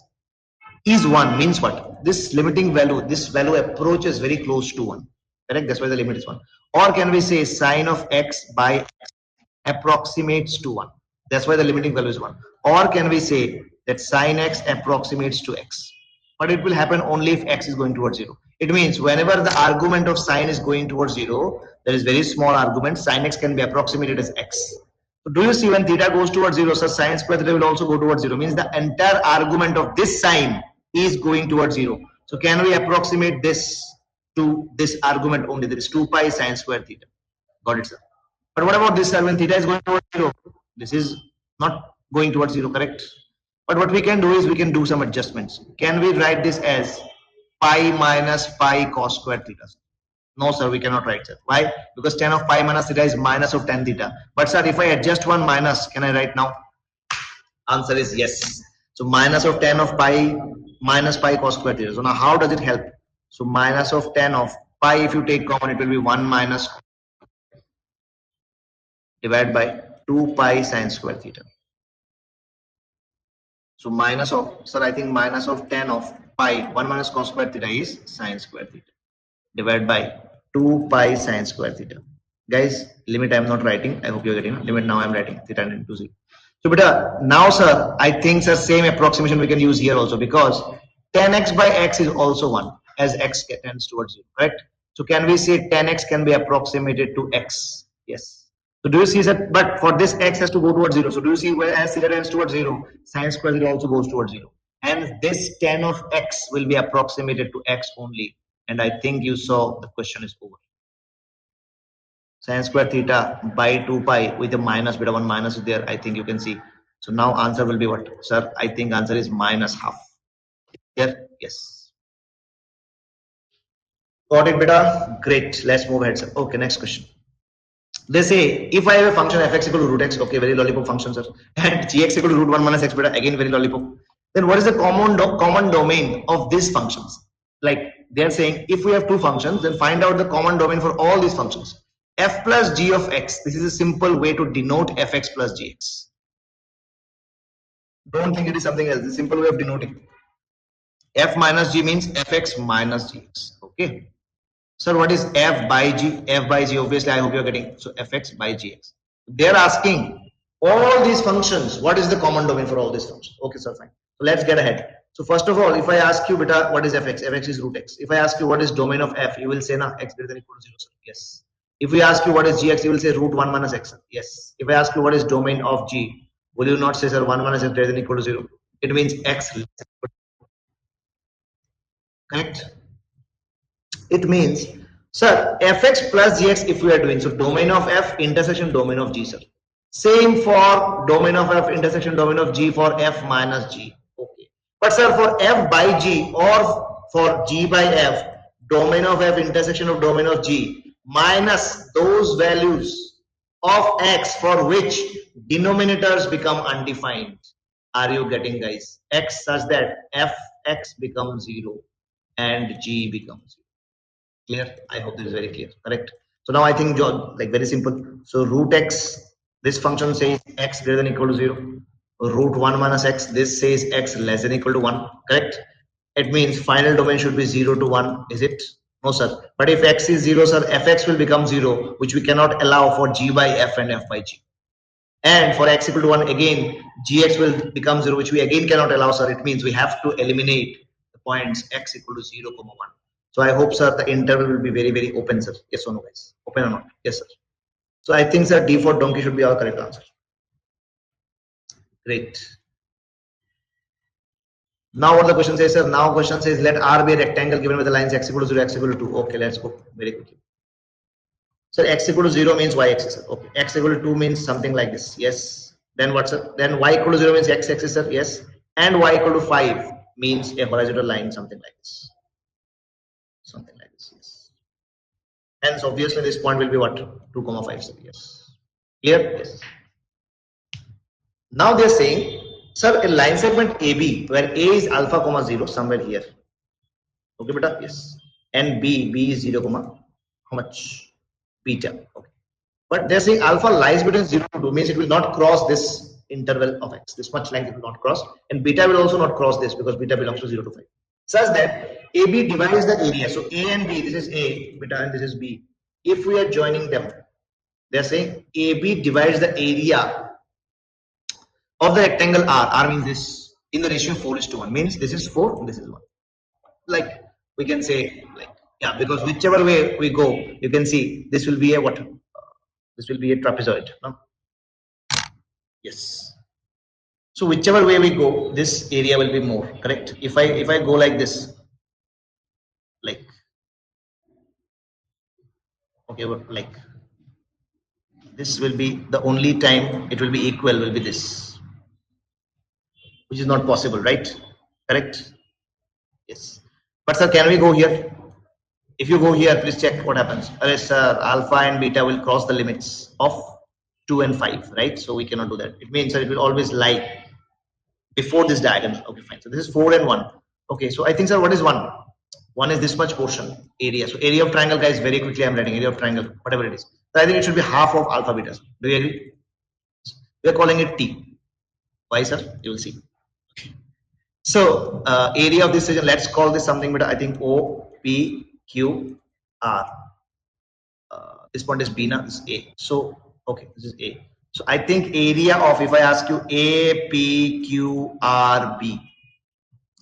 is 1 means what? This limiting value, this value approaches very close to 1. Correct? That's why the limit is 1. Or can we say sine of x by x approximates to 1? That's why the limiting value is 1. Or can we say that sine x approximates to x? But it will happen only if x is going towards 0. It means whenever the argument of sine is going towards 0, there is very small argument, sine x can be approximated as x. So do you see when theta goes towards 0, so sine square theta will also go towards 0. Means the entire argument of this sine is going towards 0. So can we approximate this to this argument only? That is 2 pi sine square theta. Got it, sir? But what about this, sir? When theta is going towards 0, this is not going towards 0, correct? But what we can do is we can do some adjustments. Can we write this as pi minus pi cos square theta? No, sir, we cannot write, sir. Why? Because tan of pi minus theta is minus of tan theta. But, sir, if I adjust one minus, can I write now? Answer is yes. So minus of tan of pi minus pi cos square theta. So now how does it help? So minus of tan of pi, if you take common, it will be 1 minus divided by 2 pi sine square theta. So minus of, sir, I think minus of 10 of pi, 1 minus cos square theta is sine square theta, divided by 2 pi sine square theta. Guys, limit I am not writing. I hope you are getting limit. Now I am writing theta into 0. So beta, now sir, I think sir, same approximation we can use here also, because 10x by x is also 1 as x tends towards 0, correct? So can we say 10x can be approximated to x? Yes. So do you see that? But for this x has to go towards 0. So do you see where as theta tends towards 0, sine square theta also goes towards 0. And this 10 of x will be approximated to x only. And I think you saw the question is over. Sine square theta by 2 pi with a minus, beta 1 minus is there. I think you can see. So now answer will be what? Sir, I think answer is minus half. Here, yes. Got it, beta? Great. Let's move ahead, sir. Okay, next question. They say if I have a function fx equal to root x, okay, very lollipop function, sir, and gx equal to root 1 minus x beta, again very lollipop, then what is the common domain of these functions? Like they are saying if we have two functions, then find out the common domain for all these functions. F plus g of x, this is a simple way to denote fx plus gx. Don't think it is something else. It's a simple way of denoting. F minus g means fx minus gx. Okay. Sir, what is f by g? F by g, obviously, I hope you're getting. So fx by gx. They're asking all these functions, what is the common domain for all these functions? Okay, sir, fine. So let's get ahead. So first of all, if I ask you, beta, what is fx? Fx is root x. If I ask you what is domain of f, you will say, na, x greater than or equal to 0, sir. Yes. If we ask you what is gx, you will say root 1 minus x, sir. Yes. If I ask you what is domain of g, will you not say, sir, 1 minus x greater than or equal to 0? It means x. Correct? It means, sir, fx plus gx if we are doing, so domain of f intersection domain of g, sir. Same for domain of f intersection domain of g for f minus g. Okay. But sir, for f by g or for g by f, domain of f intersection of domain of g minus those values of x for which denominators become undefined. Are you getting, guys? X such that fx becomes 0 and g becomes 0. Clear? I hope this is very clear. Correct? So now I think, like very simple. So root x, this function says x greater than or equal to 0. Root 1 minus x, this says x less than or equal to 1. Correct? It means final domain should be 0 to 1. Is it? No, sir. But if x is 0, sir, fx will become 0, which we cannot allow for g by f and f by g. And for x equal to 1, again, gx will become 0, which we again cannot allow, sir. It means we have to eliminate the points x equal to 0, 1. So I hope, sir, the interval will be very, very open, sir. Yes or no, guys? Open or not? Yes, sir. So I think, sir, D for donkey should be our correct answer. Great. Now what the question says, sir? Now question says, let R be a rectangle given with the lines x equal to 0, x equal to 2. Okay, let's go very quickly. Sir, x equal to 0 means y axis, sir. Okay, x equal to 2 means something like this. Yes. Then what, sir? Then y equal to 0 means x axis, sir. Yes. And y equal to 5 means a horizontal line, something like this. Something like this, yes. Hence, obviously, this point will be what? 2, 5, sir. Yes. Clear? Yes. Now they're saying, sir, a line segment AB where A is alpha comma 0 somewhere here. Okay, beta? Yes. And B is 0 comma how much? Beta. Okay. But they're saying alpha lies between 0 to 2 means it will not cross this interval of x. This much length it will not cross. And beta will also not cross this because beta belongs to 0 to 5. Such that AB divides the area. So A and B, this is A, beta, and this is B. If we are joining them, they're saying AB divides the area of the rectangle R means this in the ratio 4:1. Means this is 4 and this is 1. Like we can say, like, yeah, because whichever way we go, you can see this will be a what? This will be a trapezoid. No? Yes. So whichever way we go, this area will be more, correct? If I go like this, like, okay, like this will be the only time it will be equal will be this, which is not possible, right? Correct? Yes. But sir, can we go here? If you go here, please check what happens. Sir, alpha and beta will cross the limits of 2 and 5, right? So we cannot do that. It means that it will always lie before this diagonal. Okay, fine. So this is 4 and 1. Okay, so I think, sir, what is 1? 1 is this much portion, area. So area of triangle, guys, very quickly I'm writing area of triangle, whatever it is. So I think it should be half of alpha beta. Do you agree? We are calling it T. Why, sir? You will see. So area of this region, let's call this something, but I think O, P, Q, R. This point is B, now this is A. So, okay, this is A. So I think area of, if I ask you A, P, Q, R, B,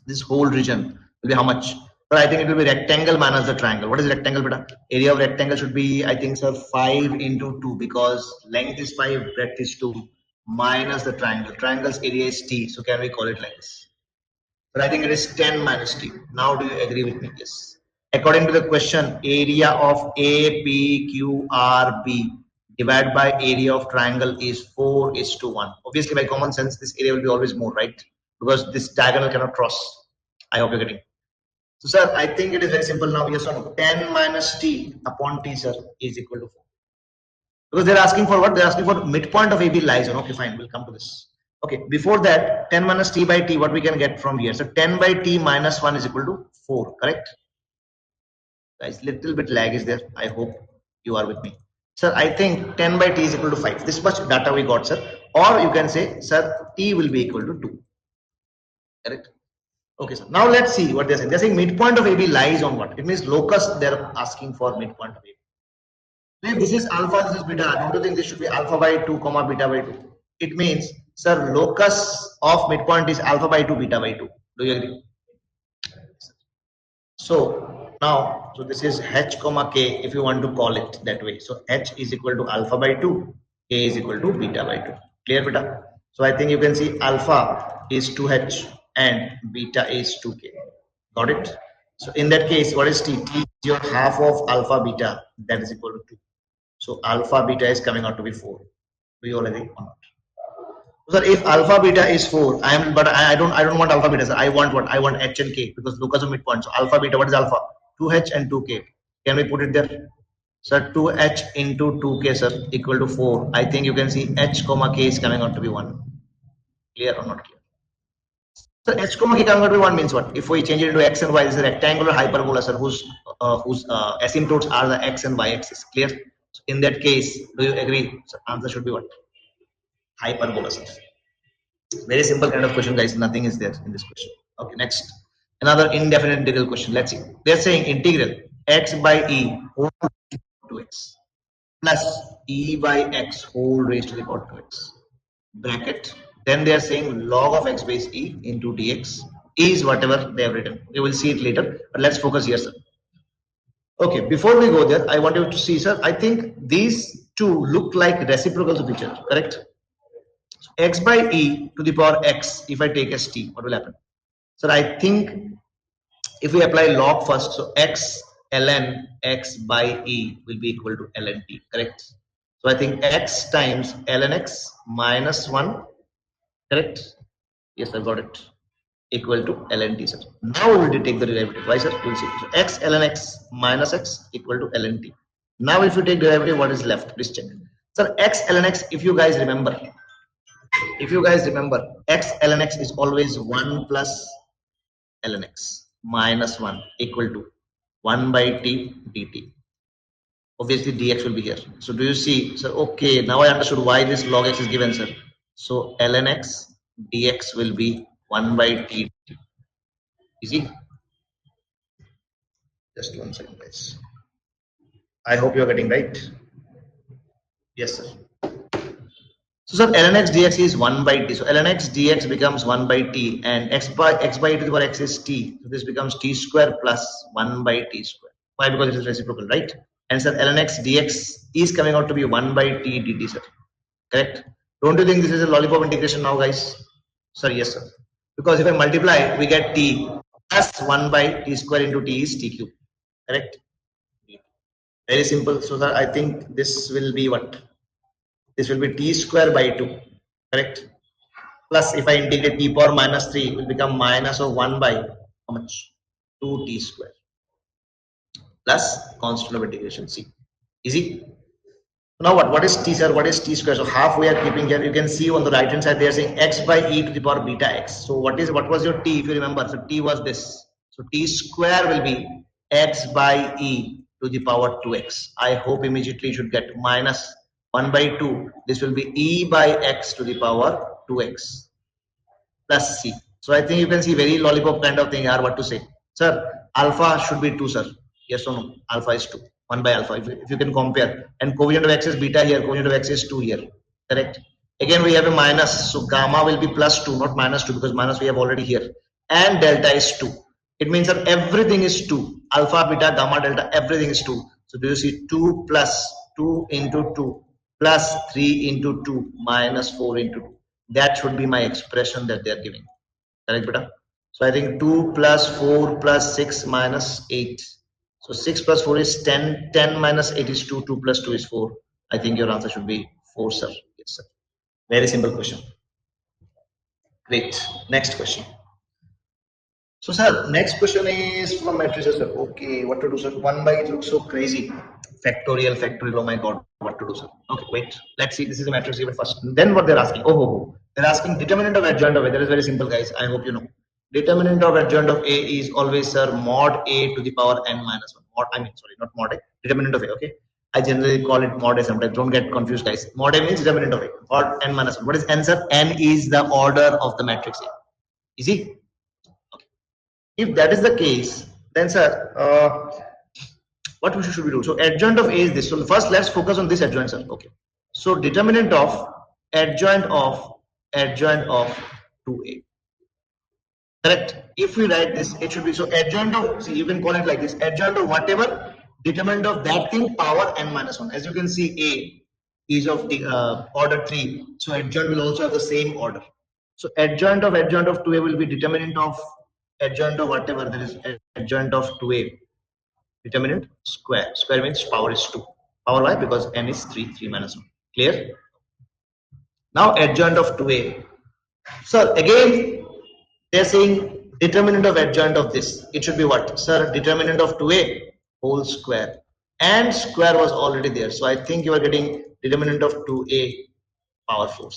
this whole region will be how much? So I think it will be rectangle minus the triangle. What is rectangle, beta? Area of rectangle should be, I think, sir, 5 into 2, because length is 5, breadth is 2, minus the triangle. Triangle's area is T. So can we call it like this? But I think it is 10 minus T. Now do you agree with me? Yes. According to the question, area of A, P, Q, R, B divided by area of triangle is 4 is to 1. Obviously, by common sense, this area will be always more, right? Because this diagonal cannot cross. I hope you're getting. So, sir, I think it is very simple now. Yes or no? 10 minus T upon T, sir, is equal to 4. Because they're asking for what? They're asking for midpoint of AB lies on. Okay, fine. We'll come to this. Okay, before that, 10 minus T by T, what we can get from here? So 10 by T minus 1 is equal to 4, correct? Guys, little bit lag is there. I hope you are with me. Sir, I think 10 by T is equal to 5. This much data we got, sir. Or you can say, sir, T will be equal to 2. Correct? Okay, sir. Now let's see what they're saying. They're saying midpoint of AB lies on what? It means locus, they're asking for midpoint of AB. If this is alpha, this is beta, don't you think this should be alpha by 2 comma beta by 2? It means, sir, locus of midpoint is alpha by 2 beta by 2. Do you agree? So now, so this is h comma k, if you want to call it that way. So h is equal to alpha by 2, k is equal to beta by 2. Clear, beta? So I think you can see alpha is 2h and beta is 2k. Got it? So in that case, what is t? T is your half of alpha beta, that is equal to 2. So alpha beta is coming out to be 4. Do you all agree or not? Sir, if alpha beta is 4, I don't want alpha beta, sir. I want what? I want h and k, because locus of midpoint. So alpha beta, what is alpha? 2h and 2k. Can we put it there? Sir, 2h into 2k, sir, equal to 4. I think you can see h comma k is coming out to be 1. Clear or not clear? So h comma k coming out to be 1 means what? If we change it into x and y, this is a rectangular hyperbola, sir, whose asymptotes are the x and y axis. Clear? So in that case, do you agree? So answer should be what? Hyperbola, sir. Very simple kind of question, guys. Nothing is there in this question. Okay, next. Another indefinite integral question. Let's see. They're saying integral x by e whole to x plus e by x whole raised to the power 2x. Bracket. Then they are saying log of x base e into dx is whatever they have written. We will see it later, but let's focus here, sir. Okay, before we go there, I want you to see, sir. I think these two look like reciprocals of each other, correct? X by e to the power x, if I take as t, what will happen? So I think if we apply log first, so x ln x by e will be equal to ln t, correct? So I think x times ln x minus 1, correct? Yes, I got it. Equal to ln t, sir. Now we will take the derivative. Why, sir? We'll see. So x ln x minus x equal to ln t. Now if you take derivative, what is left? Please check. Sir, x ln x, if you guys remember, x ln x is always 1 plus ln x minus 1 equal to 1 by t dt. Obviously dx will be here. So do you see? So okay, now I understood why this log x is given, sir. So ln x dx will be 1 by t dt. Easy? Just 1 second, guys. I hope you are getting right. Yes, sir. So, sir, ln x dx is 1 by t. So, ln x dx becomes 1 by t, and x by e to the power x is t. So, this becomes t square plus 1 by t square. Why? Because it is reciprocal, right? And, sir, ln x dx is coming out to be 1 by t dt, sir. Correct? Don't you think this is a lollipop integration now, guys? Sir, yes, sir. Because if I multiply, we get t plus 1 by t square into t is t cube. Correct? Very simple. So, sir, I think this will be what? This will be t square by 2, correct? Plus, if I integrate t power minus 3, it will become minus of 1 by how much? 2t square plus constant of integration c. Easy? Now what? What is t, sir? What is t square? So half we are keeping here. You can see on the right hand side they are saying x by e to the power beta x. So what was your t if you remember? So t was this. So t square will be x by e to the power 2x. I hope immediately you should get minus 1 by 2. This will be e by x to the power 2x plus c. So I think you can see very lollipop kind of thing, what to say. Sir, alpha should be 2, sir. Yes or no? Alpha is 2. 1 by alpha. If you can compare. And coefficient of x is beta here, coefficient of x is 2 here. Correct? Again, we have a minus. So gamma will be plus 2, not minus 2, because minus we have already here. And delta is 2. It means that everything is 2. Alpha, beta, gamma, delta, everything is 2. So do you see 2 plus 2 into 2 plus 3 into 2 minus 4 into 2. That should be my expression that they are giving. Correct, beta? So I think 2 plus 4 plus 6 minus 8. So 6 plus 4 is 10. 10 minus 8 is 2. 2 plus 2 is 4. I think your answer should be 4, sir. Yes, sir. Very simple question. Great. Next question. So, sir, next question is from matrices, sir. Okay, what to do, sir? 1 by, it looks so crazy. Factorial, factorial. Oh my God, what to do, sir? Okay, wait. Let's see. This is the matrix even first. Then what they're asking? Oh. They're asking determinant of adjoint of A. That is very simple, guys. I hope you know. Determinant of adjoint of A is always, sir, mod A to the power n minus 1. Not mod A. Determinant of A, okay? I generally call it mod A sometimes. Don't get confused, guys. Mod A means determinant of A. Or n minus 1. What is n, sir? N is the order of the matrix A. Easy? If that is the case, then sir, what should we do? So adjoint of A is this. So first let's focus on this adjoint, sir. Okay. So determinant of adjoint of 2A. Correct. If we write this, it should be so adjoint of. See, you can call it like this: adjoint of whatever determinant of that thing power n minus 1. As you can see, A is of the order 3. So adjoint will also have the same order. So adjoint of 2A will be determinant of adjoint of whatever there is adjoint of 2A. Determinant square. Square means power is 2. Power why? Because n is 3. 3 minus 1. Clear? Now adjoint of 2A. Sir, again they're saying determinant of adjoint of this. It should be what? Sir, determinant of 2A whole square. And square was already there. So I think you are getting determinant of 2A power 4.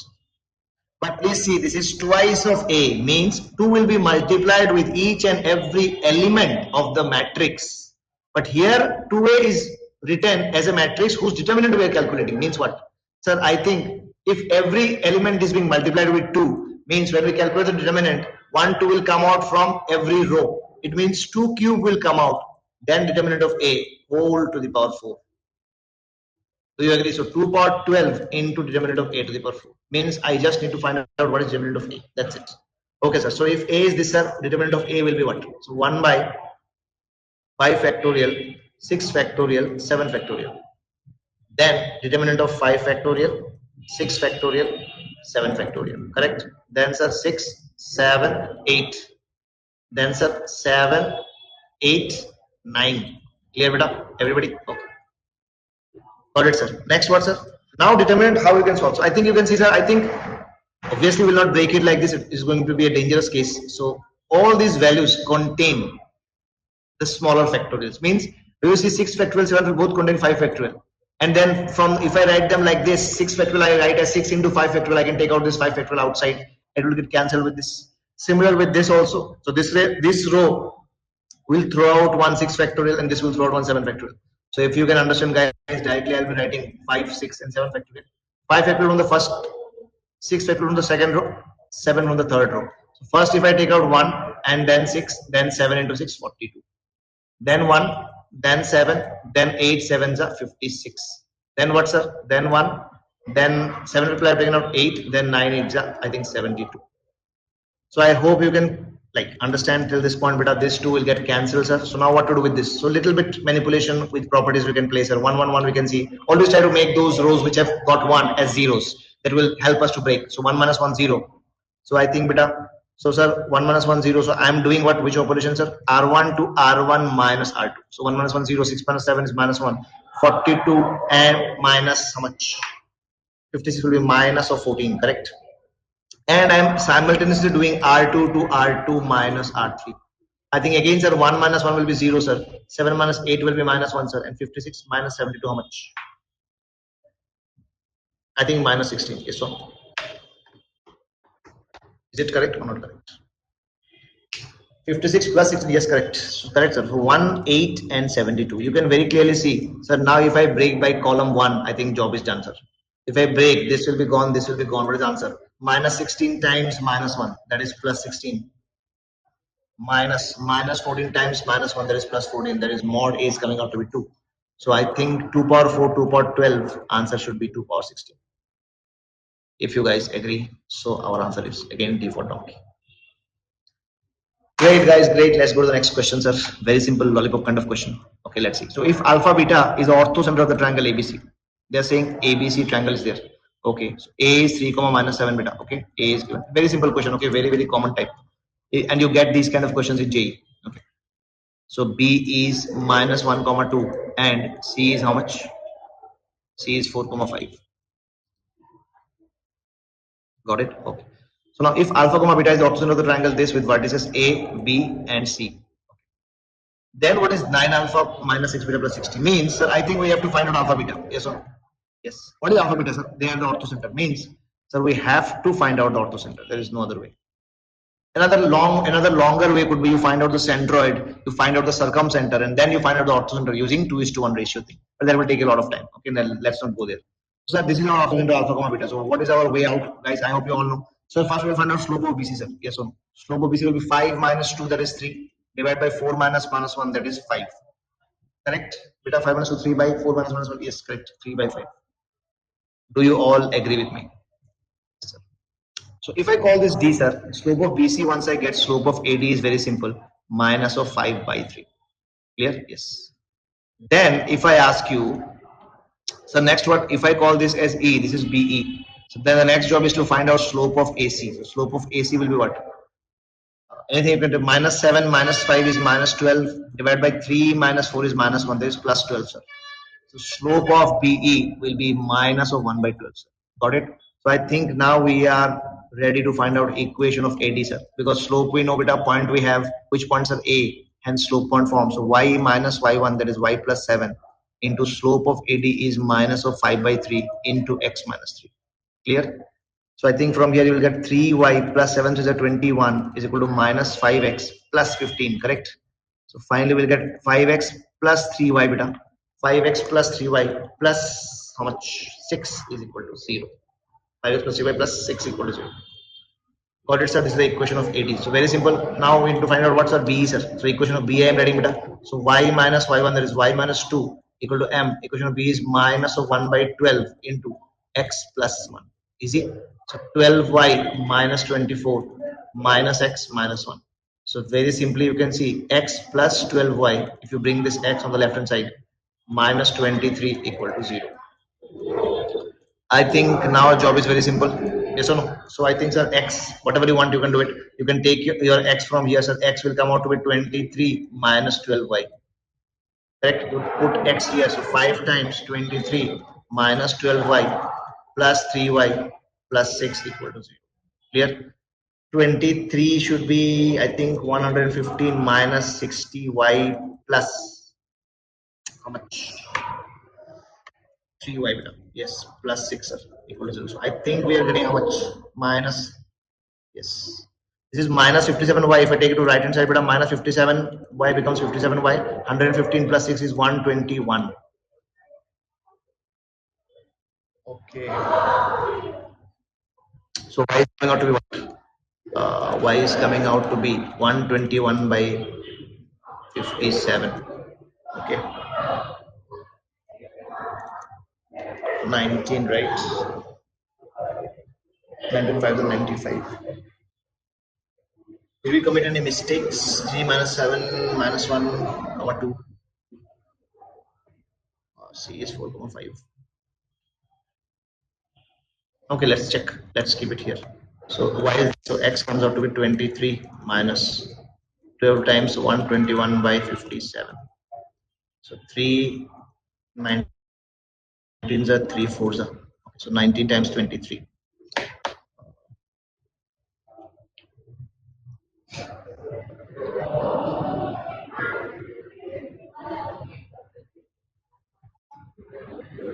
But please see, this is twice of A, means 2 will be multiplied with each and every element of the matrix. But here 2A is written as a matrix whose determinant we are calculating. Means what? Sir, I think if every element is being multiplied with 2, means when we calculate the determinant, 1, 2 will come out from every row. It means 2 cube will come out. Then determinant of A whole to the power 4. Do you agree? So 2 power 12 into determinant of A to the power 4. Means I just need to find out what is determinant of A. That's it. Okay, sir. So if A is this, sir, determinant of A will be what? So 1 by 5 factorial, 6 factorial, 7 factorial. Then determinant of 5 factorial, 6 factorial, 7 factorial. Correct? Then, sir, 6, 7, 8. Then, sir, 7, 8, 9. Clear, beta? Everybody? Okay. Got it, sir. Next what, sir? Now determinant how you can solve. So I think you can see, sir, I think obviously we will not break it like this. It is going to be a dangerous case. So all these values contain the smaller factorials. Means do you see 6 factorial, 7 will both contain 5 factorial. And then from, if I write them like this, 6 factorial I write as 6 into 5 factorial, I can take out this 5 factorial outside. It will get cancelled with this. Similar with this also. So this row will throw out 1 6 factorial and this will throw out 1 7 factorial. So if you can understand, guys, directly I'll be writing 5, 6 and 7 factorial. 5 factorial on the first, 6 factorial on the second row, 7 on the third row. So first if I take out 1 and then 6, then 7 into 6, 42. Then 1, then 7, then 8 sevens are 56. Then what, sir? Then 1, then 7 people are taking out 8, then 9 8s are, I think, 72. So I hope you can understand till this point, but this 2 will get cancelled, sir. So now what to do with this? So little bit manipulation with properties we can play, sir. 1 1 1 we can see. Always try to make those rows which have got 1 as zeros. That will help us to break. So 1 minus 1 0. So I think beta. So sir, 1 minus 1 0. So I am doing what? Which operation, sir? R1 to R1 minus R2. So 1 minus 1 0. 6 minus 7 is minus 1. 42 and minus how much? 56 will be minus of 14. Correct? And I am simultaneously doing R2 to R2 minus R3. I think again, sir, 1 minus 1 will be 0, sir. 7 minus 8 will be minus 1, sir. And 56 minus 72, how much? I think minus 16. Yes, sir. Is it correct or not correct? 56 plus 16, yes, correct. So correct, sir. So 1, 8 and 72. You can very clearly see, sir, now if I break by column 1, I think job is done, sir. If I break, this will be gone, this will be gone. What is the answer? Minus 16 times minus 1, that is plus 16. minus 14 times minus 1, that is plus 14, that is mod A is coming out to be 2. So I think 2 power 4, 2 power 12, answer should be 2 power 16. If you guys agree, so our answer is again D for donkey. Great guys, great. Let's go to the next question, sir. Very simple lollipop kind of question. Okay, let's see. So if alpha beta is the orthocenter of the triangle ABC, they're saying ABC triangle is there. Okay, so A is 3 comma minus 7 beta. Okay, A is given. Very simple question. Okay, very common type. And you get these kind of questions in JEE. Okay, so B is minus 1 comma 2 and C is how much? C is 4 comma 5. Got it? Okay. So now if alpha comma beta is the orthocenter of the triangle this with vertices A, B and C. Then what is 9 alpha minus 6 beta plus 60? Means, sir, I think we have to find out alpha beta. Yes or no? Yes. What is alpha beta, sir? They are the orthocenter. Means, sir, we have to find out the orthocenter. There is no other way. Another longer way could be you find out the centroid, you find out the circumcenter, and then you find out the orthocenter using 2:1 ratio thing. But that will take a lot of time. Okay, then let's not go there. So this is our orthocenter alpha comma beta. So what is our way out, guys? I hope you all know. So first we will find out slope of BC, sir. Yes or no? Slope of BC will be 5 minus 2, that is 3, divided by 4 minus 1, that is 5. Correct? Beta 5 minus 2, 3 by 4 minus 1, yes, correct. 3 by 5. Do you all agree with me? Yes, sir. So if I call this D, sir, slope of BC once I get slope of AD is very simple, minus of 5 by 3. Clear? Yes. Then if I ask you, so next what, if I call this as E, this is BE. So then the next job is to find out slope of AC. So slope of AC will be what? Anything you can do. Minus 7 minus 5 is minus 12. Divided by 3 minus 4 is minus 1. There is plus 12, sir. So slope of BE will be minus of 1 by 12, sir. Got it? So I think now we are ready to find out equation of AD, sir. Because slope we know, beta, point we have, which points are A, hence slope point form. So y minus y1, that is y plus 7, into slope of AD is minus of 5 by 3 into x minus 3. Clear? So I think from here you will get 3y plus 7 is a 21 is equal to minus 5x plus 15, correct? So finally we'll get 5x plus 3y beta. 5x plus 3y plus how much? 6 is equal to 0. 5x plus 3y plus 6 equal to 0. Got it, sir? This is the equation of AD. So very simple. Now we need to find out what's our B, sir. So equation of B I am writing beta. So y minus y1, that is y minus 2 equal to m. Equation of B is minus of 1 by 12 into x plus 1. Easy. So 12y minus 24 minus x minus 1. So very simply you can see x plus 12y. If you bring this x on the left hand side, minus 23 equal to 0. I think now our job is very simple. Yes or no? So I think, sir, x, whatever you want, you can do it. You can take your x from here, sir. X will come out to be 23 minus 12y. Correct? You put x here. So 5 times 23 minus 12y plus 3y plus 6 equal to 0. Clear? 23 should be, I think, 115 minus 60y plus how much? 3y beta. Yes, plus 6 sir, equal to 0. So I think we are getting how much? Minus, yes. This is minus 57y. If I take it to right hand side, beta, minus 57y becomes 57y. 115 plus 6 is 121. Okay. So y is coming out to be what? Y is coming out to be 121 by 57. Okay. 19, right? 95 to 95. Did we commit any mistakes? 3 minus 7 minus 1, comma 2. C is 4,5. Okay, let's check. Let's keep it here. So y is, so x comes out to be 23 minus 12 times 121 by 57. So 3 19s are 3 4s are. So 19 times 23.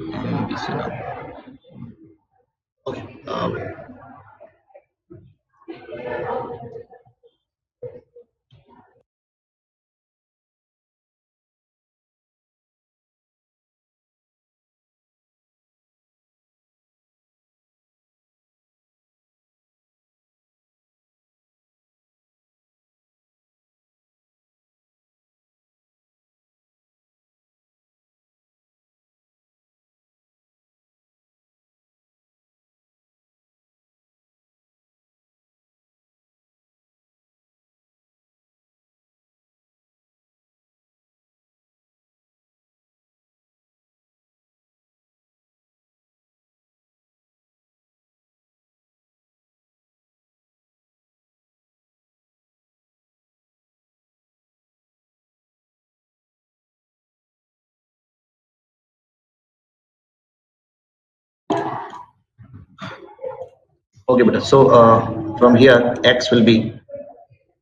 ABC now. Okay. Okay, beta. So from here, x will be,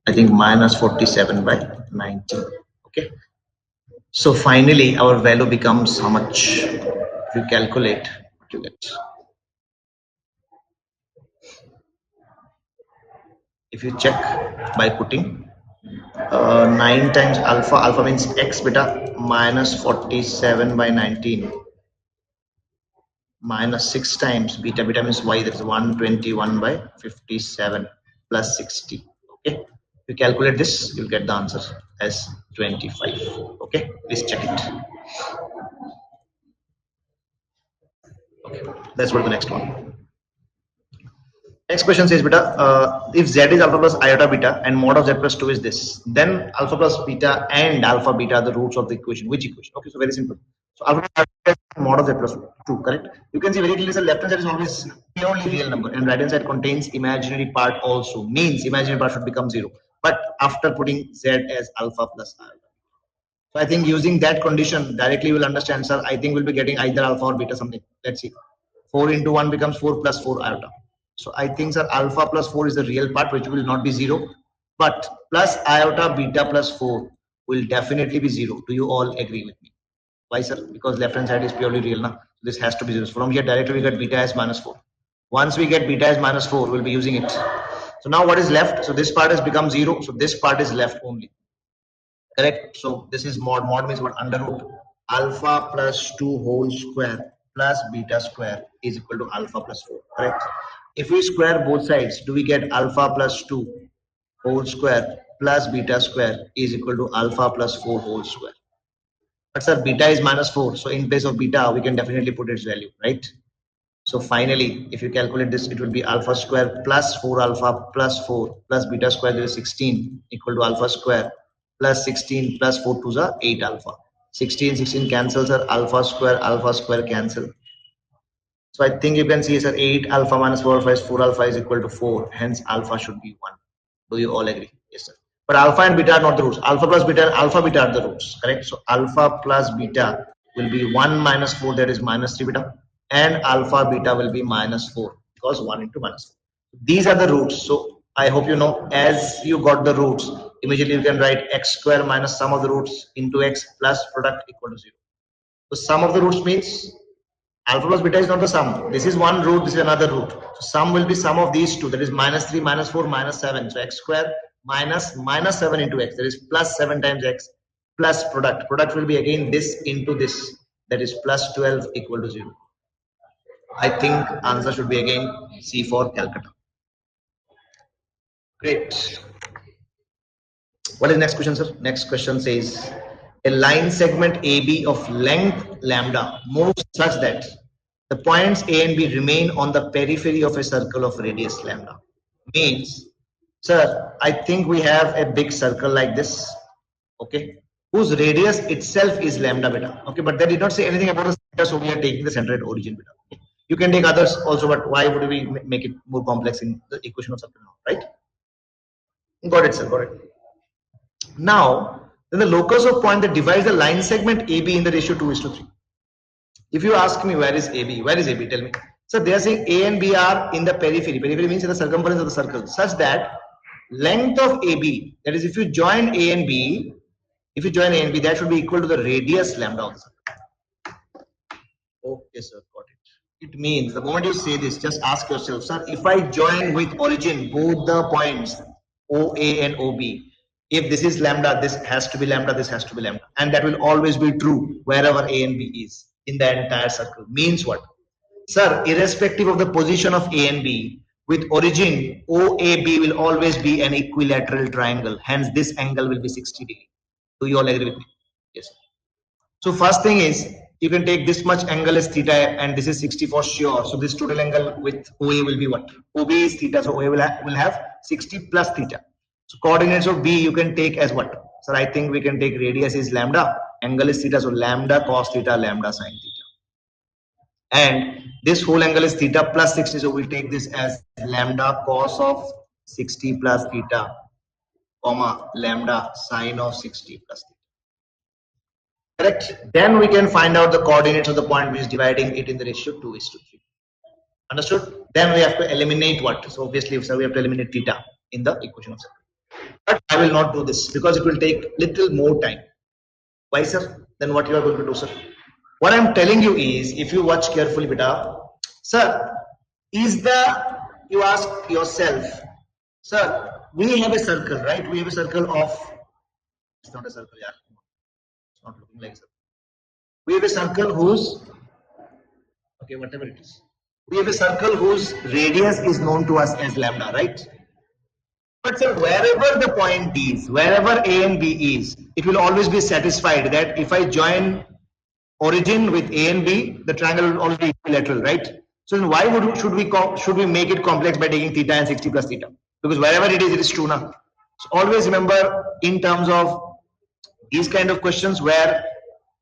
I think, minus 47 by 19. Okay. So finally, our value becomes how much? If you calculate, what you get? If you check by putting 9 times alpha, alpha means x beta, minus 47 by 19, minus 6 times beta, beta means y, that is 121 by 57 plus 60. Okay, if you calculate this, you'll get the answer as 25. Okay, please check it. Okay, let's go to the next one. Next question says, beta, if z is alpha plus iota beta and mod of z plus 2 is this, then alpha plus beta and alpha beta are the roots of the equation. Which equation? Okay, so very simple. So alpha plus beta is mod of z plus 2, correct? You can see very clearly the left hand side is always purely real number and right hand side contains imaginary part also. Means imaginary part should become 0. But after putting z as alpha plus iota. So I think using that condition directly we'll understand, sir. I think we'll be getting either alpha or beta something. Let's see. 4 into 1 becomes 4 plus 4 iota. So I think, sir, alpha plus 4 is the real part, which will not be 0. But plus iota beta plus 4 will definitely be 0. Do you all agree with me? Why, sir? Because left hand side is purely real now. This has to be 0. So from here directly we get beta as minus 4. Once we get beta as minus 4, we'll be using it. So now what is left? So this part has become 0. So this part is left only. Correct. So this is mod. Mod means what? Under root alpha plus 2 whole square plus beta square is equal to alpha plus 4. Correct. If we square both sides, do we get alpha plus 2 whole square plus beta square is equal to alpha plus 4 whole square? But sir, beta is minus 4. So in place of beta, we can definitely put its value, right? So finally, if you calculate this, it will be alpha square plus 4 alpha plus 4 plus beta square, there is 16 equal to alpha square plus 16 plus 4 to the 8 alpha. 16 cancels, or alpha square cancel. So I think you can see, sir, 8 alpha minus 4 alpha is 4 alpha is equal to 4. Hence alpha should be 1. Do you all agree? Yes, sir. But alpha and beta are not the roots. Alpha plus beta and alpha beta are the roots. Correct? So alpha plus beta will be 1 minus 4, that is minus 3 beta. And alpha beta will be minus 4 because 1 into minus 4. These are the roots. So I hope you know, as you got the roots, immediately you can write x square minus sum of the roots into x plus product equal to 0. So sum of the roots means alpha plus beta is not the sum. This is one root, this is another root. So sum will be sum of these two, that is minus 3, minus 4, minus 7. So x square minus 7 into x, that is plus 7 times x plus product. Product will be again this into this, that is plus 12 equal to 0. I think answer should be again C for Calcutta. Great. What is next question, sir? Next question says, a line segment AB of length lambda moves such that the points A and B remain on the periphery of a circle of radius lambda. Means, sir, I think we have a big circle like this, okay, whose radius itself is lambda beta. Okay, but they did not say anything about the center, so we are taking the center at origin beta. Okay. You can take others also, but why would we make it more complex in the equation of circle now, right? Got it, sir, got it. Now, then the locus of point that divides the line segment AB in the ratio 2:3. If you ask me where is AB, where is AB? Tell me. So they are saying A and B are in the periphery. Periphery means in the circumference of the circle, such that length of AB, that is, if you join A and B, that should be equal to the radius lambda of the circle. Okay, sir, got it. It means the moment you say this, just ask yourself, sir, if I join with origin both the points OA and OB, if this is lambda, this has to be lambda, this has to be lambda, and that will always be true wherever A and B is in the entire circle. Means what? Sir, irrespective of the position of A and B, with origin OAB will always be an equilateral triangle. Hence, this angle will be 60 degrees. Do you all agree with me? Yes. So first thing is, you can take this much angle as theta and this is 60 for sure. So this total angle with OA will be what? OB is theta, so OA will have 60 plus theta. So coordinates of B you can take as what? So I think we can take radius is lambda, angle is theta, so lambda cos theta, lambda sin theta. And this whole angle is theta plus 60, so we'll take this as lambda cos of 60 plus theta, comma lambda sine of 60 plus theta. Correct. Then we can find out the coordinates of the point which is dividing it in the ratio 2:3. Understood? Then we have to eliminate what? So obviously, sir, we have to eliminate theta in the equation of circle. But I will not do this because it will take little more time. Why, sir? Then what you are going to do, sir? What I'm telling you is, if you watch carefully, beta, sir, you ask yourself, sir, we have a circle, right? We have a circle of, it's not a circle, yeah. It's not looking like a circle. We have a circle whose, okay, whatever it is. We have a circle whose radius is known to us as lambda, right? But sir, wherever the point is, wherever A and B is, it will always be satisfied that if I join origin with A and B, the triangle will always be equilateral, right? So then why should we make it complex by taking theta and 60 plus theta? Because wherever it is true now. So always remember, in terms of these kind of questions where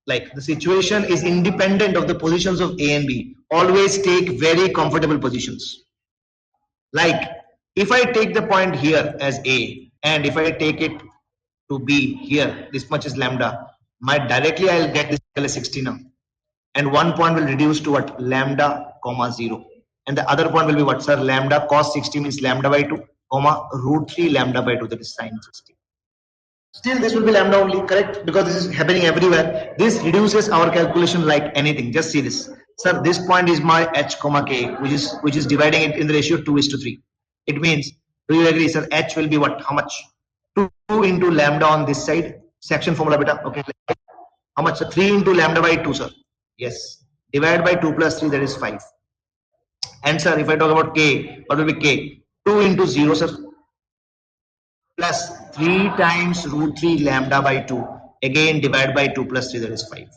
like the situation is independent of the positions of A and B, always take very comfortable positions. Like if I take the point here as A and if I take it to B here, this much is lambda, directly I'll get this as 60 now. And one point will reduce to what? Lambda comma 0. And the other point will be what, sir? Lambda cos 60 means lambda by 2 comma root 3 lambda by 2, that is sin 60. Still this will be lambda only, correct? Because this is happening everywhere. This reduces our calculation like anything. Just see this. Sir, this point is my h comma k, which is dividing it in the ratio 2:3. It means, do you agree, sir? H will be what? How much? 2 into lambda on this side. Section formula beta. Okay. How much? So 3 into lambda by 2, sir. Yes. Divided by 2 plus 3, that is 5. And sir, if I talk about k, what will be k? 2 into 0, sir. Plus 3 times root 3 lambda by 2. Again, divide by 2 plus 3, that is 5.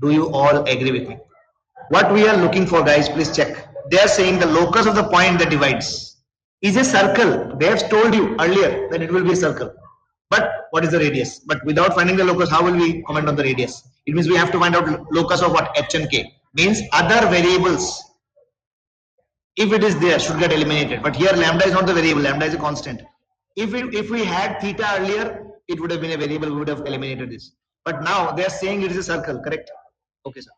Do you all agree with me? What we are looking for, guys, please check. They are saying the locus of the point that divides is a circle. They have told you earlier that it will be a circle. But what is the radius? But without finding the locus, how will we comment on the radius? It means we have to find out locus of what? H and k. Means other variables, if it is there, should get eliminated. But here lambda is not the variable, lambda is a constant. If we had theta earlier, it would have been a variable, we would have eliminated this. But now they are saying it is a circle, correct? Okay, sir.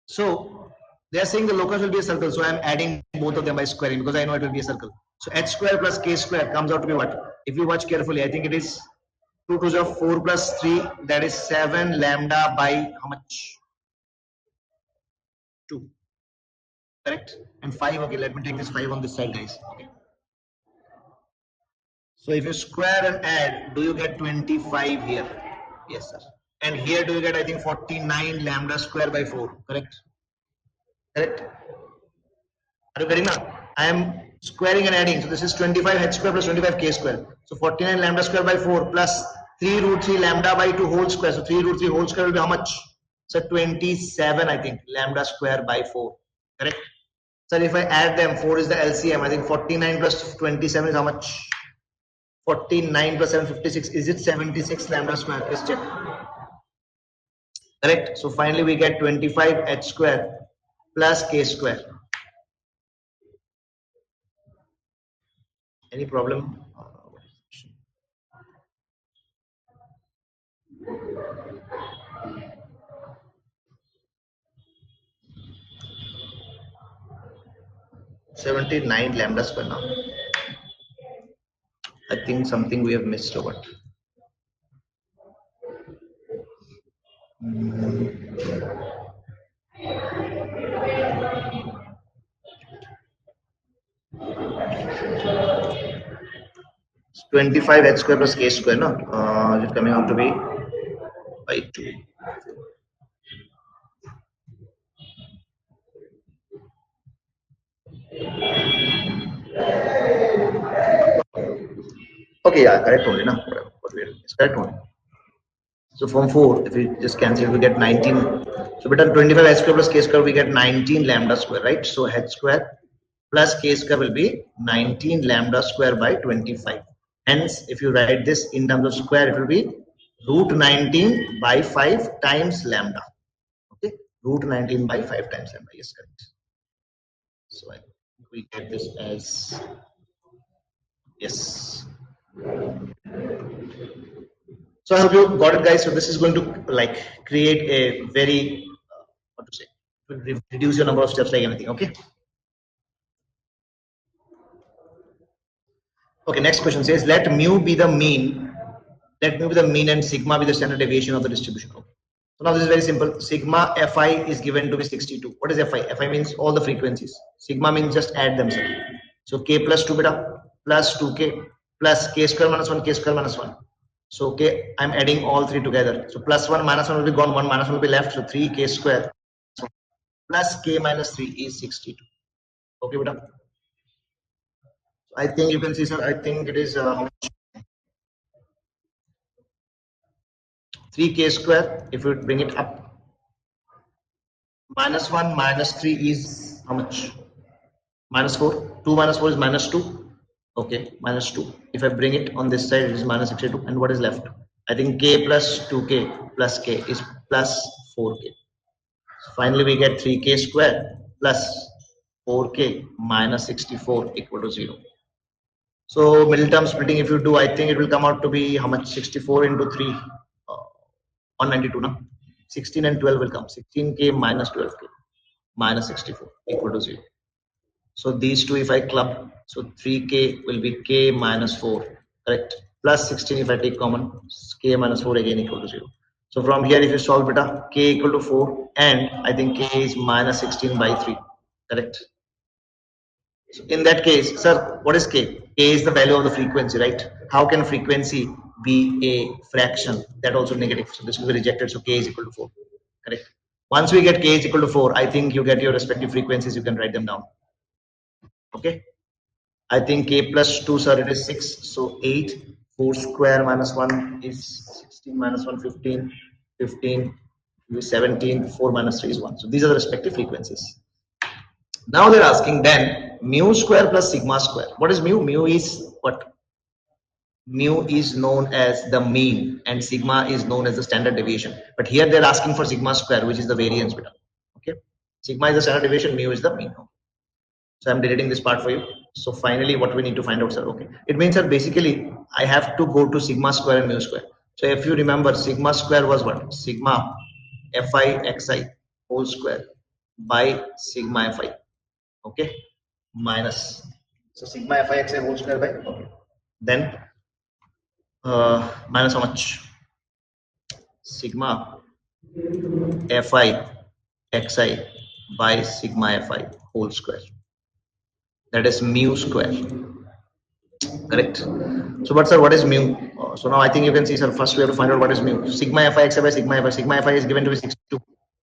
So they are saying the locus will be a circle. So I am adding both of them by squaring because I know it will be a circle. So h square plus k square comes out to be what? If you watch carefully, I think it is 2 to the 4 plus 3, that is 7 lambda by how much? 2. Correct? And 5, okay, let me take this 5 on this side, guys. Okay. So if you square and add, do you get 25 here? Yes, sir. And here do you get, I think, 49 lambda square by 4, correct? Correct? Are you getting now? I am squaring and adding. So this is 25 h square plus 25 k square. So 49 lambda square by 4 plus 3 root 3 lambda by 2 whole square. So 3 root 3 whole square will be how much? So 27, I think, lambda square by 4. Correct? So if I add them, 4 is the LCM. I think 49 plus 27 is how much? 49 plus 7, 56. Is it 76 lambda square? Let's check. Correct. So finally we get 25 h square plus k square. Any problem? 79 lambda square now. I think something we have missed or what? It's 25 h square plus k square, no? Is it coming out to be by 2? Okay, yeah, correct only, no? It's correct only. So from 4, if we just cancel, we get 19. So between 25 h square plus k square, we get 19 lambda square, right? So h square plus k square will be 19 lambda square by 25. Hence, if you write this in terms of square, it will be root 19 by 5 times lambda. Okay, root 19 by 5 times lambda. Yes, correct. So we get this as yes. So I hope you got it, guys. So this is going to like create a very what to say, reduce your number of steps like anything. Okay. Okay, next question says, let mu be the mean. Let mu be the mean and sigma be the standard deviation of the distribution. Okay. So now this is very simple. Sigma Fi is given to be 62. What is Fi? Fi means all the frequencies. Sigma means just add them, sir. So k plus 2 beta plus 2k plus k square minus 1, k square minus 1. So k, I'm adding all three together. So plus 1 minus 1 will be gone, 1 minus 1 will be left. So 3k square plus k minus 3 is 62. Okay, beta. I think you can see, sir. I think it is 3k square. If you bring it up, minus 1 minus 3 is how much? Minus 4. 2 minus 4 is minus 2. Okay, minus 2. If I bring it on this side, it is minus 62. And what is left? I think k plus 2k plus k is plus 4k. So finally, we get 3k square plus 4k minus 64 equal to 0. So middle term splitting, if you do, I think it will come out to be how much? 64 into 3, 192 now. 16 and 12 will come. 16k minus 12k minus 64 equal to 0. So these two if I club, so 3k will be k minus 4, correct? Plus 16 if I take common, k minus 4 again equal to 0. So from here if you solve beta, k equal to 4 and I think k is minus 16 by 3, correct? So in that case, sir, what is k? K is the value of the frequency, right? How can frequency be a fraction? That also negative. So this will be rejected. So k is equal to 4, correct? Once we get k is equal to 4, I think you get your respective frequencies. You can write them down. Okay. I think k plus 2, sir, it is 6. So 8. 4 square minus 1 is 16 minus 1, 15. 15 is 17. 4 minus 3 is 1. So these are the respective frequencies. Now they're asking then mu square plus sigma square. What is mu? Mu is what? Mu is known as the mean and sigma is known as the standard deviation. But here they're asking for sigma square, which is the variance beta. Okay. Sigma is the standard deviation, mu is the mean. So I'm deleting this part for you. So finally, what we need to find out, sir? Okay. It means that basically I have to go to sigma square and mu square. So if you remember, sigma square was what? Sigma Fi xi whole square by sigma Fi. Okay. Minus. So sigma Fi xi whole square by. Okay. Then minus how much? Sigma Fi xi by sigma Fi whole square. That is mu square. Correct. So, but sir, what is mu? So now I think you can see, sir, first we have to find out what is mu. Sigma Fi xi by sigma Fi. Sigma Fi is given to be 62.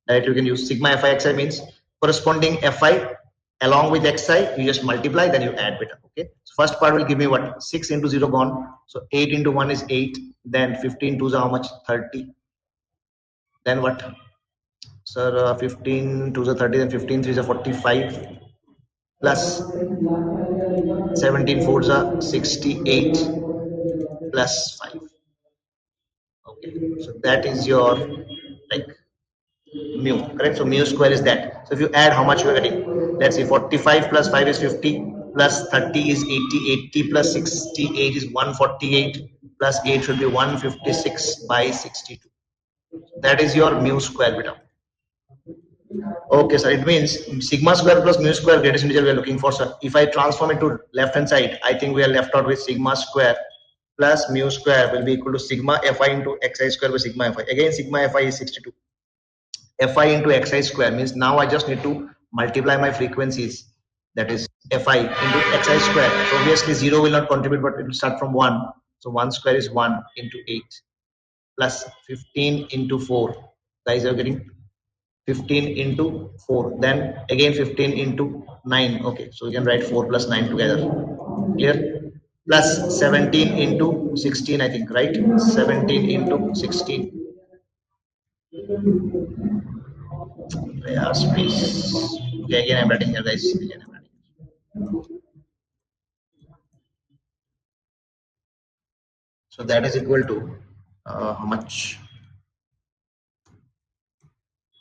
Right? You can use sigma Fi xi means corresponding Fi along with xi, you just multiply, then you add beta. Okay. So first part will give me what? 6 into 0 gone. So 8 into 1 is 8. Then 15 2 is how much? 30. Then what? Sir, 15 2 is 30. Then 15 3 is 45. Plus 17 4 is 68. Plus 5. Okay, so that is your like mu, correct? So mu square is that. So if you add how much you are getting, let's see, 45 plus 5 is 50, plus 30 is 80, 80 plus 68 is 148, plus 8 should be 156 by 62. That is your mu square beta. Okay, sir. It means sigma square plus mu square greatest integer we are looking for, sir. If I transform it to left hand side, I think we are left out with sigma square plus mu square will be equal to sigma Fi into xi square by sigma Fi. Again, sigma Fi is 62. Fi into xi square means now I just need to multiply my frequencies. That is Fi into xi square. So obviously 0 will not contribute, but it will start from 1. So 1 square is 1 into 8 plus 15 into 4. Guys are getting 15 into 4, then again 15 into 9. Okay, so we can write 4 plus 9 together. Clear? Plus 17 into 16, I think, right? 17 into 16. Yes, please. Okay, again I'm writing here, guys. Again I'm writing. So that is equal to how much?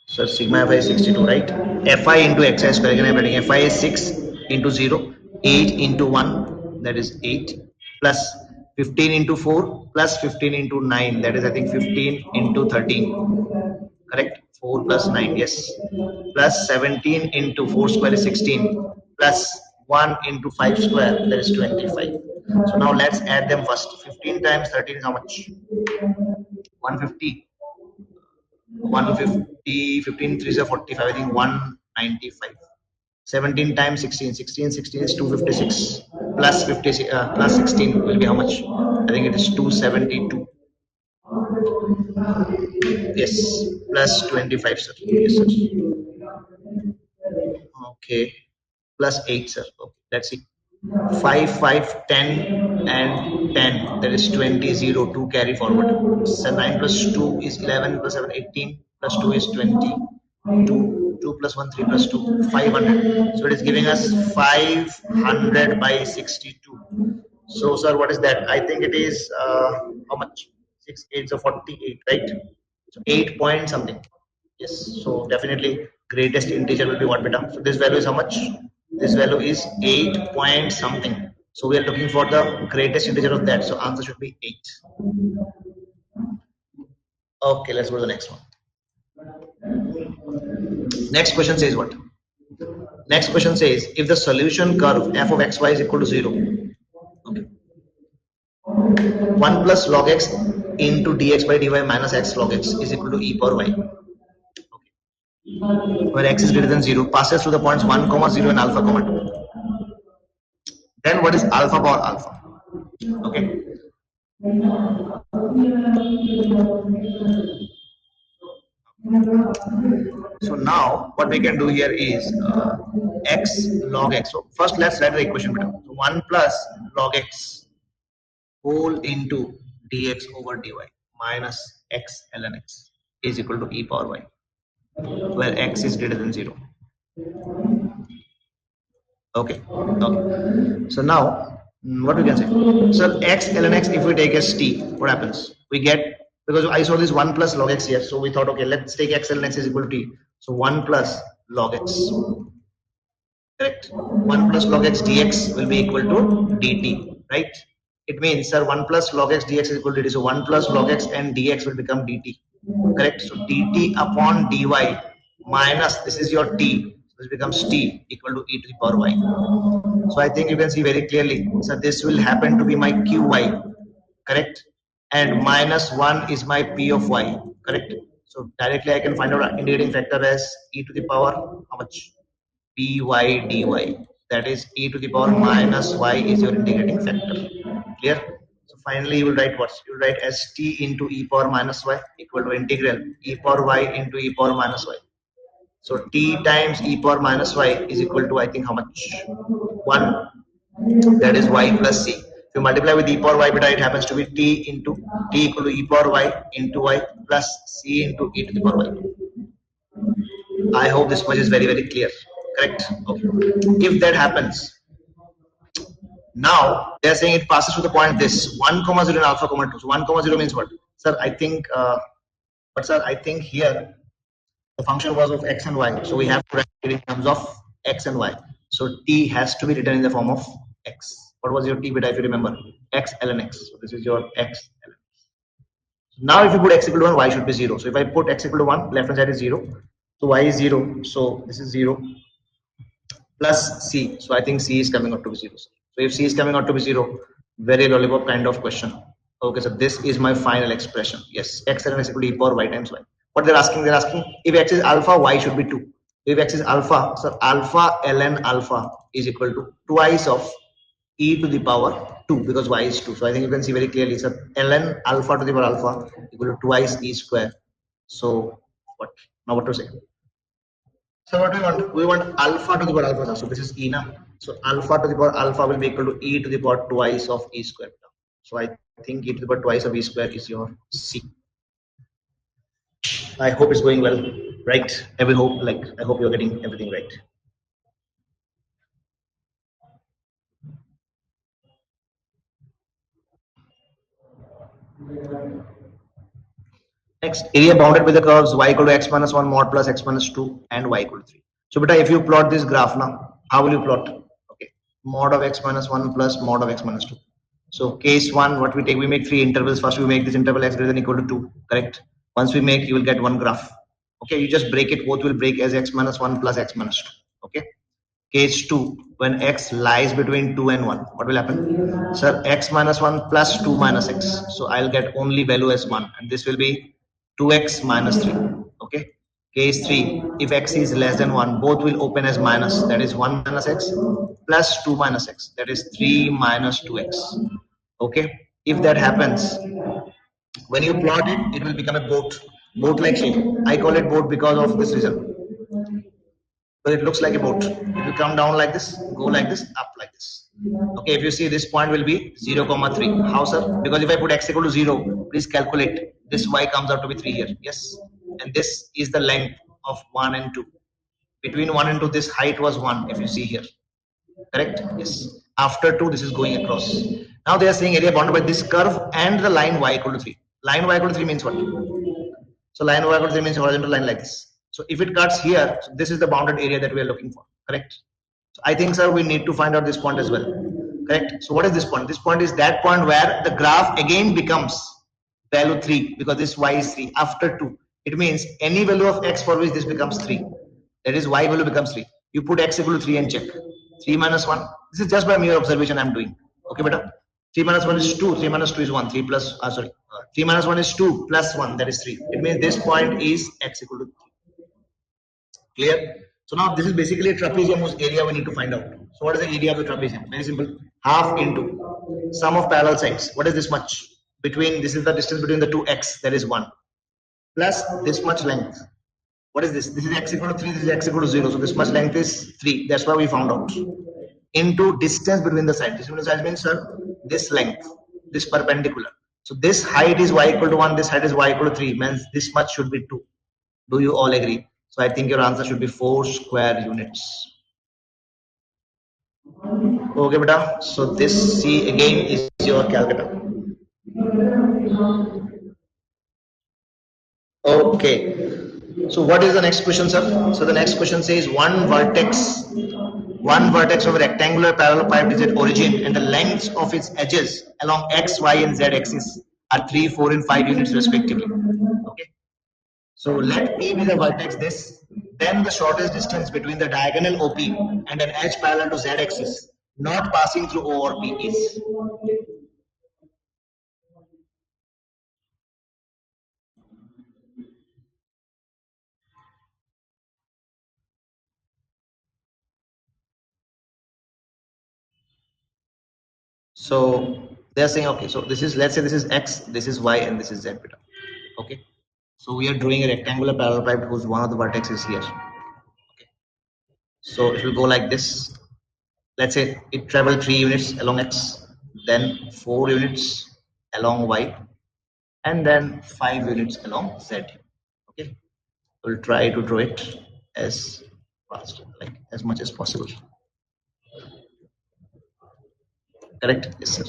So sigma Fi is 62, right? Fi into xi square, again I'm writing Fi is 6 into 0, 8 into 1, that is 8, plus 15 into 4, plus 15 into 9, that is I think 15 into 13, correct? 4 plus 9, yes. Plus 17 into 4 square is 16, plus 1 into 5 square, that is 25. So now let's add them first. 15 times 13 is how much? 150. 150, 15 3 is 45, I think 195. 17 times 16, 16 is 256 plus 50 plus 16 will be how much? I think it is 272. Yes, plus 25, sir. Yes, sir. Okay, plus 8, sir. Okay, let's see. 5, 5, 10 and 10, that is 20, 0, 2 carry forward. So 9 plus 2 is 11 plus 7, 18 plus 2 is 20. 2 plus 1, 3 plus 2, 500. So it is giving us 500 by 62. So, sir, what is that? I think it is how much? 6, 8, so 48, right? So 8 point something. Yes. So definitely greatest integer will be what beta? So this value is how much? This value is 8 point something. So we are looking for the greatest integer of that. So answer should be 8. Okay, let's go to the next one. Next question says what? Next question says if the solution curve f of xy is equal to 0. Okay. 1 plus log x into dx by dy minus x log x is equal to e power y. Okay. Where x is greater than 0 passes through the points 1, 0 and alpha, 2. Then what is alpha power alpha? Okay. So now what we can do here is x log x. So first let's write the equation below. So 1 plus log x whole into dx over dy minus x ln x is equal to e power y, where x is greater than 0. Okay. Okay. So now what we can say? So x ln x, if we take as t, what happens? We get, because I saw this 1 plus log x here, so we thought, okay, let's take x ln x is equal to t. So 1 plus log x. Correct. 1 plus log x dx will be equal to dt, right? It means, sir, 1 plus log x dx is equal to dt. So 1 plus log x and dx will become dt. Correct. So dt upon dy minus, this is your t. So this becomes t equal to e to the power y. So I think you can see very clearly. So this will happen to be my qy. Correct. And minus 1 is my p of y. Correct. So directly I can find out integrating factor as e to the power how much? Py dy, that is e to the power minus y is your integrating factor. Clear? So finally you will write what? You will write as t into e power minus y equal to integral e power y into e power minus y. So t times e power minus y is equal to, I think, how much? 1. That is y plus c. If you multiply with e power y beta, it happens to be t into t equal to e power y into y plus c into e to the power y. I hope this much is very, very clear. Correct? Okay. If that happens, now they are saying it passes through the point this 1, 0 and alpha, 2. So 1, 0 means what? Sir, I think, but sir, I think here the function was of x and y. So we have to write it in terms of x and y. So t has to be written in the form of x. What was your t beta if you remember? X ln x. So this is your x ln x. Now if you put x equal to 1, y should be 0. So if I put x equal to 1, left hand side is 0. So y is 0. So this is 0 plus c. So I think c is coming out to be 0. So if c is coming out to be 0, very lollipop kind of question. Okay, so this is my final expression. Yes, x ln x equal to e power y times y. What they're asking if x is alpha, y should be 2. If x is alpha, so alpha ln alpha is equal to twice of e to the power 2 because y is 2. So I think you can see very clearly. So ln alpha to the power alpha equal to twice e square. So what? Now what to say? So what we want? We want alpha to the power alpha. So this is e now. So alpha to the power alpha will be equal to e to the power twice of e square. So I think e to the power twice of e square is your c. I hope it's going well, right? I hope you're getting everything right. Next, area bounded with the curves y equal to x minus 1 mod plus x minus 2 and y equal to 3. So beta, if you plot this graph now, how will you plot? Okay, mod of x minus 1 plus mod of x minus 2. So case 1, what we take, we make 3 intervals. First we make this interval x greater than equal to 2, correct? Once we make, you will get one graph. Okay, you just break it, both will break as x minus 1 plus x minus 2. Okay, Case 2, when x lies between 2 and 1, what will happen? Sir, x minus 1 plus 2 minus x. So I'll get only value as 1, and this will be 2x minus 3. Okay. Case 3, if x is less than 1, both will open as minus, that is 1 minus x plus 2 minus x, that is 3 minus 2x. Okay. If that happens, when you plot it, it will become a boat like shape. I call it boat because of this reason. But it looks like a boat. It will come down like this, go like this, up like this. Okay, if you see, this point will be 0, 3. How, sir? Because if I put x equal to 0, please calculate. This y comes out to be 3 here. Yes. And this is the length of 1 and 2. Between 1 and 2, this height was 1, if you see here. Correct? Yes. After 2, this is going across. Now they are saying area bounded by this curve and the line y equal to 3. Line y equal to 3 means what? So line y equal to 3 means horizontal line like this. So if it cuts here, so this is the bounded area that we are looking for. Correct? So I think, sir, we need to find out this point as well. Correct? So what is this point? This point is that point where the graph again becomes value 3, because this y is 3 after 2. It means any value of x for which this becomes 3. That is, y value becomes 3. You put x equal to 3 and check. 3 minus 1. This is just by mere observation I am doing. Okay, beta? 3 minus 1 is 2. 3 minus 2 is 1. 3 plus, 3 minus 1 is 2 plus 1, that is 3. It means this point is x equal to 3. Clear? So now this is basically a trapezium whose area we need to find out. So what is the area of the trapezium? Very simple. Half into sum of parallel sides. What is this much? Between, this is the distance between the two x, that is 1. Plus this much length. What is this? This is x equal to 3, this is x equal to 0. So this much length is 3. That's why we found out. Into distance between the sides. Distance between the sides means, sir, this length, this perpendicular. So this height is y equal to 1, this height is y equal to 3. Means this much should be 2. Do you all agree? So I think your answer should be 4 square units. Okay, beta. So this C again is your Calcutta. Okay. So what is the next question, sir? So the next question says one vertex of a rectangular parallel pipe is at origin, and the lengths of its edges along x, y, and z axis are 3, 4, and 5 units respectively. Okay. So let P be the vertex this, then the shortest distance between the diagonal OP and an edge parallel to Z axis not passing through O or P is. So they are saying, okay, so this is, let's say this is X, this is Y, and this is Z beta. Okay. So we are drawing a rectangular parallel pipe whose one of the vertex is here. Okay. So it will go like this. Let's say it traveled 3 units along X, then 4 units along Y, and then 5 units along Z. Okay. We'll try to draw it as fast, like as much as possible. Correct? Yes, sir.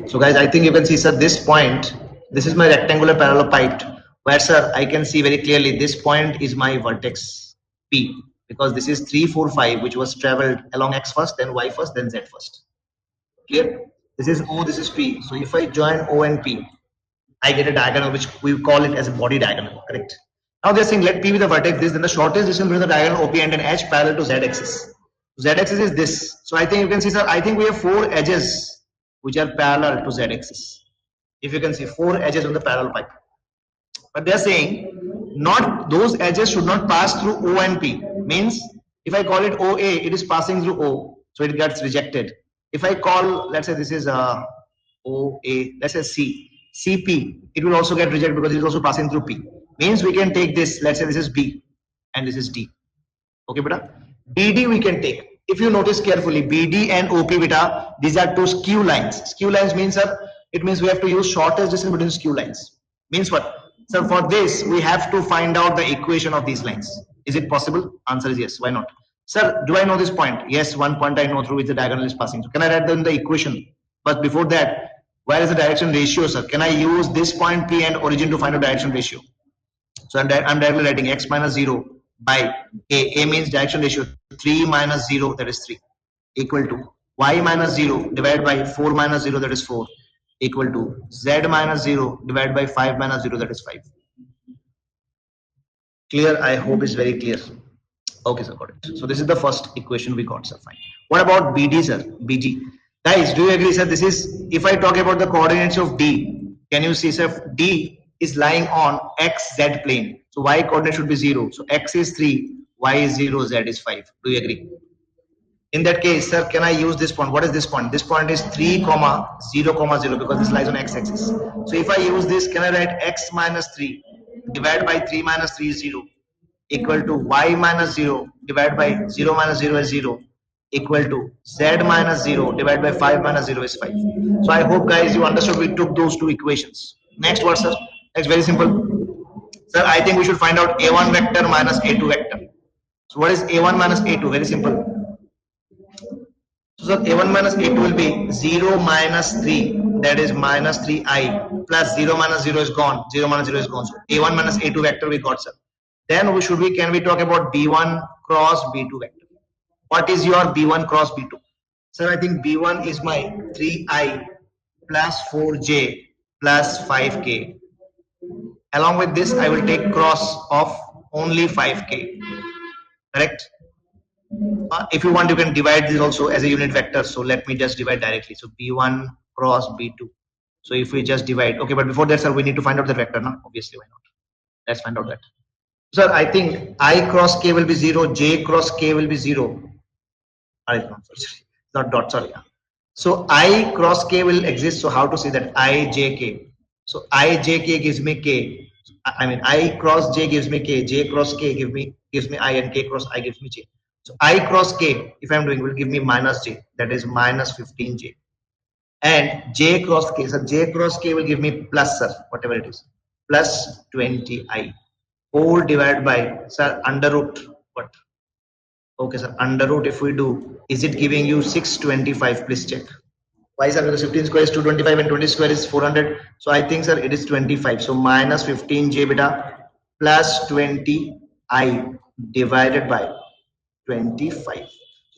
So guys, I think you can see, sir, this point, this is my rectangular parallel pipe, where, sir, I can see very clearly this point is my vertex P, because this is 3, 4, 5, which was traveled along X first, then Y first, then Z first. Clear? This is O, this is P. So if I join O and P, I get a diagonal which we call it as a body diagonal. Correct? Now they're saying let P be the vertex this, then the shortest distance between the diagonal OP and an edge parallel to Z axis. Z axis is this. So I think you can see, sir, I think we have 4 edges which are parallel to Z axis. If you can see 4 edges on the parallel pipe. But they're saying not those edges should not pass through O and P. Means if I call it OA, it is passing through O, so it gets rejected. If I call, let's say this is OA, let's say C, CP, it will also get rejected because it is also passing through P. Means we can take this, let's say this is B and this is D. Okay, beta? BD we can take. If you notice carefully, BD and OP, beta, these are 2 skew lines. Skew lines means, sir, it means we have to use shortest distance between skew lines. Means what? So for this, we have to find out the equation of these lines. Is it possible? Answer is yes. Why not? Sir, do I know this point? Yes, one point I know through which the diagonal is passing. So can I write down the equation? But before that, where is the direction ratio, sir? Can I use this point P and origin to find a direction ratio? So I'm directly writing x minus 0 by A. A means direction ratio 3 minus 0, that is 3, equal to y minus 0 divided by 4 minus 0, that is 4, equal to z minus 0 divided by 5 minus 0, that is 5. Clear? I hope it's very clear. Okay, sir, got it. So this is the first equation we got, sir. Fine. What about BD, sir? BG. Guys, do you agree, sir? This is, if I talk about the coordinates of D, can you see, sir? D is lying on XZ plane. So Y coordinate should be 0. So X is 3, Y is 0, Z is 5. Do you agree? In that case, sir, can I use this point? What is this point? This point is 3, 0, 0 because this lies on x-axis. So if I use this, can I write x minus 3 divided by 3 minus 3 is 0 equal to y minus 0 divided by 0 minus 0 is 0 equal to z minus 0 divided by 5 minus 0 is 5. So I hope, guys, you understood we took those two equations. Next what, sir? Next, very simple. Sir, I think we should find out a1 vector minus a2 vector. So what is a1 minus a2? Very simple. So a1 minus a2 will be 0 minus 3, that is minus 3i, plus 0 minus 0 is gone, 0 minus 0 is gone. So a1 minus a2 vector we got, sir. Then can we talk about b1 cross b2 vector? What is your b1 cross b2? Sir, I think b1 is my 3i plus 4j plus 5k. Along with this, I will take cross of only 5k. Correct? If you want, you can divide this also as a unit vector. So let me just divide directly. So b1 cross b2. So if we just divide, okay, but before that, sir, we need to find out the vector, no? Obviously, why not? Let's find out that. Sir, I think I cross k will be 0, j cross k will be 0. Not dot, sorry. So I cross k will exist. So how to say that? I j k. So I j k gives me k. I mean I cross j gives me k. J cross k gives me I, and k cross I gives me j. So I cross k, if I'm doing, will give me minus j. That is minus 15j. And j cross k. So j cross k will give me plus, sir, whatever it is, plus 20i whole divided by, sir, under root what? Okay, sir, under root if we do, is it giving you 625? Please check. Why, sir? Because 15 square is 225 and 20 square is 400. So I think, sir, it is 25. So minus 15j beta plus 20i divided by 25.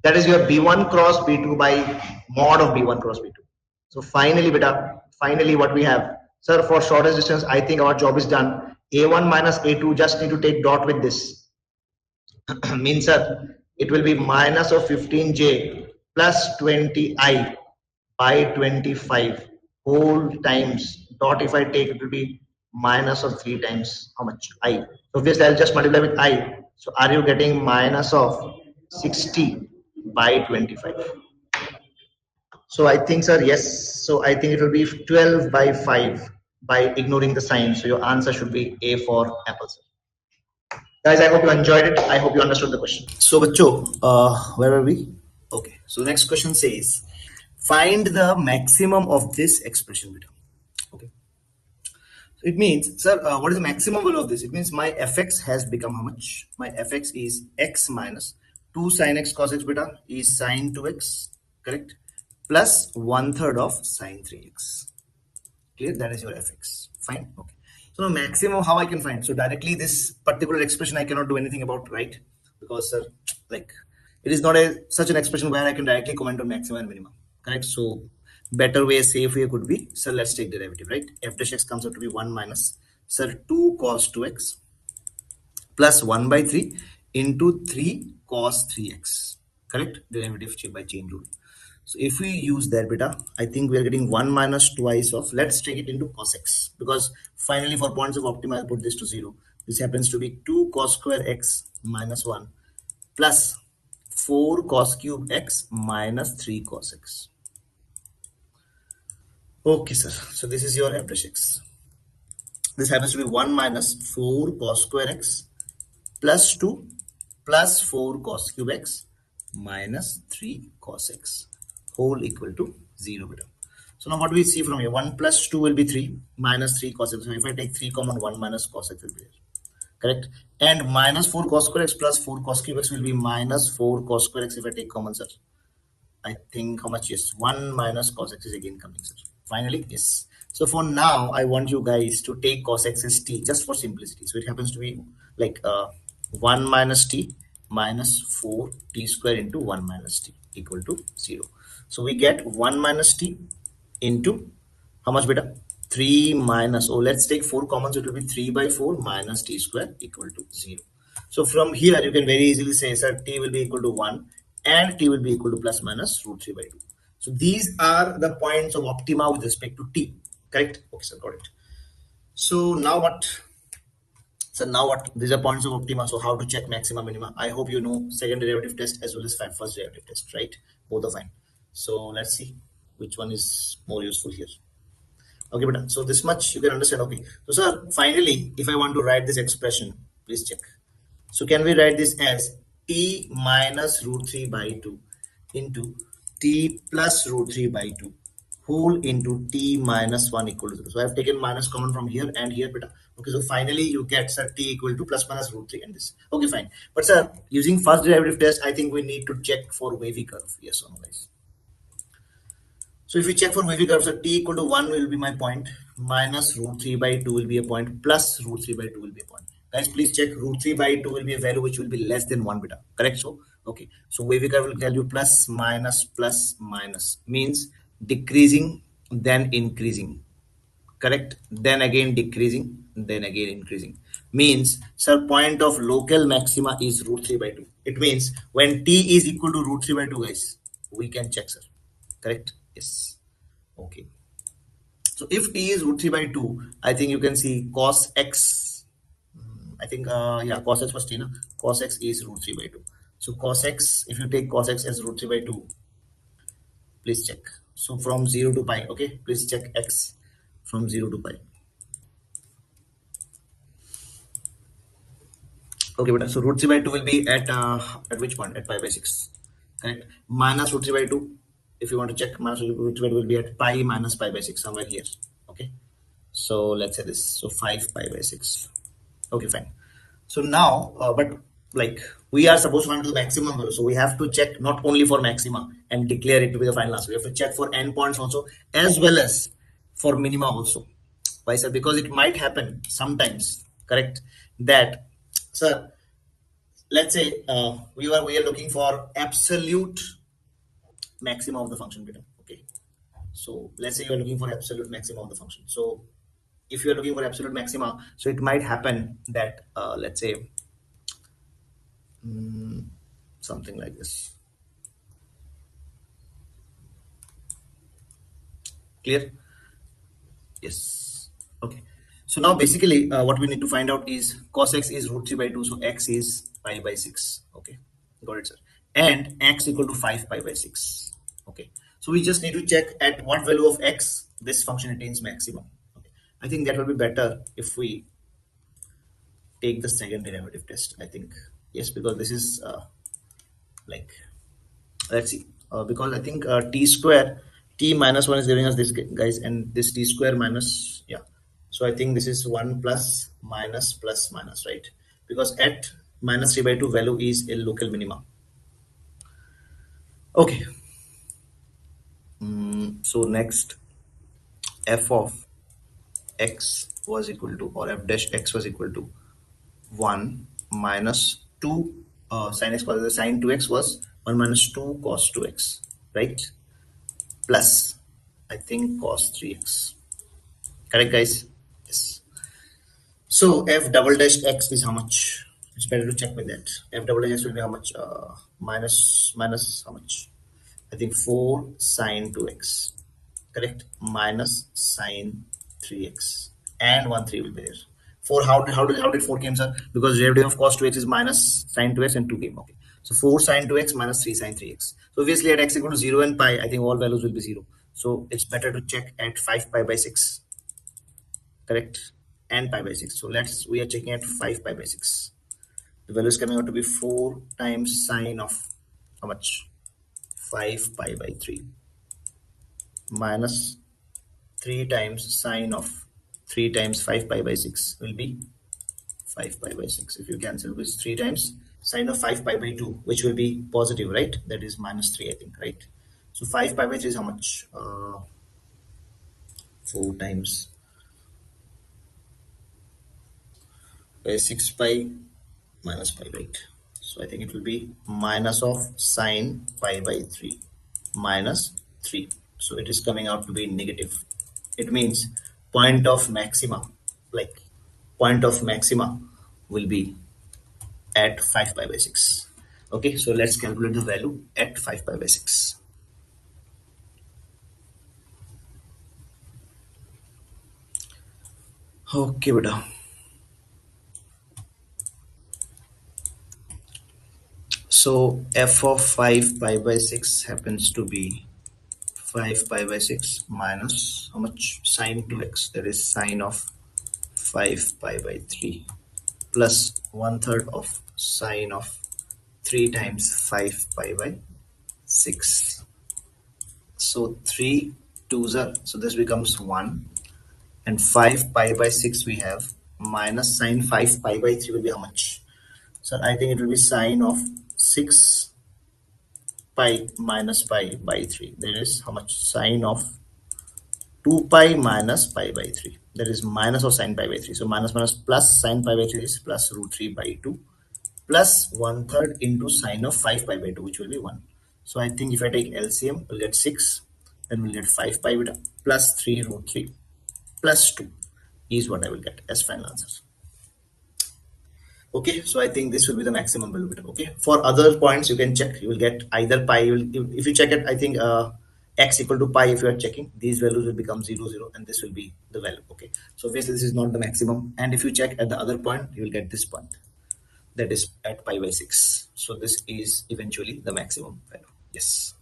That is your b1 cross b2 by mod of b1 cross b2. So finally, beta, finally what we have, sir, for shortest distance, I think our job is done. A1 minus A2, just need to take dot with this. Means, sir, it will be minus of 15j plus 20i by 25 whole times dot. If I take, it will be minus of 3 times how much? I. So obviously I'll just multiply with I. So are you getting minus of 60 by 25? So I think, sir, yes. So I think it will be 12 by 5 by ignoring the sign. So your answer should be A for apple, sir. Guys, I hope you enjoyed it. I hope you understood the question. So, bacho, where are we? Okay. So, next question says, find the maximum of this expression. Okay. So it means, sir, what is the maximum value of this? It means my fx has become how much? My fx is x minus 2 sin x cos x beta is sin 2x, correct? Plus 1/3 of sin 3x. Clear? That is your fx. Fine. Okay. So now maximum, how I can find? So directly this particular expression I cannot do anything about, right? Because like it is not such an expression where I can directly comment on maximum and minimum, correct? So better way, safe way could be, so let's take derivative, right? F dash x comes out to be 1 minus, sir, 2 cos 2x plus 1 by 3 into 3 cos 3x, correct? Derivative by chain rule. So if we use that beta, I think we are getting 1 minus twice of, let's take it into cos x, because finally for points of optima I'll put this to 0. This happens to be 2 cos square x minus 1 plus 4 cos cube x minus 3 cos x. Okay, sir. So this is your f dash x. This happens to be 1 minus 4 cos square x plus 2 plus 4 cos cube x minus 3 cos x whole equal to 0 beta. So now what do we see from here? 1 plus 2 will be 3 minus 3 cos x. So if I take 3 common, 1 minus cos x will be there. Correct? And minus 4 cos square x plus 4 cos cube x will be minus 4 cos square x if I take common, sir. I think how much? Yes, 1 minus cos x is again coming, sir. Finally, yes. So for now, I want you guys to take cos x as t just for simplicity. So it happens to be like 1 minus t minus 4 t square into 1 minus t equal to 0. So we get 1 minus t into how much beta? 3 minus, oh, let's take 4 common, so it will be 3 by 4 minus t square equal to 0. So from here, you can very easily say, sir, t will be equal to 1 and t will be equal to plus minus root 3 by 2. So these are the points of optima with respect to t, correct? Okay, sir, got it. So now what? So now what? These are points of optima. So how to check maxima, minima? I hope you know second derivative test as well as first derivative test, right? Both are fine. So let's see which one is more useful here. Okay, but so this much you can understand. Okay, so sir, finally, if I want to write this expression, please check. So can we write this as t minus root 3 by 2 into t plus root 3 by 2 whole into t minus 1 equal to 0. So I have taken minus common from here and here, beta. Okay, so finally you get, sir, t equal to plus minus root 3 and this. Okay, fine. But sir, using first derivative test, I think we need to check for wavy curve. Yes or no, guys? So if we check for wavy curve, so t equal to 1 will be my point, minus root 3 by 2 will be a point, plus root 3 by 2 will be a point. Guys, please check root 3 by 2 will be a value which will be less than 1 beta. Correct? So, okay. So wavy curve will tell you plus, minus, means decreasing, then increasing. Correct? Then again decreasing, then again increasing. Means, sir, point of local maxima is root 3 by 2. It means when t is equal to root 3 by 2, guys, we can check, sir. Correct? Yes. Okay. So if t is root 3 by 2, I think you can see cos x. I think, yeah, cos x was t, no? Cos x is root 3 by 2. So cos x, if you take cos x as root 3 by 2, please check. So from 0 to pi, okay? Please check x from 0 to pi. Okay, but so root 3 by 2 will be at which point? At pi by 6. Correct? Minus root 3 by 2. If you want to check, minus root 3 by 2 will be at pi minus pi by 6, somewhere here. Okay. So let's say this. So 5 pi by 6. Okay, fine. So now, but like we are supposed to find the maximum value. So we have to check not only for maxima and declare it to be the final answer. We have to check for endpoints also as well as for minima also. Why, sir? Because it might happen sometimes, correct? That, sir, let's say we are looking for absolute maximum of the function beta. Okay. So let's say you are looking for absolute maximum of the function. So if you are looking for absolute maxima, so it might happen that let's say something like this. Clear? Yes. Okay. So now basically what we need to find out is cos x is root 3 by 2. So x is pi by 6. Okay. Got it, sir. And x equal to 5 pi by 6. Okay. So we just need to check at what value of x this function attains maximum. Okay. I think that will be better if we take the second derivative test. I think yes, because this is like, let's see, because I think t square, t minus 1 is giving us this, guys, and this t square minus, yeah, so I think this is 1 plus minus plus minus, right? Because at minus 3 by 2 value is a local minima. Okay. So next, f of x was equal to, or f dash x was equal to 1 minus 2 sin x was sin 2x was 1 minus 2 cos 2x, right? Plus, I think cos 3x. Correct, guys? Yes. So f double dash x is how much? It's better to check with that. F double dash x will be how much? Minus how much? I think 4 sin 2x. Correct? Minus sin 3x. And 1 3 will be there. 4, how did 4 came, sir? Because derivative of cos 2x is minus sin 2x and 2 came. Okay. So 4 sin 2x minus 3 sin 3x. So obviously at x equal to 0 and pi, I think all values will be 0. So it's better to check at 5 pi by 6. Correct? And pi by 6. So we are checking at 5 pi by 6. The value is coming out to be 4 times sine of how much? 5 pi by 3 minus 3 times sine of 3 times 5 pi by 6 will be 5 pi by 6. If you cancel with 3 times sine of 5 pi by 2, which will be positive, right? That is minus 3, I think, right? So 5 pi by 3 is how much? 4 times by 6 pi minus pi, right? So I think it will be minus of sine pi by 3 minus 3. So it is coming out to be negative. It means point of maxima, like point of maxima will be at 5 pi by 6. Okay, so let's calculate the value at 5 pi by 6. Okay, beta. So f of 5 pi by 6 happens to be 5 pi by 6 minus how much? Sine 2x, that is sine of 5 pi by 3 plus 1/3 of sine of 3 times 5 pi by 6. So 3 2s are, so this becomes 1, and 5 pi by 6 we have minus sine 5 pi by 3 will be how much? So I think it will be sine of 6 pi minus pi by 3. That is how much? Sine of 2 pi minus pi by 3. That is minus of sine pi by 3. So minus minus plus sine pi by 3 is plus root 3 by 2 plus 1/3 into sine of 5 pi by 2, which will be 1. So I think if I take LCM, we'll get 6, then we'll get 5 pi beta plus 3 root 3 plus 2 is what I will get as final answer. Okay, so I think this will be the maximum value beta. Okay, for other points you can check, you will get either pi, if you check it, I think x equal to pi, if you are checking, these values will become 0 0 and this will be the value. Okay, so obviously this is not the maximum, and if you check at the other point, you will get this point, that is at pi by 6. So this is eventually the maximum value. Yes.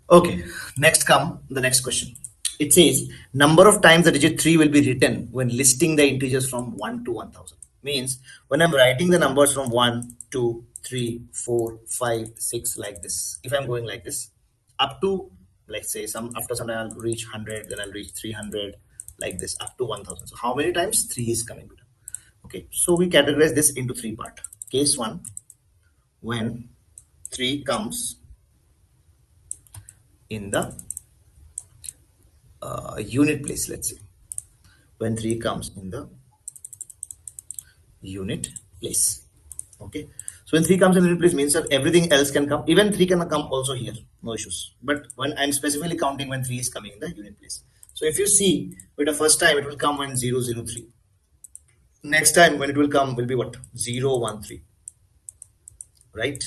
Okay, next come the next question. It says number of times the digit 3 will be written when listing the integers from 1 to 1000. Means when I'm writing the numbers from 1, 2, 3, 4, 5, 6 like this. If I'm going like this up to, let's say, some after some time I'll reach 100, then I'll reach 300 like this up to 1000. So how many times 3 is coming? Okay, so we categorize this into 3 parts. Case 1, when 3 comes in the unit place, let's say. When 3 comes in the unit place. Okay, so when 3 comes in unit place means that everything else can come. Even 3 can come also here, no issues. But when I'm specifically counting when 3 is coming in the unit place. So if you see, with the first time it will come when 003. Next time when it will come will be what? 013. Right?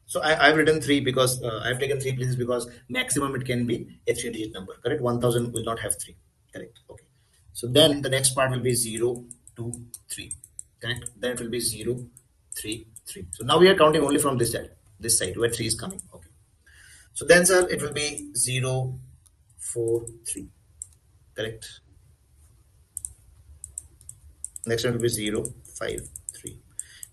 So I've written 3 because I've taken 3 places because maximum it can be a 3-digit number. Correct? 1000 will not have 3. Correct? Okay. So then the next part will be 0, 2, 3. Correct? Then it will be 0, 3, 3. So now we are counting only from this side where 3 is coming. Okay. So then, sir, it will be 0, 4, 3. Correct? Next one will be 0, 5, 3.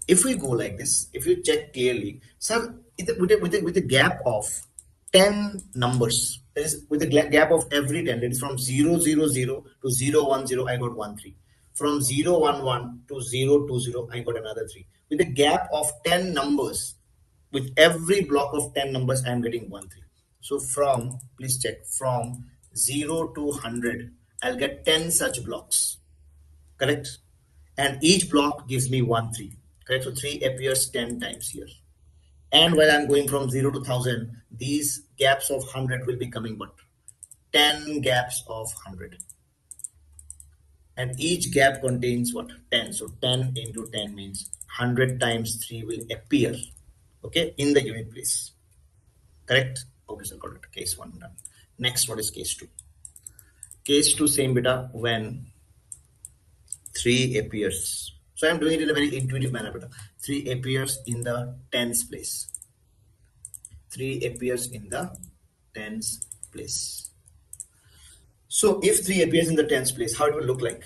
If we go like this, if you check clearly, sir, with a gap of 10 numbers, that is with a gap of every 10, that is from 000 to 010, I got 13. From 011 to 020, I got another 3. With a gap of 10 numbers, with every block of 10 numbers, I am getting 13. So from, please check, from 0 to 100, I'll get 10 such blocks. Correct? And each block gives me 1 3. Correct? So 3 appears 10 times here. And while I'm going from 0 to 1000, these gaps of 100 will be coming but 10 gaps of 100. And each gap contains what? 10. So 10 into 10 means 100 times 3 will appear, okay, in the unit place. Correct? Okay, so got it. Case 1 done. Next, what is case 2? Case 2, same beta, when 3 appears. So I'm doing it in a very intuitive manner. But 3 appears in the tens place. 3 appears in the tens place. So if 3 appears in the tens place, how it will look like?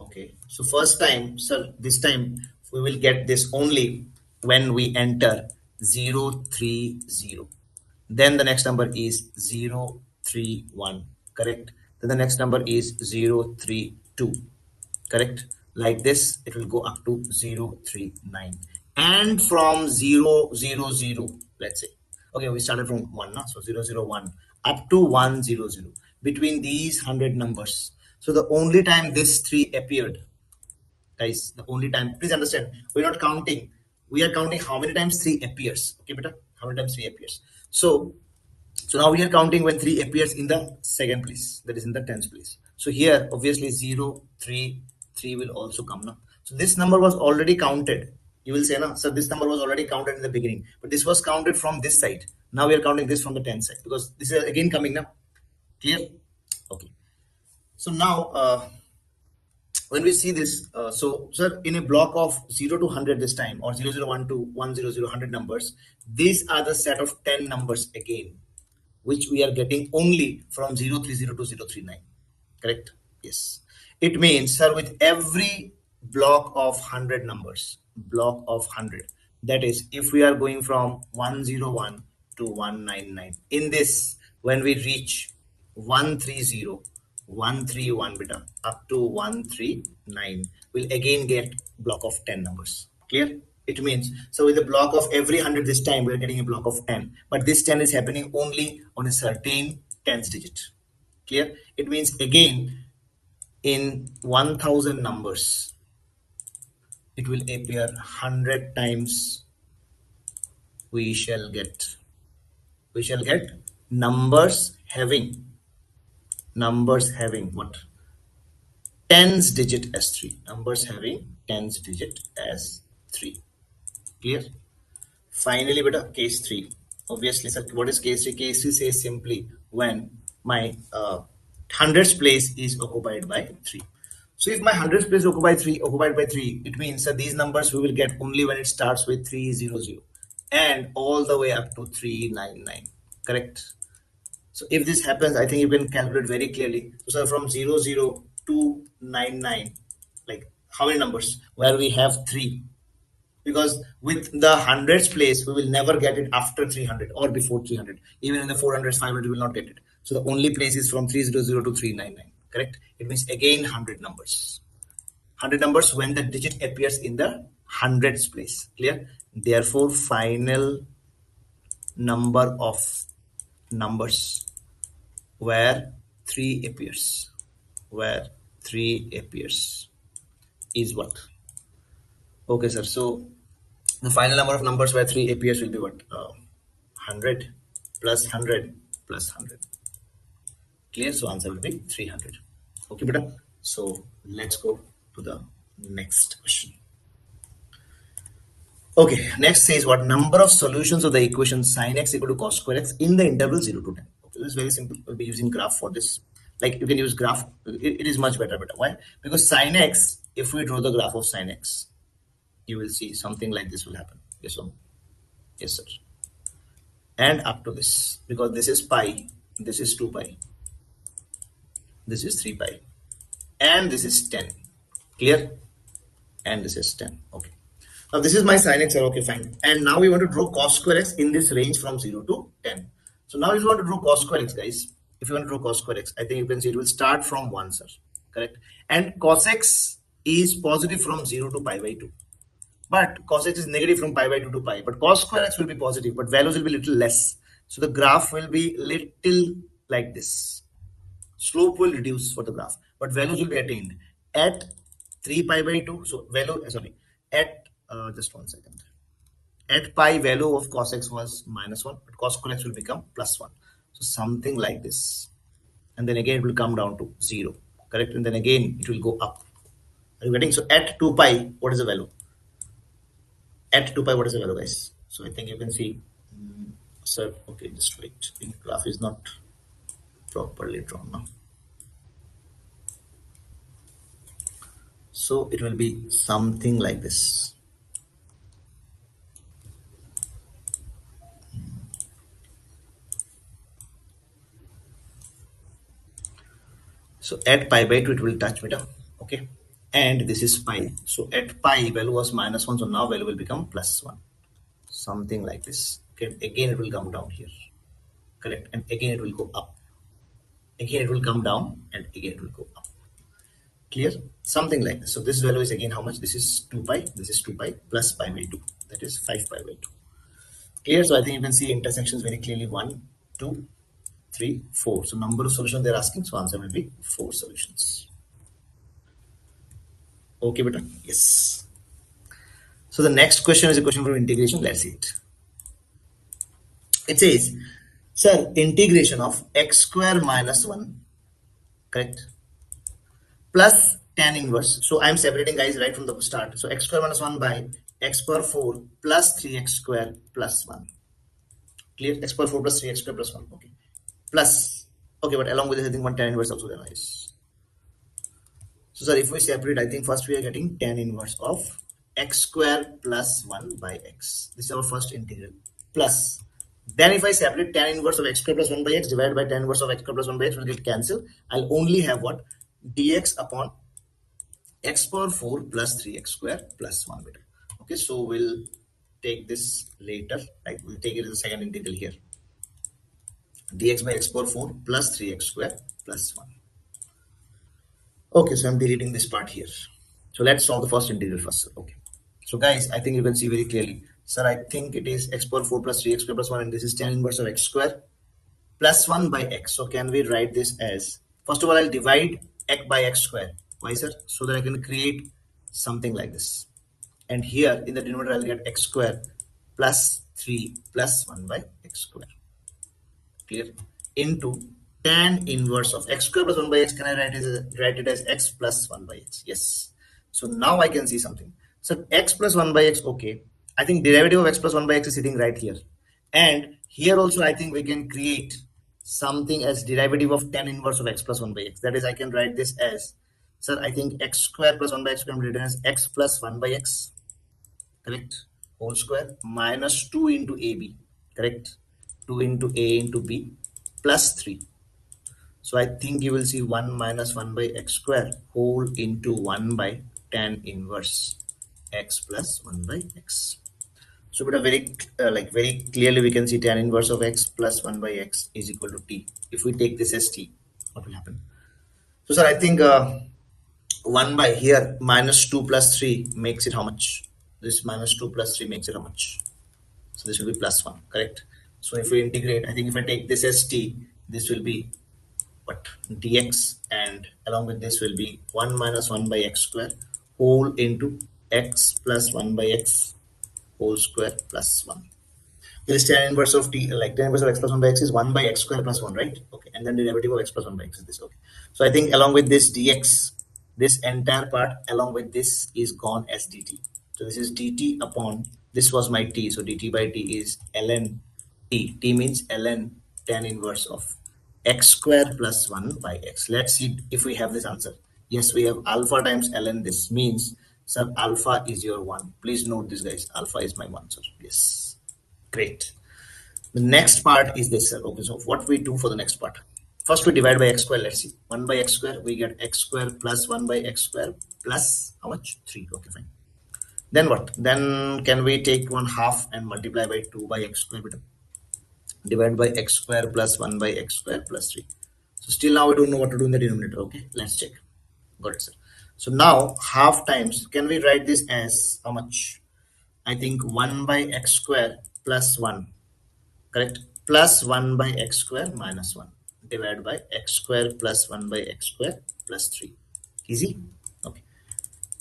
Okay. So first time, sir, this time we will get this only when we enter 030. Then the next number is 031. Correct. Then the next number is 032. Correct, like this it will go up to 039, and from 000, let's say, okay, we started from 1 now, so 001 up to 100, between these 100 numbers. So the only time this 3 appeared, guys, the only time, please understand, we're not counting, we are counting how many times 3 appears. Okay, beta, how many times 3 appears. So So now we are counting when 3 appears in the second place, that is in the tens place. So here obviously 0, 3, 3 will also come now. So this number was already counted. You will say, no, so this number was already counted in the beginning, but this was counted from this side. Now we are counting this from the 10 side because this is again coming now. Clear? Okay. So now when we see this, so sir, in a block of 0 to 100 this time, or 001 to 100, 100 numbers, these are the set of 10 numbers again, which we are getting only from 030 to 039. Correct? Yes. It means, sir, with every block of 100 numbers, block of 100, that is, if we are going from 101 to 199, in this, when we reach 130, 131 beta, up to 139, we'll again get block of 10 numbers. Clear? It means, so with a block of every 100 this time, we're getting a block of 10. But this 10 is happening only on a certain tens digit. Clear? It means again, in 1000 numbers, it will appear 100 times. We shall get numbers having what? Tens digit as 3. Numbers having tens digit as 3. Clear? Finally, beta, case 3. Obviously, sir, what is case 3? Case 3 says simply when my hundreds place is occupied by 3. So if my hundreds place occupied by 3, it means that these numbers we will get only when it starts with 300 and all the way up to 399. Correct? So if this happens, I think you can calculate very clearly. So from 00 to 99, like how many numbers? Where we have 3. Because with the hundreds place, we will never get it after 300 or before 300. Even in the 400s, 500, we will not get it. So the only place is from 300 to 399. Correct? It means again 100 numbers. 100 numbers when the digit appears in the hundreds place. Clear? Therefore, final number of numbers where 3 appears. Where 3 appears is what? Okay, sir. So the final number of numbers where 3 appears will be what? 100 plus 100 plus 100. Clear? So answer will be 300. Okay, beta. So let's go to the next question. Okay, next says what? Number of solutions of the equation sin x equal to cos square x in the interval 0 to 10. Okay, this is very simple. We'll be using graph for this. Like you can use graph. It is much better. Why? Because sin x, if we draw the graph of sin x, you will see something like this will happen. Yes or no? Yes, sir. And up to this, because this is pi, this is 2 pi, this is 3 pi, and this is 10. Clear? And this is 10. Okay. Now this is my sin x, okay, fine. And now we want to draw cos square x in this range from 0 to 10. So now if you want to draw cos square x, guys, if you want to draw cos square x, I think you can see it will start from 1, sir. Correct? And cos x is positive from 0 to pi by 2. But cos x is negative from pi by 2 to pi. But cos square x will be positive, but values will be little less. So the graph will be little like this. Slope will reduce for the graph, but values will be attained at 3 pi by 2. So value, at just 1 second. At pi, value of cos x was -1, but cos square x will become +1. So something like this. And then again it will come down to 0. Correct? And then again it will go up. Are you getting? So at 2 pi, what is the value? At 2 pi, what is the value, guys? So I think you can see, sir, okay, just wait. The graph is not properly drawn now. So it will be something like this. So at pi by 2, it will touch beta. Okay. And this is pi. So at pi, value was -1. So now value will become +1. Something like this. Okay. Again, it will come down here. Correct. And again, it will go up. Again, it will come down. And again, it will go up. Clear? Something like this. So this value is again how much? This is 2 pi. This is 2 pi plus pi by 2. That is 5 pi by 2. Clear? So I think you can see intersections very clearly. 1, 2, 3, 4. So number of solutions they're asking. So answer will be 4 solutions. Okay, beta? Yes. So the next question is a question from integration. Let's see it. It says, Sir, integration of x square minus 1, correct, plus tan inverse. So I'm separating, guys, right from the start. So x square minus 1 by x power 4 plus 3x square plus 1. Clear? X power 4 plus 3x square plus 1. Okay. Plus. Okay, but along with this, I think one tan inverse also there is. So, sir, if we separate, I think first we are getting tan inverse of x square plus 1 by x. This is our first integral. Plus. Then if I separate tan inverse of x square plus 1 by x divided by tan inverse of x square plus 1 by x will get cancelled. I'll only have what? Dx upon x power 4 plus 3x square plus 1 beta. Okay, so we'll take this later. Right, we'll take it as a second integral here. Dx by x power 4 plus 3x square plus 1. Okay, so I'm deleting this part here. So let's solve the first integral first. Okay. So guys, I think you can see very clearly. Sir, I think it is x power 4 plus 3x square plus 1, and this is tan inverse of x square plus 1 by x. So can we write this as, first of all, I'll divide x by x square. Why, sir? So that I can create something like this. And here in the denominator, I'll get x square plus 3 plus 1 by x square. Clear? Into tan inverse of x square plus 1 by x. Can I write it as x plus 1 by x? Yes. So now I can see something. So x plus 1 by x, okay. I think derivative of x plus 1 by x is sitting right here. And here also I think we can create something as derivative of tan inverse of x plus 1 by x. That is, I can write this as, sir, I think x square plus 1 by x can be written as x plus 1 by x, correct, whole square, minus 2 into ab, correct, 2 into a into b plus 3. So I think you will see 1 minus 1 by x square whole into 1 by tan inverse x plus 1 by x. So but a very clearly we can see tan inverse of x plus 1 by x is equal to t. If we take this as t, what will happen? So sir, I think 1 by here minus 2 plus 3 makes it how much? This minus 2 plus 3 makes it how much? So this will be plus 1, correct? So if we integrate, I think if I take this as t, this will be what? Dx, and along with this will be 1 minus 1 by x square whole into x plus 1 by x whole square plus 1. This tan inverse of t, like tan inverse of x plus 1 by x is 1 by x square plus 1, right? Okay, and then derivative of x plus 1 by x is this. Okay, so I think along with this dx, this entire part along with this is gone as dt. So this is dt upon, this was my t, so dt by t is ln t. T means ln tan inverse of x square plus 1 by x. Let's see if we have this answer. Yes, we have alpha times ln. This means, sir, alpha is your 1. Please note this, guys. Alpha is my 1, sir. Yes. Great. The next part is this, sir. Okay, so what we do for the next part? First, we divide by x square. Let's see. 1 by x square, we get x square plus 1 by x square plus how much? 3. Okay, fine. Then what? Then can we take 1/2 and multiply by 2 by x square? Divide by x square plus 1 by x square plus 3. So still now we don't know what to do in the denominator. Okay, let's check. Got it, sir. So now half times, can we write this as how much? I think 1 by x square plus 1, correct, plus 1 by x square minus 1 divided by x square plus 1 by x square plus 3. Easy. Okay,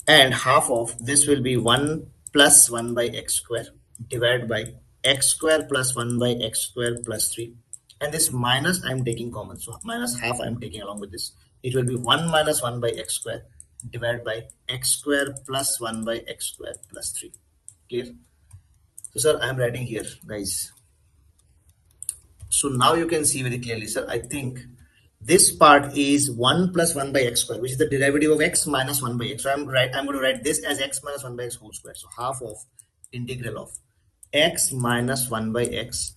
and half of this will be 1 plus 1 by x square divided by x square plus 1 by x square plus 3, and this minus I'm taking common, so minus half I'm taking along with this. It will be 1 minus 1 by x square divided by x square plus 1 by x square plus 3. Clear? So sir, I'm writing here, guys. So now you can see very clearly, sir, I think this part is 1 plus 1 by x square, which is the derivative of x minus 1 by x. So I'm going to write this as x minus 1 by x whole square. So half of integral of x minus 1 by x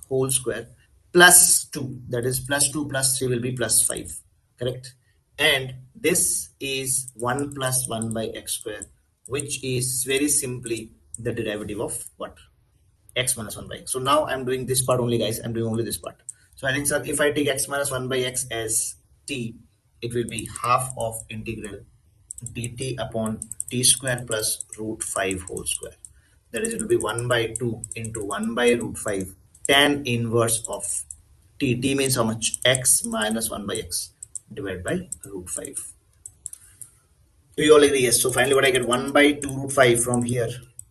whole square plus 2, that is plus 2 plus 3 will be plus 5, correct? And this is 1 plus 1 by x square, which is very simply the derivative of what? X minus 1 by x. So now I'm doing this part only, guys. I'm doing only this part. So I think, sir, if I take x minus 1 by x as t, it will be half of integral dt upon t square plus root 5 whole square. That is, it will be 1 by 2 into 1 by root 5 tan inverse of t. T means how much? X minus 1 by x divided by root 5. Do you all agree? Yes. So finally what I get, 1 by 2 root 5 from here.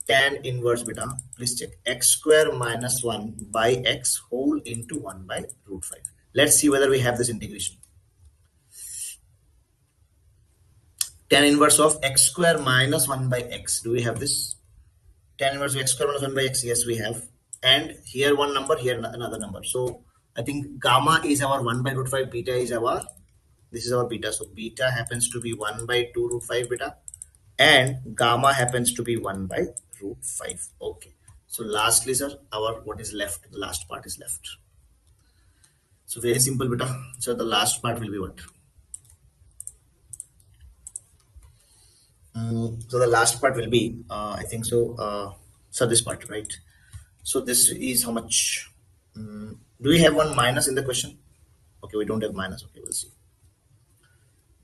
tan inverse beta, please check, x square minus 1 by x whole into 1 by root 5. Let's see whether we have this integration. Tan inverse of x square minus 1 by x. Do we have this? Tan inverse of x square minus 1 by x. Yes, we have. And here one number, here another number. So I think gamma is our 1 by root 5, beta is our, this is our beta. So beta happens to be 1 by 2 root 5 beta. And gamma happens to be 1 by root 5. Okay. So lastly, sir, our what is left? The last part is left. So very simple beta. So the last part will be what? So the last part will be, I think so, so this part, right? So this is how much? Do we have one minus in the question? Okay, we don't have minus. Okay, we'll see.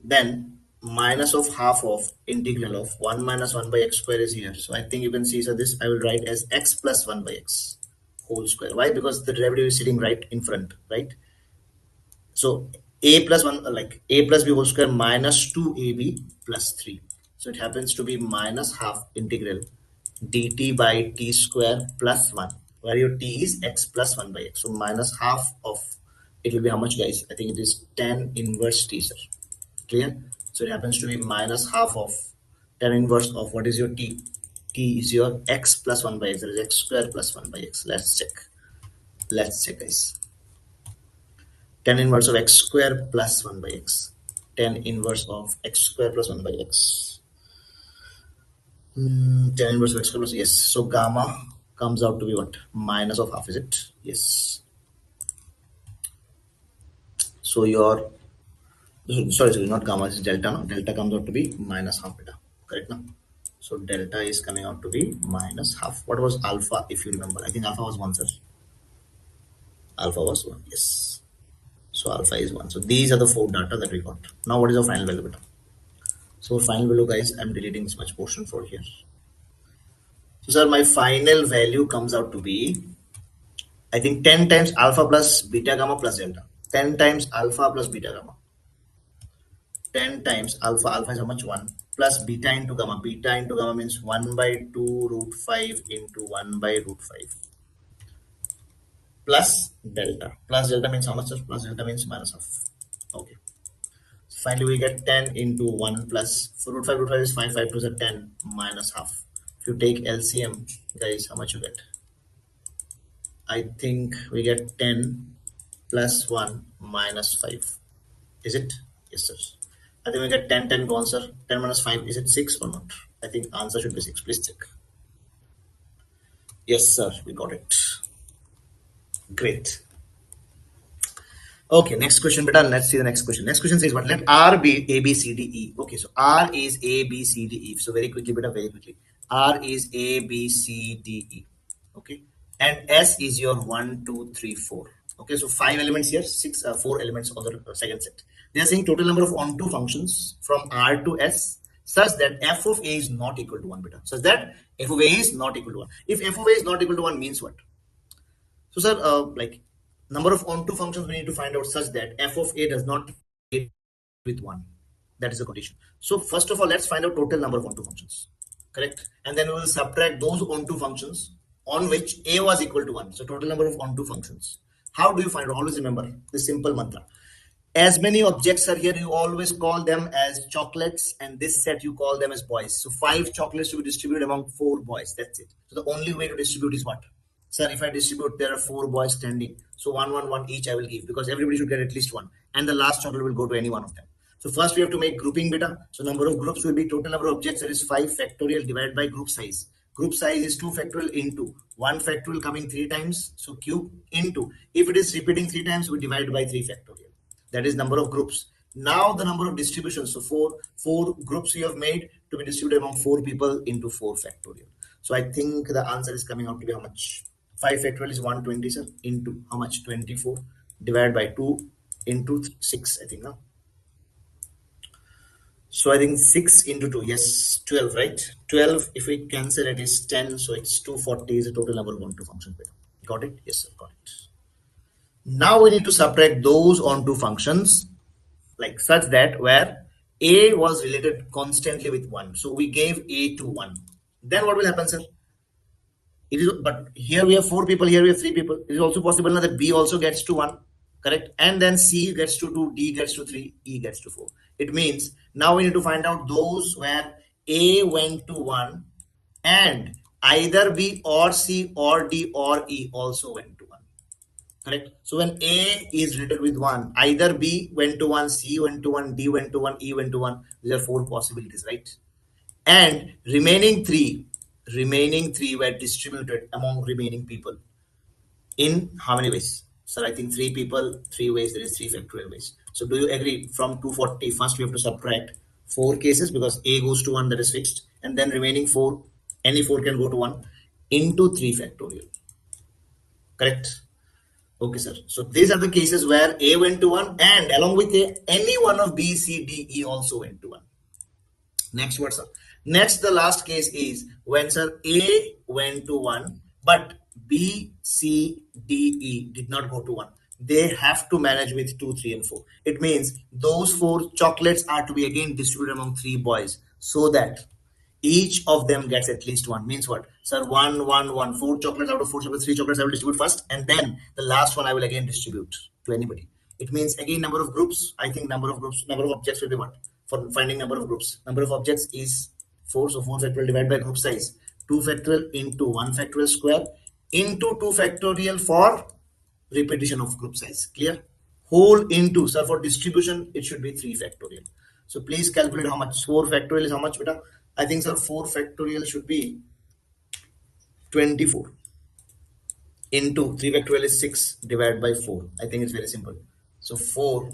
Then minus of half of integral of 1 minus 1 by x square is here. So I think you can see, so this I will write as x plus 1 by x whole square. Why? Because the derivative is sitting right in front, right? So a plus 1, like a plus b whole square minus 2ab plus 3. So it happens to be minus half integral dt by t square plus 1, where your t is x plus 1 by x. So minus half of, it will be how much, guys? I think it is tan inverse t, sir. Clear? So it happens to be minus half of tan inverse of, what is your t? T is your x plus 1 by x. That is x square plus 1 by x. Let's check. Let's check, guys. Tan inverse of x square plus 1 by x. Tan inverse of x square plus 1 by x. Tan inverse of x square plus, yes. So gamma comes out to be what? Minus of half, is it? Yes. So your, sorry, not gamma, it's delta. No? Delta comes out to be minus half beta. Correct now? So delta is coming out to be minus half. What was alpha, if you remember? I think alpha was 1, sir. Alpha was 1, yes. So alpha is 1. So these are the 4 data that we got. Now what is our final value beta? So final value, guys, I'm deleting this much portion for here. So sir, my final value comes out to be, I think 10 times alpha plus beta gamma plus delta. 10 times alpha plus beta gamma. 10 times alpha, alpha is how much? 1, plus beta into gamma. Beta into gamma means 1 by 2 root 5 into 1 by root 5. Plus delta. Plus delta means how much? Plus delta means minus half. Okay. So finally, we get 10 into 1 plus, so root 5 is 5, 5 to the 10 minus half. If you take LCM, guys, how much you get? I think we get 10 plus 1 minus 5. Is it? Yes, sir. I think we get 10, 10 go answer. 10 minus 5, is it 6 or not? I think answer should be 6. Please check. Yes, sir. We got it. Great. Okay, next question, beta. Let's see the next question. Next question says what? Let R be A, B, C, D, E. Okay, so R is A, B, C, D, E. So very quickly, beta, very quickly. R is A, B, C, D, E. Okay, and S is your 1, 2, 3, 4. Okay, so 5 elements here, 4 elements on the second set. They are saying total number of onto functions from R to S such that f of A is not equal to 1, beta. Such that f of A is not equal to 1. If f of A is not equal to 1 means what? So sir, like number of onto functions we need to find out such that f of A does not with 1. That is the condition. So first of all, let's find out total number of onto functions. Correct? And then we will subtract those onto functions on which A was equal to 1. So total number of onto functions. How do you find it? Always remember this simple mantra. As many objects are here, you always call them as chocolates, and this set you call them as boys. So 5 chocolates to be distributed among 4 boys. That's it. So the only way to distribute is what? Sir, if I distribute, there are 4 boys standing. So 1, 1, 1 each I will give, because everybody should get at least 1. And the last chocolate will go to any one of them. So first we have to make grouping beta. So number of groups will be total number of objects, that is 5 factorial divided by group size. Group size is 2 factorial into 1 factorial coming 3 times. So cube into, if it is repeating 3 times, we divide by 3 factorial. That is number of groups. Now the number of distributions. So 4 groups you have made to be distributed among 4 people into 4 factorial. So I think the answer is coming out to be how much? 5 factorial is 120, sir, into how much? 24 divided by 2 into 6, I think now. So I think 6 into 2, yes, 12, right? 12, if we cancel it, is 10, so it's 240 is the total number of onto functions. Got it? Yes, sir, got it. Now we need to subtract those onto functions like such that where A was related constantly with 1. So we gave A to 1. Then what will happen, sir? It is, but here we have 4 people, here we have 3 people. It is also possible now that B also gets to 1, correct? And then C gets to 2, D gets to 3, E gets to 4. It means now we need to find out those where A went to 1 and either B or C or D or E also went to 1. Correct? So when A is written with 1, either B went to 1, C went to 1, D went to 1, E went to 1. These are 4 possibilities, right? And remaining three were distributed among remaining people in how many ways? Sir, I think 3 people, 3 ways. There is 3 factorial ways. So do you agree? From 240, first we have to subtract 4 cases because A goes to 1, that is fixed, and then remaining 4, any 4 can go to 1, into 3 factorial. Correct? Okay, sir. So these are the cases where A went to 1 and along with A, any one of B, C, D, E also went to 1. Next word, sir. Next, the last case is when, sir, A went to 1, but B, C, D, E did not go to 1. They have to manage with 2, 3, and 4. It means those 4 chocolates are to be again distributed among 3 boys so that each of them gets at least 1. Means what? Sir, 1, 1, 1. 4 chocolates out of 4 chocolates, 3 chocolates I will distribute first, and then the last one I will again distribute to anybody. It means again number of groups. I think number of objects will be what? For finding number of groups. Number of objects is 4. So 4 factorial divided by group size. 2 factorial into 1 factorial square into 2 factorial for repetition of group size. Clear? Whole into, sir, for distribution, it should be 3 factorial. So please calculate how much. 4 factorial is how much, beta? I think, sir, 4 factorial should be 24 into 3 factorial is 6 divided by 4. I think it's very simple. So 4,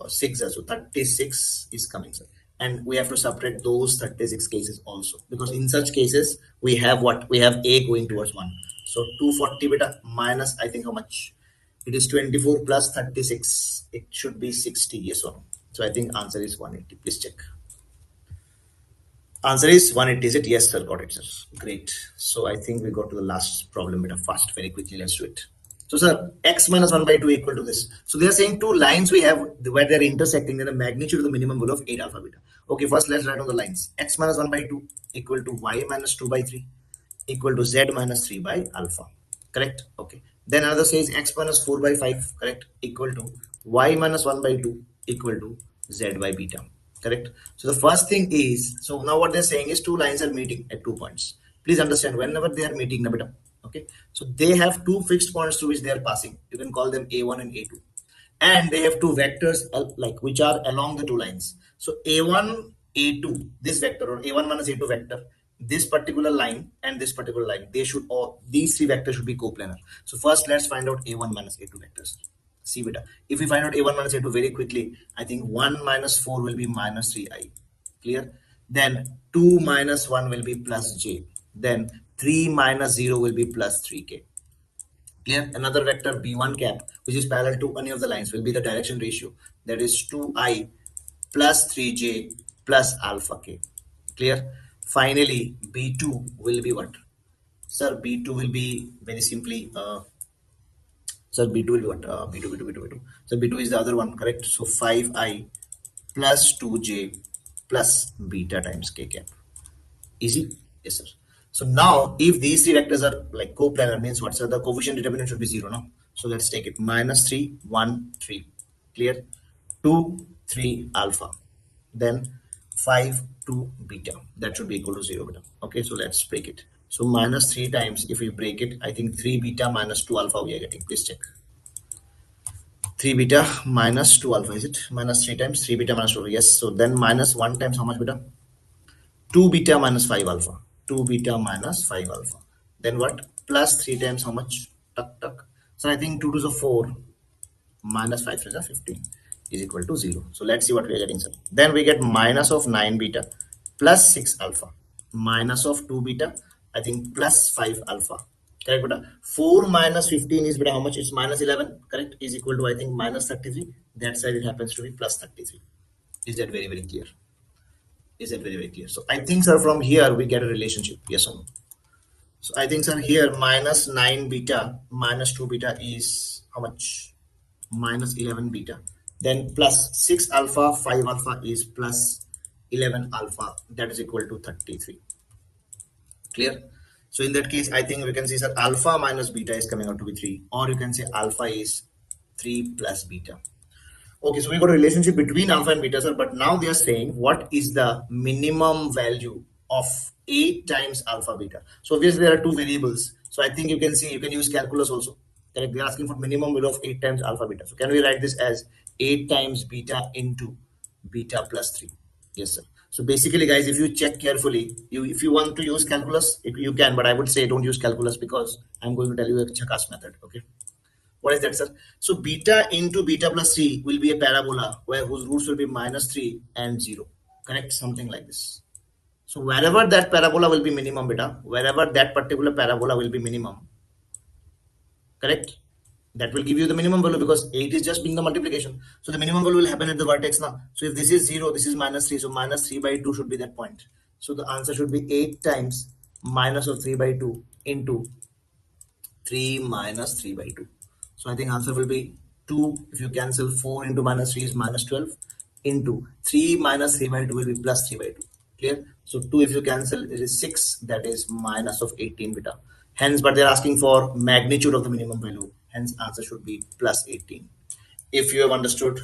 6, so 36 is coming, sir. And we have to subtract those 36 cases also, because in such cases we have what? We have A going towards 1. So 240 beta minus, I think how much? It is 24 plus 36. It should be 60, yes or no? So I think answer is 180. Please check. Answer is 180, is it? Yes, sir. Got it, sir. Great. So I think we got to the last problem bit of fast, very quickly. Let's do it. So, sir, x minus 1 by 2 equal to this. So they are saying 2 lines we have where they're intersecting, then the magnitude of the minimum value of 8 alpha beta. Okay, first let's write on the lines. X minus 1 by 2 equal to y minus 2 by 3 equal to z minus 3 by alpha. Correct? Okay. Then another says x minus 4 by 5, correct, equal to y minus 1 by 2 equal to z by beta. Correct? So the first thing is, so now what they're saying is 2 lines are meeting at 2 points. Please understand, whenever they are meeting, okay, so they have 2 fixed points through which they are passing. You can call them a1 and a2, and they have 2 vectors like which are along the 2 lines. So a1 a2, this vector, or a1 minus a2 vector, this particular line and this particular line, they should all, these 3 vectors should be coplanar. So first let's find out a1 minus a2 vectors. See beta, if we find out a1 minus a2 very quickly, I think 1 minus 4 will be minus 3i. Clear? Then 2 minus 1 will be plus j. Then 3 minus 0 will be plus 3k. Clear? Another vector b1 cap, which is parallel to any of the lines, will be the direction ratio. That is 2i plus 3j plus alpha k. Clear? Finally, b2 will be what? Sir, b2 will be very simply, sir, b2 will be what? B2. So b2 is the other one, correct? So 5i plus 2j plus beta times k cap. Easy? Yes, sir. So now, if these 3 vectors are like coplanar, means what? So the coefficient determinant should be 0, no? So let's take it. Minus 3, 1, 3. Clear? 2, 3 alpha. Then 5, 2 beta. That should be equal to 0 beta. Okay, so let's break it. So minus 3 times, if we break it, I think 3 beta minus 2 alpha we are getting. Please check. 3 beta minus 2 alpha, is it? Minus 3 times 3 beta minus 2. Yes, so then minus 1 times how much beta? 2 beta minus 5 alpha. 2 beta minus 5 alpha. Then what? Plus 3 times how much? Tuck, tuck. So I think 2 to the 4 minus 5 to the 15 is equal to 0. So let's see what we are getting, sir. Then we get minus of 9 beta plus 6 alpha. Minus of 2 beta, I think plus 5 alpha. Correct, beta? 4 minus 15 is beta how much? It's minus 11, correct? Is equal to, I think, minus 33. That side it happens to be plus 33. Is that very, very clear? Is that very, very clear? So I think, sir, from here we get a relationship. Yes or no? So I think, sir, here minus 9 beta minus 2 beta is how much? Minus 11 beta. Then plus 6 alpha, 5 alpha is plus 11 alpha. That is equal to 33. Clear? So in that case, I think we can see, sir, alpha minus beta is coming out to be 3, or you can say alpha is 3 plus beta. Okay, so we got a relationship between alpha and beta, sir, but now they are saying what is the minimum value of 8 times alpha beta. So obviously there are two variables. So I think you can see, you can use calculus also. Correct? They are asking for minimum value of 8 times alpha beta. So can we write this as 8 times beta into beta plus 3? Yes, sir. So basically, guys, if you check carefully, if you want to use calculus, you can, but I would say don't use calculus because I'm going to tell you a chakas method. Okay. What is that, sir? So beta into beta plus 3 will be a parabola where whose roots will be minus 3 and 0. Correct? Something like this. So wherever that parabola will be minimum beta, wherever that particular parabola will be minimum, correct? That will give you the minimum value because 8 is just being the multiplication. So the minimum value will happen at the vertex now. So if this is 0, this is minus 3. So minus 3 by 2 should be that point. So the answer should be 8 times minus of 3 by 2 into 3 minus 3 by 2. So I think answer will be 2. If you cancel 4 into minus 3 is minus 12 into 3 minus 3 by 2 will be plus 3 by 2. Clear? So 2 if you cancel it is 6, that is minus of 18 beta. Hence, but they're asking for magnitude of the minimum value. Hence answer should be plus 18. If you have understood,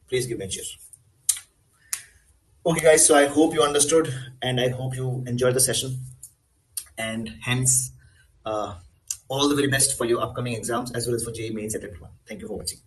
please give me a cheer. Okay guys, so I hope you understood and I hope you enjoyed the session, and hence all the very best for your upcoming exams as well as for JEE Mains at everyone. Thank you for watching.